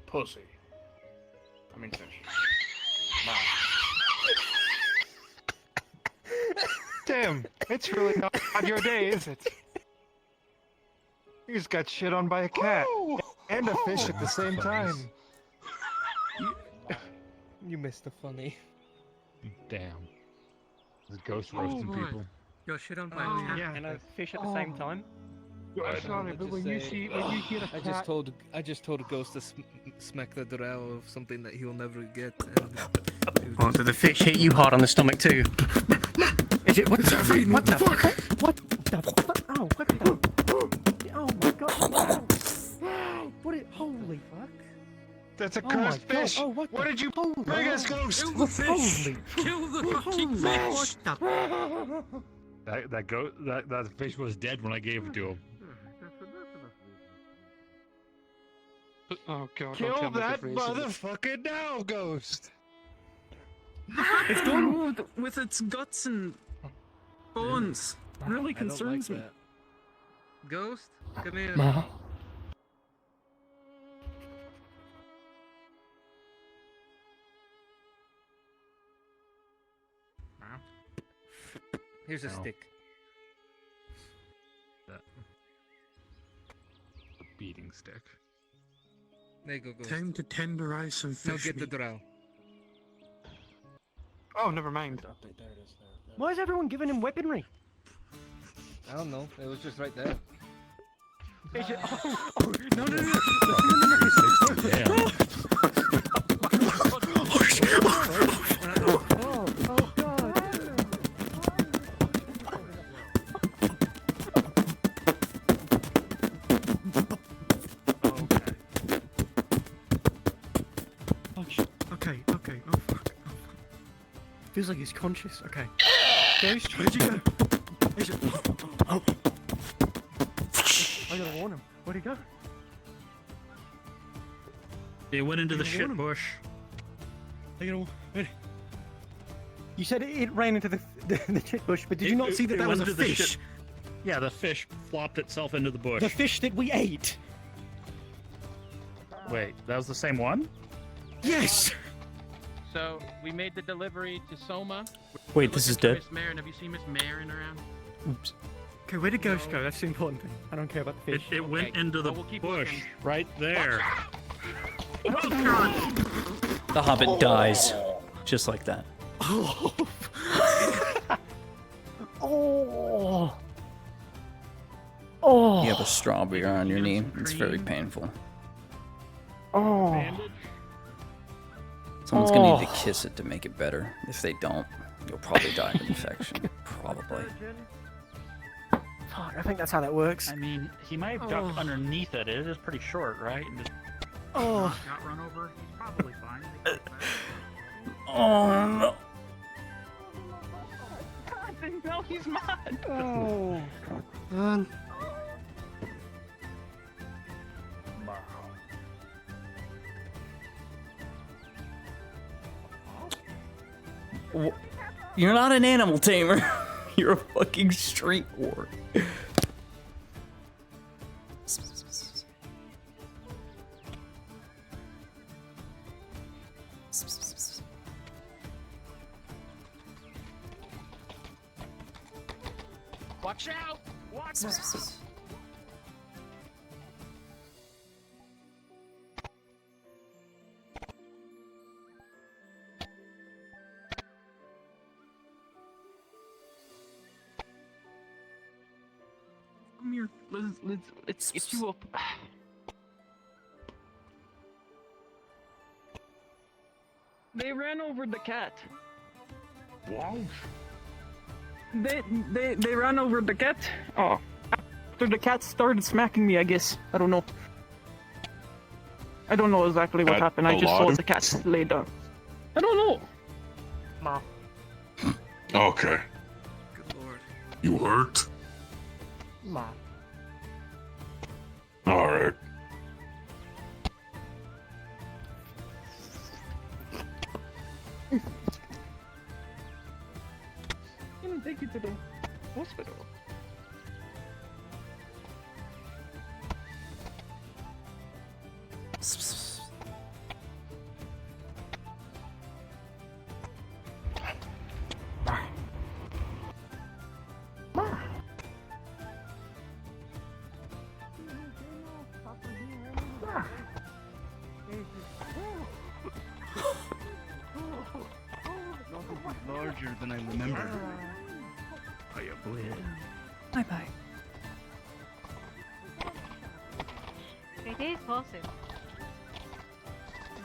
S12: Pussy. I mean fish. Nah.
S17: Tim, it's really not your day, is it? You just got shit on by a cat and a fish at the same time.
S9: You missed the funny.
S4: Damn. The ghost roasting people.
S7: You're shit on by a cat and a fish at the same time.
S17: Sorry, but when you hear a
S9: I
S17: cat,
S9: just told a ghost to smack the drow of something that he'll never get.
S7: Oh, did the fish hit you hard on the stomach too? Is it? What the fuck? What the fuck? What the fuck? Oh, what the? Oh my god! Wow! What it? Holy fuck!
S17: that's a cursed fish.
S7: Oh, what
S17: did you bring us, ghost?
S7: Kill the fish! Kill the fucking fish! What the?
S4: That fish was dead when I gave it to him.
S17: Oh god!
S16: Kill that motherfucker now, ghost.
S7: It's gone with its guts and bones. Really concerns me.
S9: Ghost, come here. Here's a stick.
S15: The beating stick.
S9: There you go, ghost.
S16: Time to tenderize some fish.
S9: Now get the drow.
S17: Oh, never mind.
S7: Why is everyone giving him weaponry?
S9: I don't know. It was just right there.
S7: Is it? Oh, no, no, no, no, Okay. Oh fuck. Feels like he's conscious. Okay. Ghost, where'd you go? Is it? Oh. I gotta warn him. Where'd he go?
S11: He went into the
S7: warn
S11: shit
S7: him.
S11: bush.
S7: You said it ran into the shit bush, but did you not see that was a
S11: went into the
S7: fish?
S11: shit- Yeah, the fish flopped itself into the bush.
S7: The fish that we ate.
S11: Wait, that was the same one?
S7: Yes.
S5: So we made the delivery to Soma.
S2: Wait, this is dead?
S5: Miss Marin, have you seen Miss Marin around?
S2: Oops.
S7: Okay, where did Ghost go? That's the important thing. I don't care about the fish.
S11: It went into the
S5: we'll keep
S11: bush
S5: looking.
S11: right there.
S2: The hobbit dies. Just like that.
S7: Oh. Oh. Oh.
S2: You have a strawberry on your knee. It's very painful.
S7: Oh.
S2: Someone's gonna need to kiss it to make it better. If they don't, you'll probably die of infection. Probably.
S7: Fuck, I think that's how that works.
S11: I mean, he might have ducked underneath it. It is pretty short, right? And just
S7: Oh.
S11: got run over. He's probably fine.
S2: Oh no.
S5: No, he's mad.
S7: Oh.
S2: You're not an animal tamer. You're a fucking street ward.
S5: Watch out! Watch out! Come here. Let's get you up. They ran over the cat.
S16: Wow.
S7: They ran over the cat. Oh. After the cat started smacking me, I guess. I don't know. I don't know exactly what happened. I just saw the cat lay down. I don't know. Ma.
S16: Okay.
S9: Good lord.
S16: You hurt?
S7: Ma.
S16: Alright.
S7: Can I take you to the hospital?
S21: Larger than I remember.
S10: Bye bye.
S1: It is possible.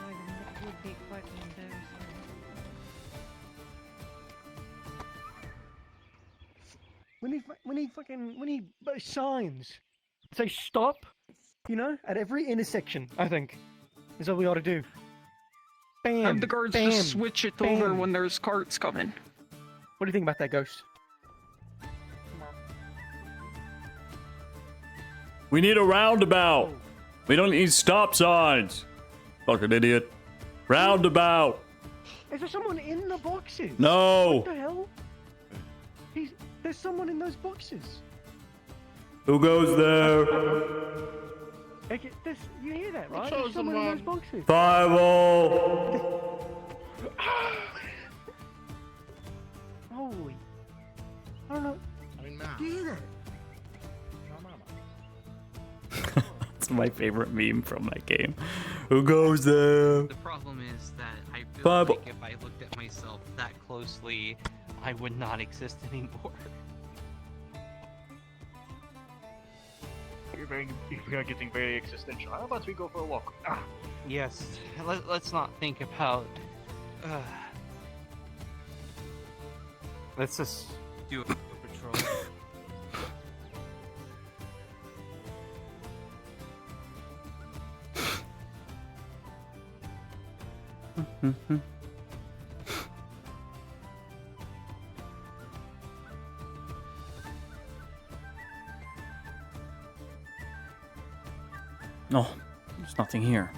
S1: It would be quite embarrassing.
S7: When he signs, say stop, you know, at every intersection, I think, is what we ought to do. Bam.
S18: Have the guards
S7: bam,
S18: just switch it
S7: bam.
S18: over when there's carts coming.
S7: What do you think about that, Ghost?
S19: We need a roundabout. We don't need stop signs. Fucking idiot. Roundabout.
S7: Is there someone in the boxes?
S19: No.
S7: What the hell? There's someone in those boxes.
S19: Who goes there?
S7: Okay, you hear that, right?
S16: Chosen
S7: There's someone in
S16: one.
S7: those boxes.
S19: 5-0.
S7: Holy. I don't know. Do you hear that?
S2: That's my favorite meme from that game. Who goes there?
S22: The problem is that I feel
S2: Bible.
S22: like if I looked at myself that closely, I would not exist anymore.
S11: You're getting very existential. How about we go for a walk?
S22: Yes, let's not think about. Let's just do a patrol.
S2: No, there's nothing here.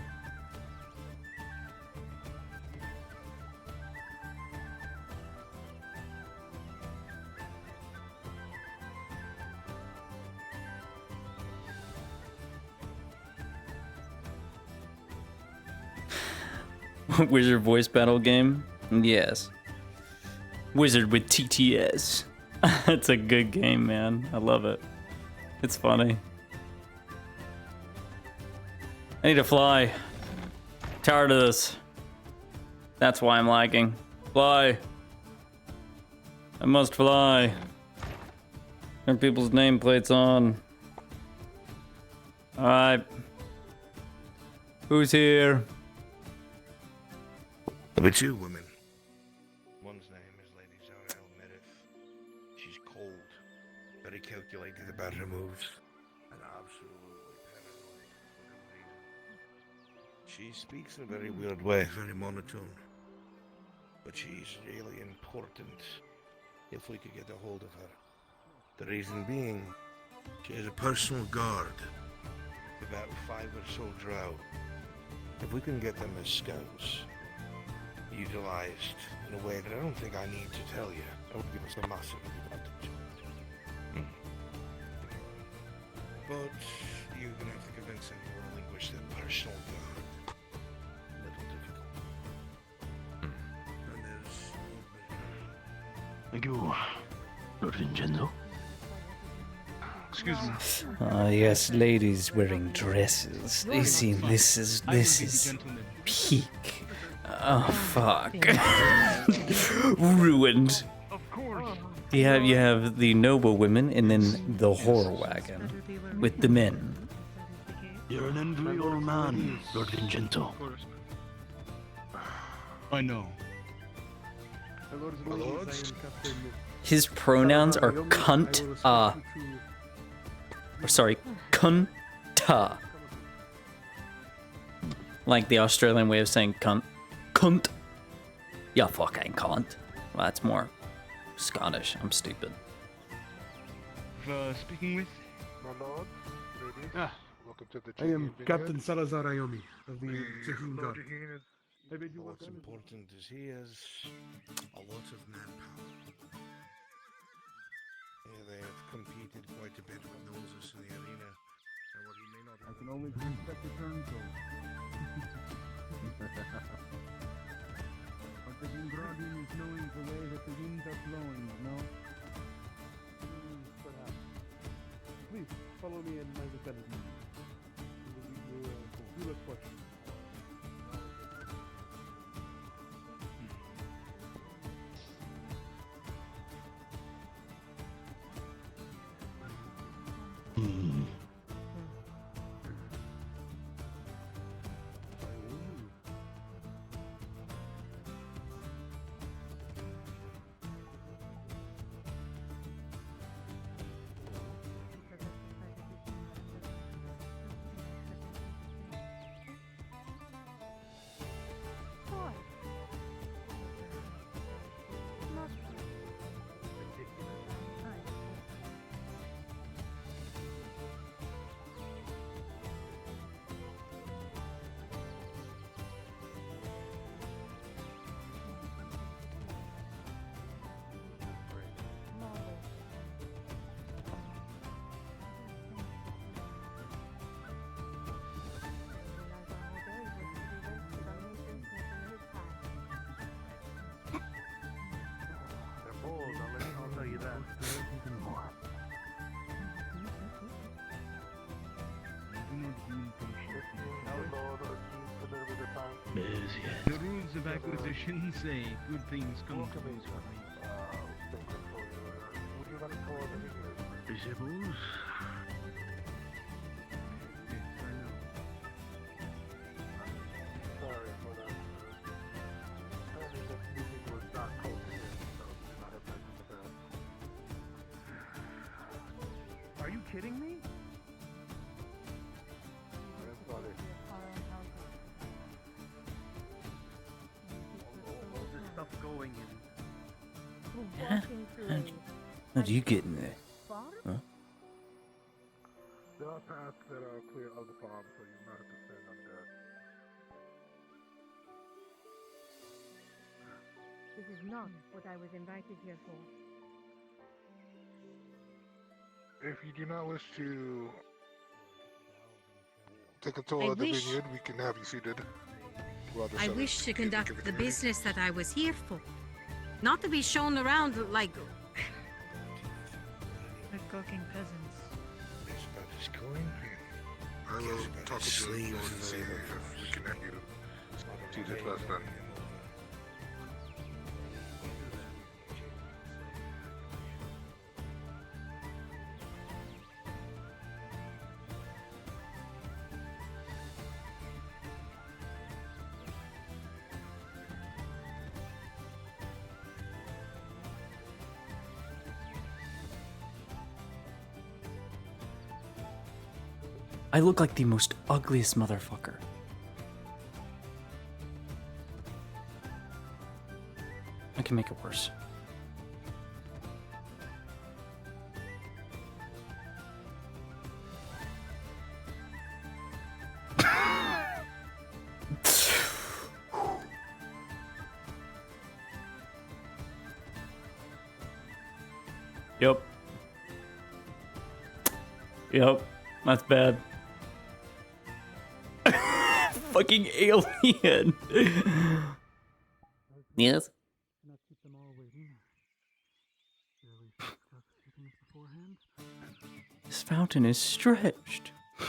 S2: Wizard voice battle game? Yes. Wizard with TTS. It's a good game, man. I love it. It's funny. I need to fly. Tired of this. That's why I'm lagging. Fly. I must fly. Turn people's nameplates on. Alright. Who's here?
S3: There were two women. One's name is Lady Zara El-Medif. She's cold, very calculated about her moves, and absolutely paranoid for no reason. She speaks in a very weird way, very monotone. But she's really important if we could get a hold of her. The reason being, she has a personal guard, about 5 or so drow. If we can get them as scouts, utilized in a way that I don't think I need to tell you, that would give us a massive advantage. But you're gonna have to convince them to relinquish their personal guard. A little difficult. And there's...
S19: Thank you, Lord Vincenzo.
S21: Excuse me.
S2: Yes, ladies wearing dresses. They seem this is peak. Oh fuck. Ruined.
S21: Of course.
S2: You have the noble women and then the whore wagon with the men.
S19: You're an enviable man, Lord Vincenzo.
S21: I know.
S2: His pronouns are cunt, cunta. Like the Australian way of saying cunt. Cunt. You fucking cunt. Well, that's more Scottish. I'm stupid.
S21: Speaking with?
S23: My lord, ladies, welcome to the
S16: I am Captain Salazar Ayomi of the Jaheen Guard.
S3: What's important is he has a lot of manpower. Yeah, they have competed quite a bit with Moses in the arena. And what he may not have...
S4: I can only respect the turn, so. But the Gingradian is knowing the way that the winds are blowing, no?
S16: Perhaps. Please, follow me and my lieutenant. We will lead you to the question.
S21: The rules of acquisition say good things come to those who wait.
S23: Would you like a tour of the vineyard?
S11: I suppose.
S21: Yes, I know.
S23: Sorry for that. Apparently this meeting was not posted, so we might have mentioned the past.
S11: Are you kidding me?
S23: Everybody.
S11: All this stuff going in.
S2: How'd you get in there? Huh?
S23: There are paths that are clear of the farm, so you might have to spend undead.
S8: This is not what I was invited here for.
S23: If you do not wish to take a tour
S8: I
S23: of the
S8: wish-
S23: vineyard, we can have you seated. While the
S8: I
S23: sellers
S8: wish to
S23: give
S8: conduct
S23: the
S8: the
S23: community.
S8: business that I was here for. Not to be shown around like
S1: cooking peasants.
S3: It's about his coin.
S23: I will talk to the Lord and see if we can have you to this last then.
S2: I look like the most ugliest motherfucker. I can make it worse. Yep. Yep. That's bad. Fucking alien. Yes.
S11: Cannot keep them all waiting. Really just keeping this beforehand.
S2: This fountain is stretched.
S11: I'm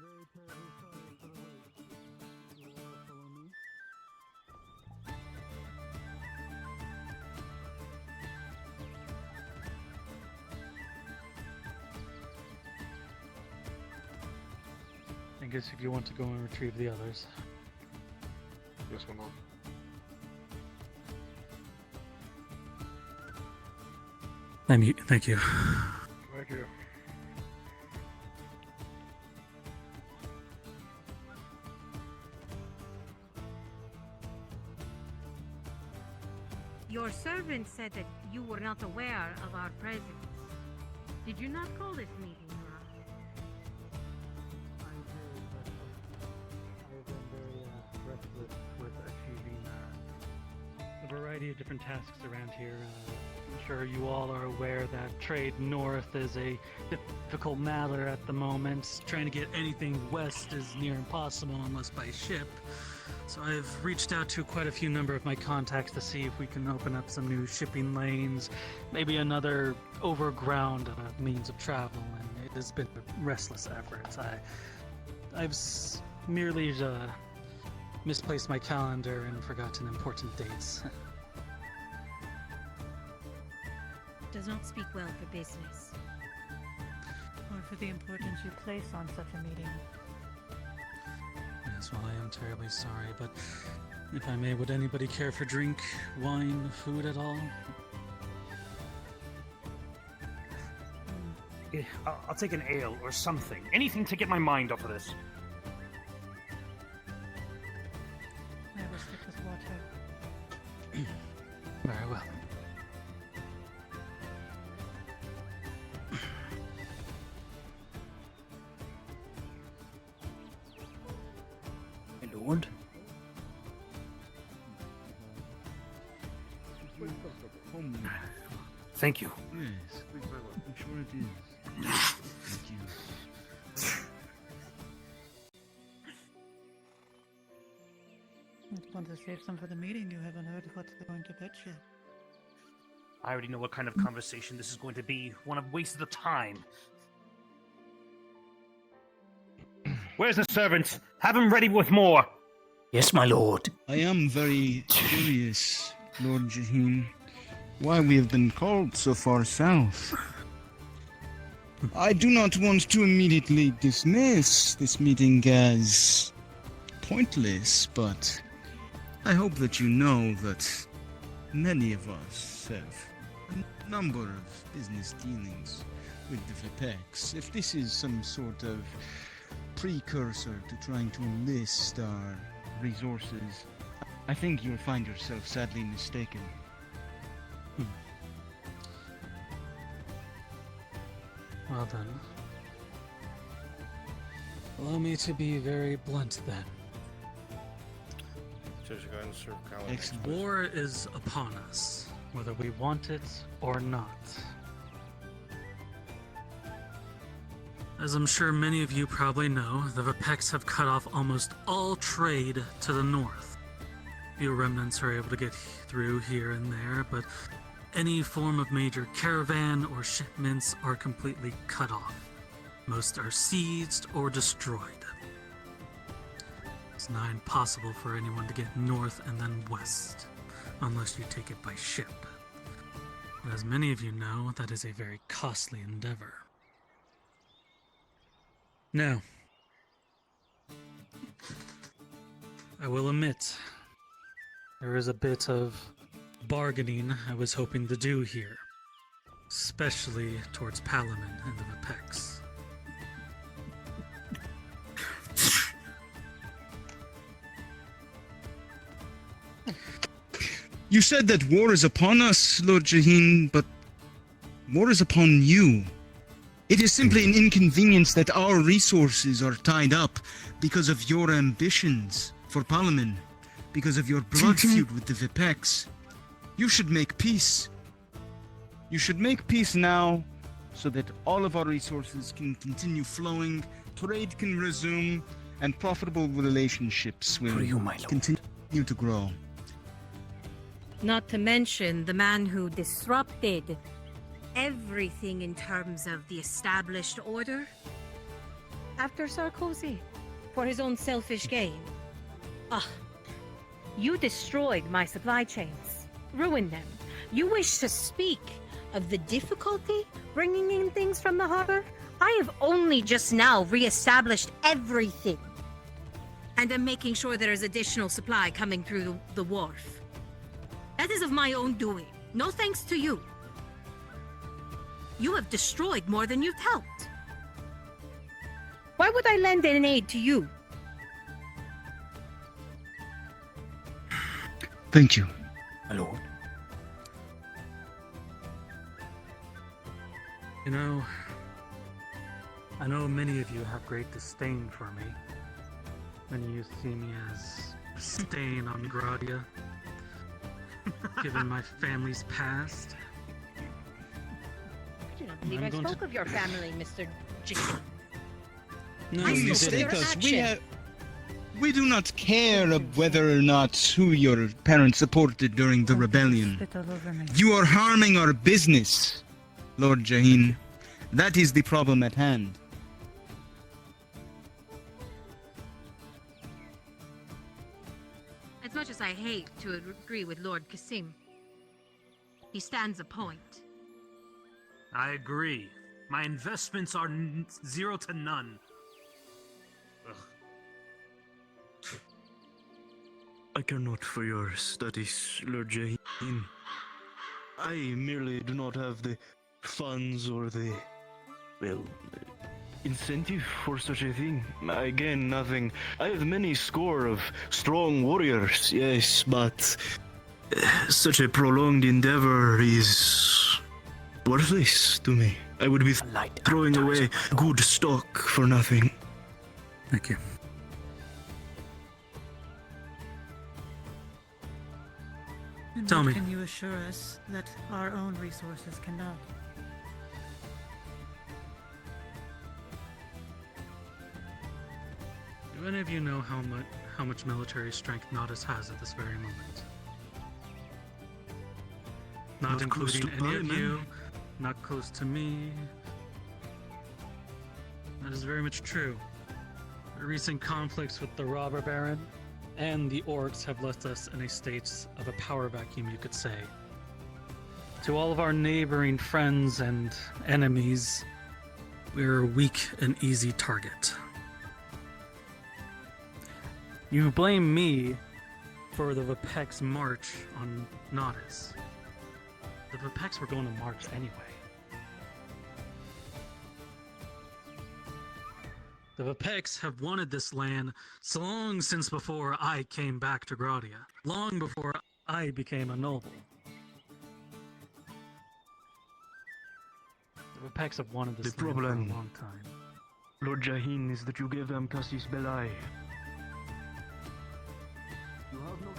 S11: very terribly sorry for the wait. You will all follow me. I guess if you want to go and retrieve the others.
S23: Yes, my lord.
S11: Thank you.
S23: Thank you.
S8: your servant said that you were not aware of our presence. Did you not call this meeting, Nora?
S11: I have been very restless with achieving a variety of different tasks around here. I'm sure you all are aware that trade north is a difficult matter at the moment. Trying to get anything west is near impossible unless by ship. So I've reached out to quite a few number of my contacts to see if we can open up some new shipping lanes, maybe another overground means of travel, and it has been a restless effort. I've merely misplaced my calendar and forgotten important dates.
S8: Does not speak well for business.
S1: Or for the importance you place on such a meeting.
S11: Yes, well, I am terribly sorry, but if I may, would anybody care for drink, wine, food at all?
S18: I'll take an ale or something. Anything to get my mind off of this.
S1: I will stick with water.
S11: Very well.
S2: My lord?
S18: Thank you.
S11: Yes, I'm sure it is. Thank you.
S1: I want to save some for the meeting. You haven't heard what they're going to bet yet.
S18: I already know what kind of conversation this is going to be. One of wasted of time. Where's the servant? Have him ready with more.
S19: Yes, my lord.
S21: I am very curious, Lord Jaheen, why we have been called so far south. I do not want to immediately dismiss this meeting as pointless, but I hope that you know that many of us have a number of business dealings with the Vipex. If this is some sort of precursor to trying to enlist our resources, I think you'll find yourself sadly mistaken.
S11: Well then, allow me to be very blunt then. War is upon us, whether we want it or not. As I'm sure many of you probably know, the Vipex have cut off almost all trade to the north. Few remnants are able to get through here and there, but any form of major caravan or shipments are completely cut off. Most are seized or destroyed. It's nigh impossible for anyone to get north and then west, unless you take it by ship. But as many of you know, that is a very costly endeavor. Now, I will admit, there is a bit of bargaining I was hoping to do here, especially towards Palamon and the Vipex.
S21: You said that war is upon us, Lord Jaheen, but war is upon you. It is simply an inconvenience that our resources are tied up because of your ambitions for Palamon, because of your blood feud with the Vipex. You should make peace. You should make peace now so that all of our resources can continue flowing, trade can resume, and profitable relationships will continue to grow.
S8: Not to mention the man who disrupted everything in terms of the established order after Sarkozy for his own selfish gain. You destroyed my supply chains, ruined them. You wish to speak of the difficulty bringing in things from the harbor? I have only just now re-established everything. And I'm making sure there is additional supply coming through the wharf. That is of my own doing. No thanks to you. You have destroyed more than you've helped. Why would I lend an aid to you?
S21: Thank you,
S19: my lord.
S11: You know, I know many of you have great disdain for me. Many of you see me as a stain on Gradia, given my family's past.
S8: I do not believe I spoke of your family, Mr. G.
S21: No, you mistake us. We do not care of whether or not who your parents supported during the rebellion. You are harming our business, Lord Jaheen. That is the problem at hand.
S8: As much as I hate to agree with Lord Kasim, he stands a point.
S18: I agree. My investments are 0 to none. Ugh.
S13: I care not for your studies, Lord Jaheen. I merely do not have the funds or the, well, incentive for such a thing. I gain nothing. I have many score of strong warriors, yes, but such a prolonged endeavor is worthless to me. I would be throwing away good stock for nothing.
S11: Thank you.
S1: And
S11: Tell
S1: what
S11: me.
S1: can you assure us that our own resources cannot?
S11: Do any of you know how much military strength Naudus has at this very moment? Not
S13: Not close
S11: including
S13: to
S11: any of
S13: Palamon.
S11: you, not close to me. That is very much true. The recent conflicts with the robber baron And the orcs have left us in a state of a power vacuum, you could say. To all of our neighboring friends and enemies, we're a weak and easy target. You blame me for the Vapex march on Nodus. The Vapex were going to march anyway. The Vapex have wanted this land so long since before I came back to Gradia, long before I became a noble. The Vapex have wanted this
S13: The
S11: land for a
S13: problem,
S11: long time.
S13: Lord Jahin, is that you gave them Cassis Belli.
S23: You have no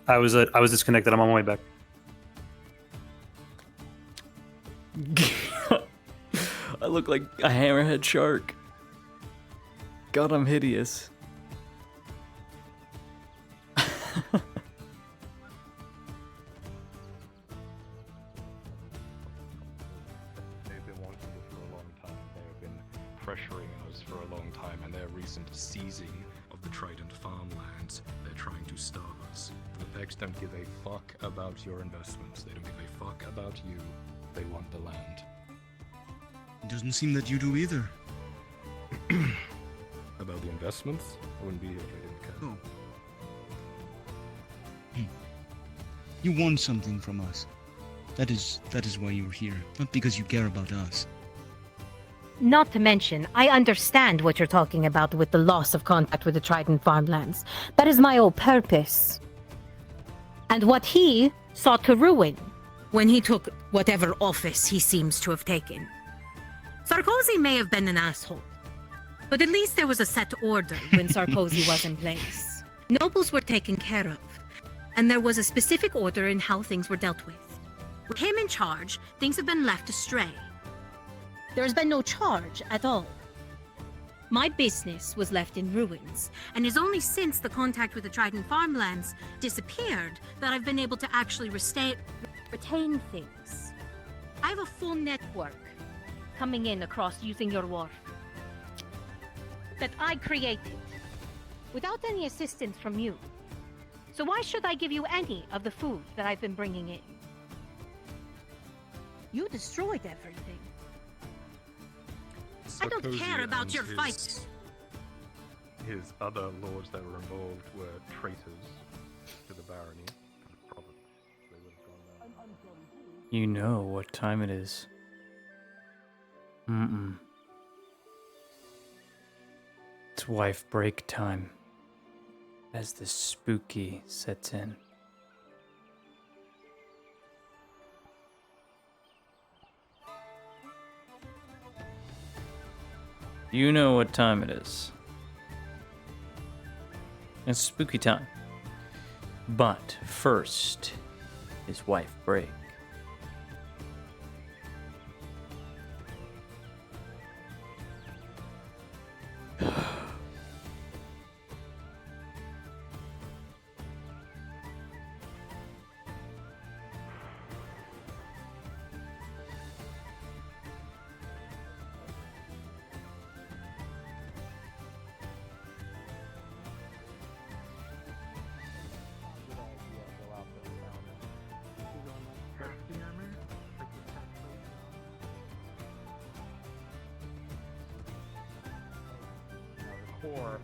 S23: guarantee.
S6: I was disconnected. I'm on my way back.
S2: I look like a hammerhead shark. God, I'm hideous.
S15: They've been wanting it for a long time. They have been pressuring us for a long time, and their recent seizing of the Trident farmlands, they're trying to starve us. The Vex don't give a fuck about your investments. They don't give a fuck about you. They want the land.
S21: It doesn't seem that you do either.
S15: About the investments? I wouldn't be here if I didn't care.
S21: Oh. You want something from us. That is why you're here, not because you care about us.
S8: Not to mention, I understand what you're talking about with the loss of contact with the Trident farmlands. That is my whole purpose. And what he sought to ruin when he took whatever office he seems to have taken. Sarkozy may have been an asshole, but at least there was a set order when Sarkozy was in place. Nobles were taken care of, and there was a specific order in how things were dealt with. With him in charge, things have been left astray. There has been no charge at all. My business was left in ruins, and it's only since the contact with the Trident farmlands disappeared that I've been able to actually retain things. I have a full network coming in across using your wharf that I created without any assistance from you. So why should I give you any of the food that I've been bringing in? You destroyed everything. I don't
S15: Sarkozy
S8: care about
S15: and
S8: your fight.
S15: His other lords that were involved were traitors to the barony. Probably they would have gone there.
S2: You know what time it is. It's wife break time as the spooky sets in. You know what time it is. It's spooky time. But first is wife break.
S5: Core.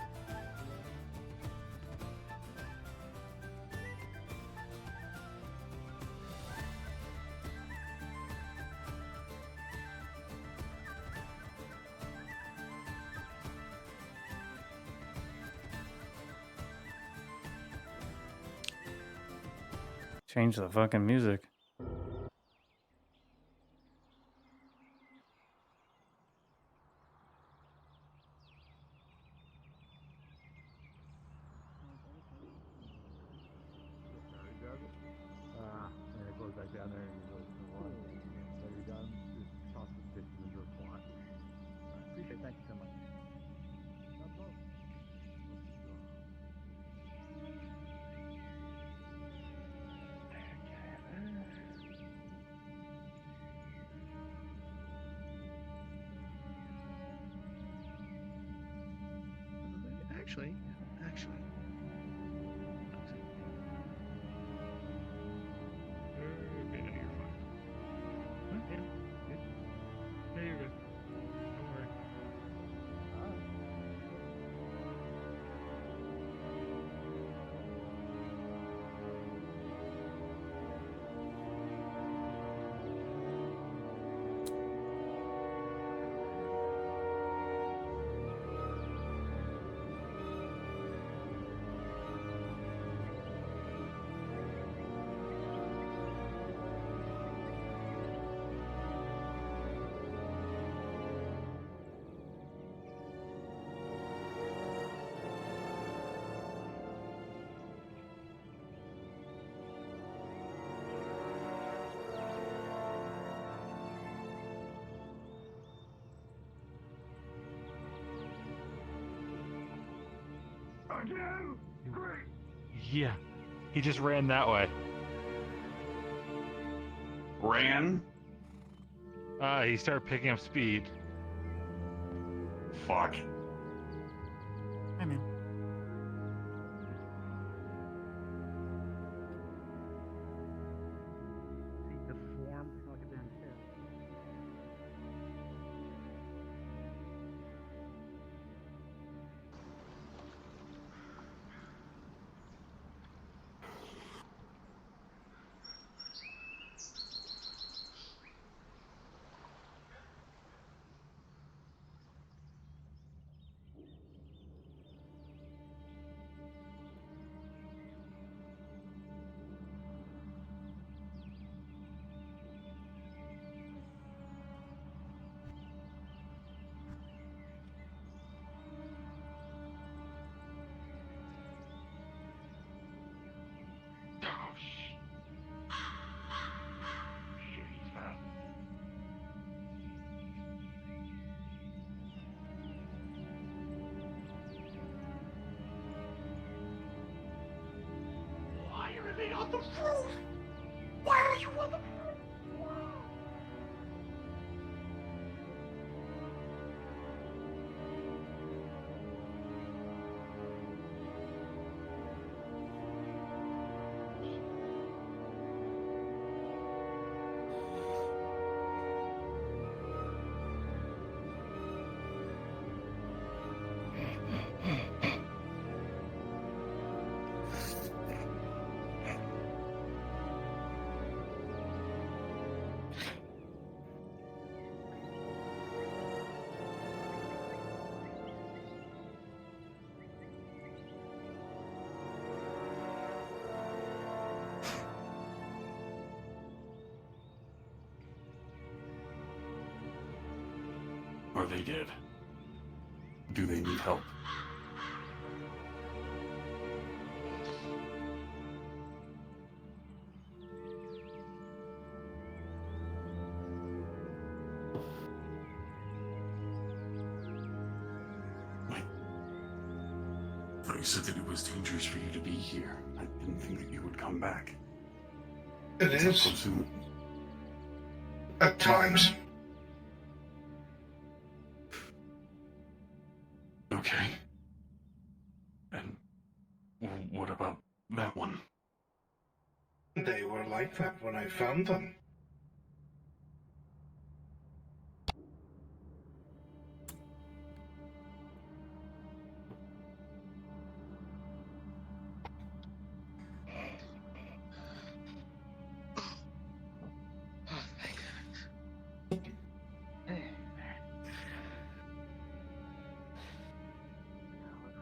S2: Change the fucking music.
S23: And it goes back down there and he goes to the water. When you're done, just toss the sticks into the pond. Appreciate it. Thank you so much. No problem.
S9: Actually.
S11: Okay, no, you're fine. Huh? Yeah, good. Yeah, you're good. Don't worry.
S23: Again? Great.
S11: Yeah, he just ran that way.
S23: Ran?
S11: He started picking up speed.
S23: Fuck.
S1: Hi, man.
S23: The form like a damn tail. Why are they on the roof? Why are you on the roof?
S12: Are they dead? Do they need help? I thought you said that it was dangerous for you to be here. I didn't think that you would come back.
S3: It is.
S12: So soon.
S3: At times.
S12: Okay. And what about that one?
S3: They were like that when I found them.
S23: Looks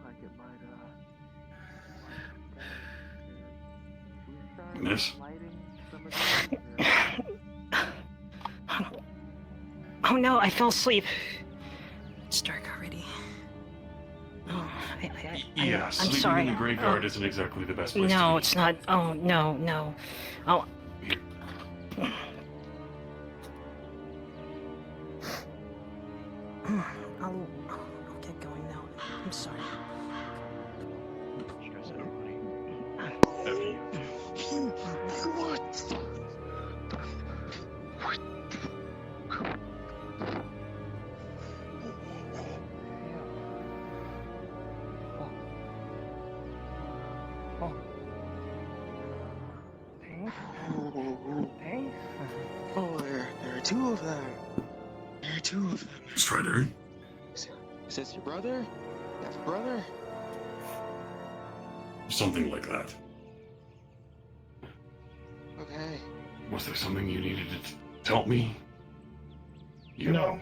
S23: like it might
S12: Miss?
S8: Oh no, I fell asleep. It's dark already. Oh,
S12: Yeah,
S8: I'm
S12: sleeping
S8: sorry.
S12: in the graveyard isn't exactly the best place
S8: No,
S12: to
S8: it's not. Oh, no. Oh. I'll get going now. I'm sorry.
S23: Stress everybody.
S7: two of them. There are two of them.
S12: Strider?
S7: Is this your brother? You have a brother?
S12: Something like that.
S7: Okay.
S12: Was there something you needed to tell me?
S3: No.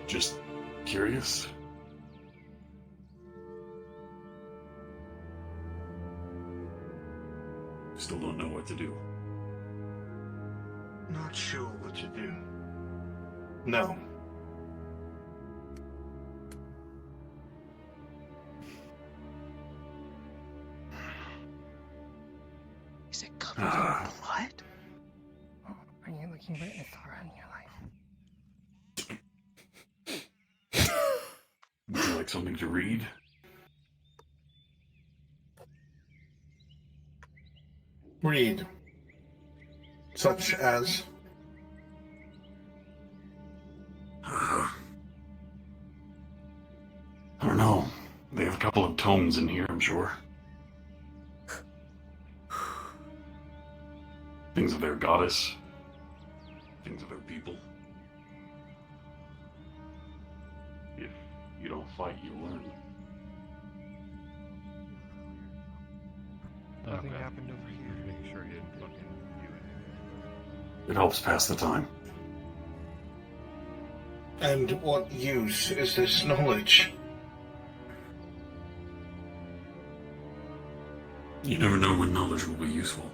S12: Just curious? Still don't know what to do.
S3: Not sure what to do. No.
S7: Is it covered in blood? Are you looking for a horror in your life?
S12: Would you like something to read?
S3: Read. Such as?
S12: I don't know. They have a couple of tomes in here, I'm sure. Things of their goddess. Things of their people. If you don't fight, you learn.
S7: Nothing happened over here.
S15: Making sure he didn't fucking do anything.
S12: It helps pass the time.
S3: And what use is this knowledge?
S12: You never know when knowledge will be useful.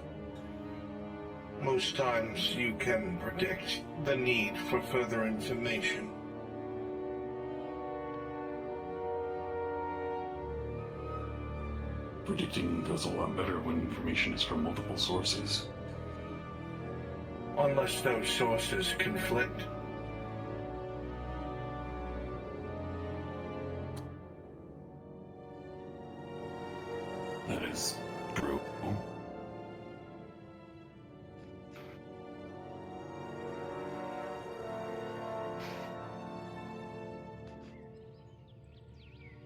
S3: Most times you can predict the need for further information.
S12: Predicting goes a lot better when information is from multiple sources.
S3: Unless those sources conflict.
S12: That is true.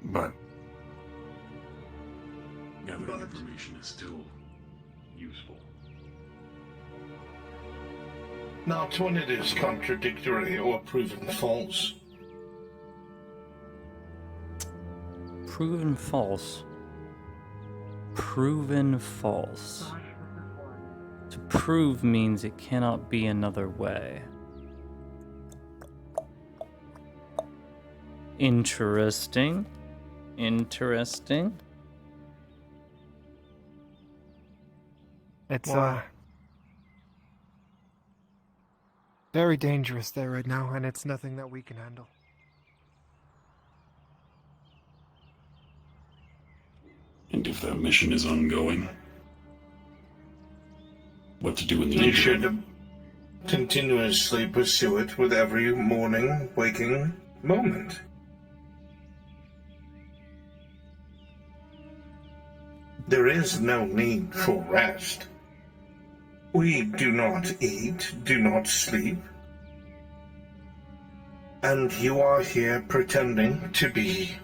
S12: But gathering information is still useful.
S3: Not when it is contradictory or proven false.
S2: Proven false. Proven false. To prove means it cannot be another way. Interesting. Interesting.
S7: It's very dangerous there right now, and it's nothing that we can handle.
S12: And if that mission is ongoing, what to do in the
S3: You
S12: interim?
S3: should continuously pursue it with every morning, waking moment. There is no need for rest. We do not eat, do not sleep. And you are here pretending to be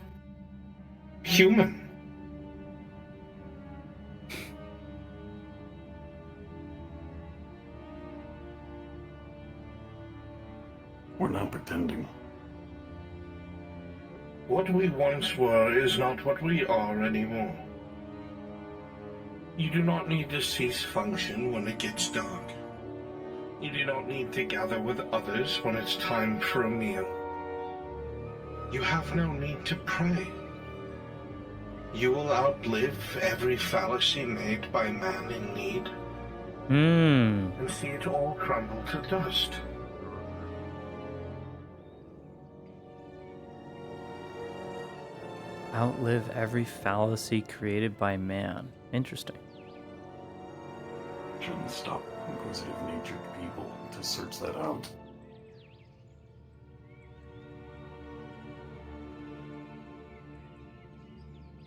S3: human.
S12: We're not pretending.
S3: What we once were is not what we are anymore. You do not need to cease function when it gets dark. You do not need to gather with others when it's time for a meal. You have no need to pray. You will outlive every fallacy made by man in need. And see it all crumble to dust.
S2: Outlive every fallacy created by man. Interesting.
S12: Shouldn't stop inquisitive natured people to search that out.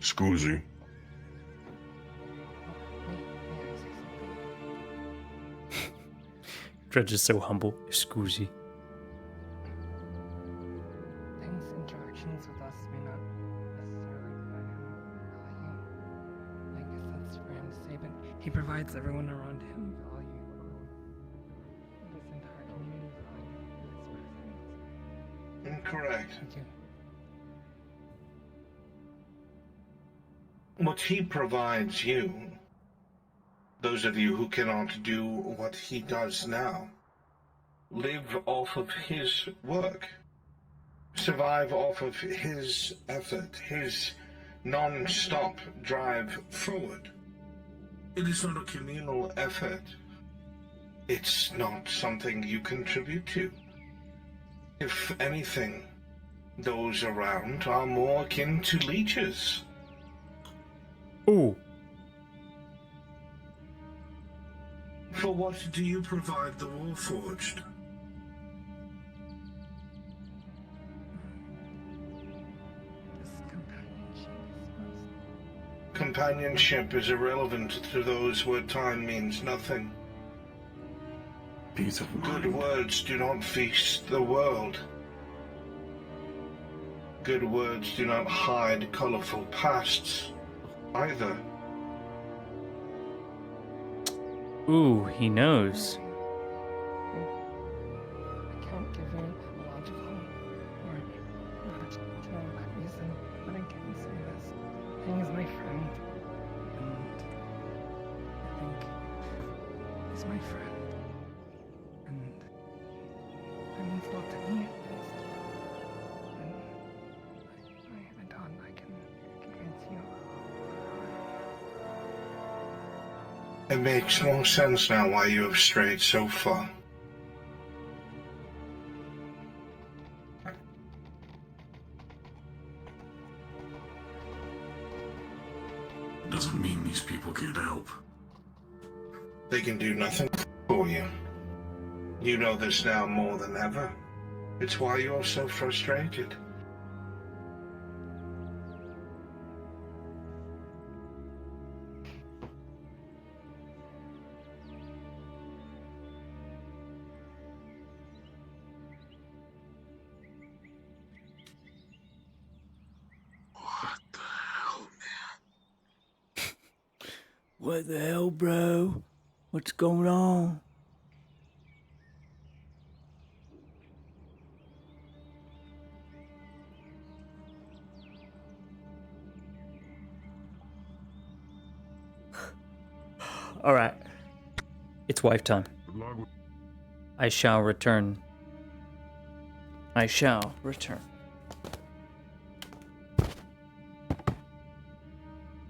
S12: Scusi.
S2: Dredge is so humble. Scusi.
S7: Things, interactions with us may not necessarily provide him value. I guess that's for him to say, but he provides everyone around him value.
S3: Correct.
S7: Thank you.
S3: What he provides you, those of you who cannot do what he does now, live off of his work, survive off of his effort, his non-stop drive forward. It is not a communal effort. It's not something you contribute to. If anything, those around are more akin to leeches.
S2: Ooh.
S3: For what do you provide the Warforged? Companionship is irrelevant to those where time means nothing.
S12: Peace of mind.
S3: Good words do not feast the world. Good words do not hide colorful pasts, either.
S2: Ooh, he knows.
S7: I can't give you a logical or rational reason, but I can say this. He is my friend, and I think he's my friend, and that means a lot to me at least. And I thought I can convince you.
S3: It makes more sense now why you have strayed so far.
S12: Doesn't mean these people can't help.
S3: They can do nothing for you. You know this now more than ever. It's why you're so frustrated.
S19: What the hell, bro? What's going on?
S2: All right. It's wife time. I shall return. I shall return.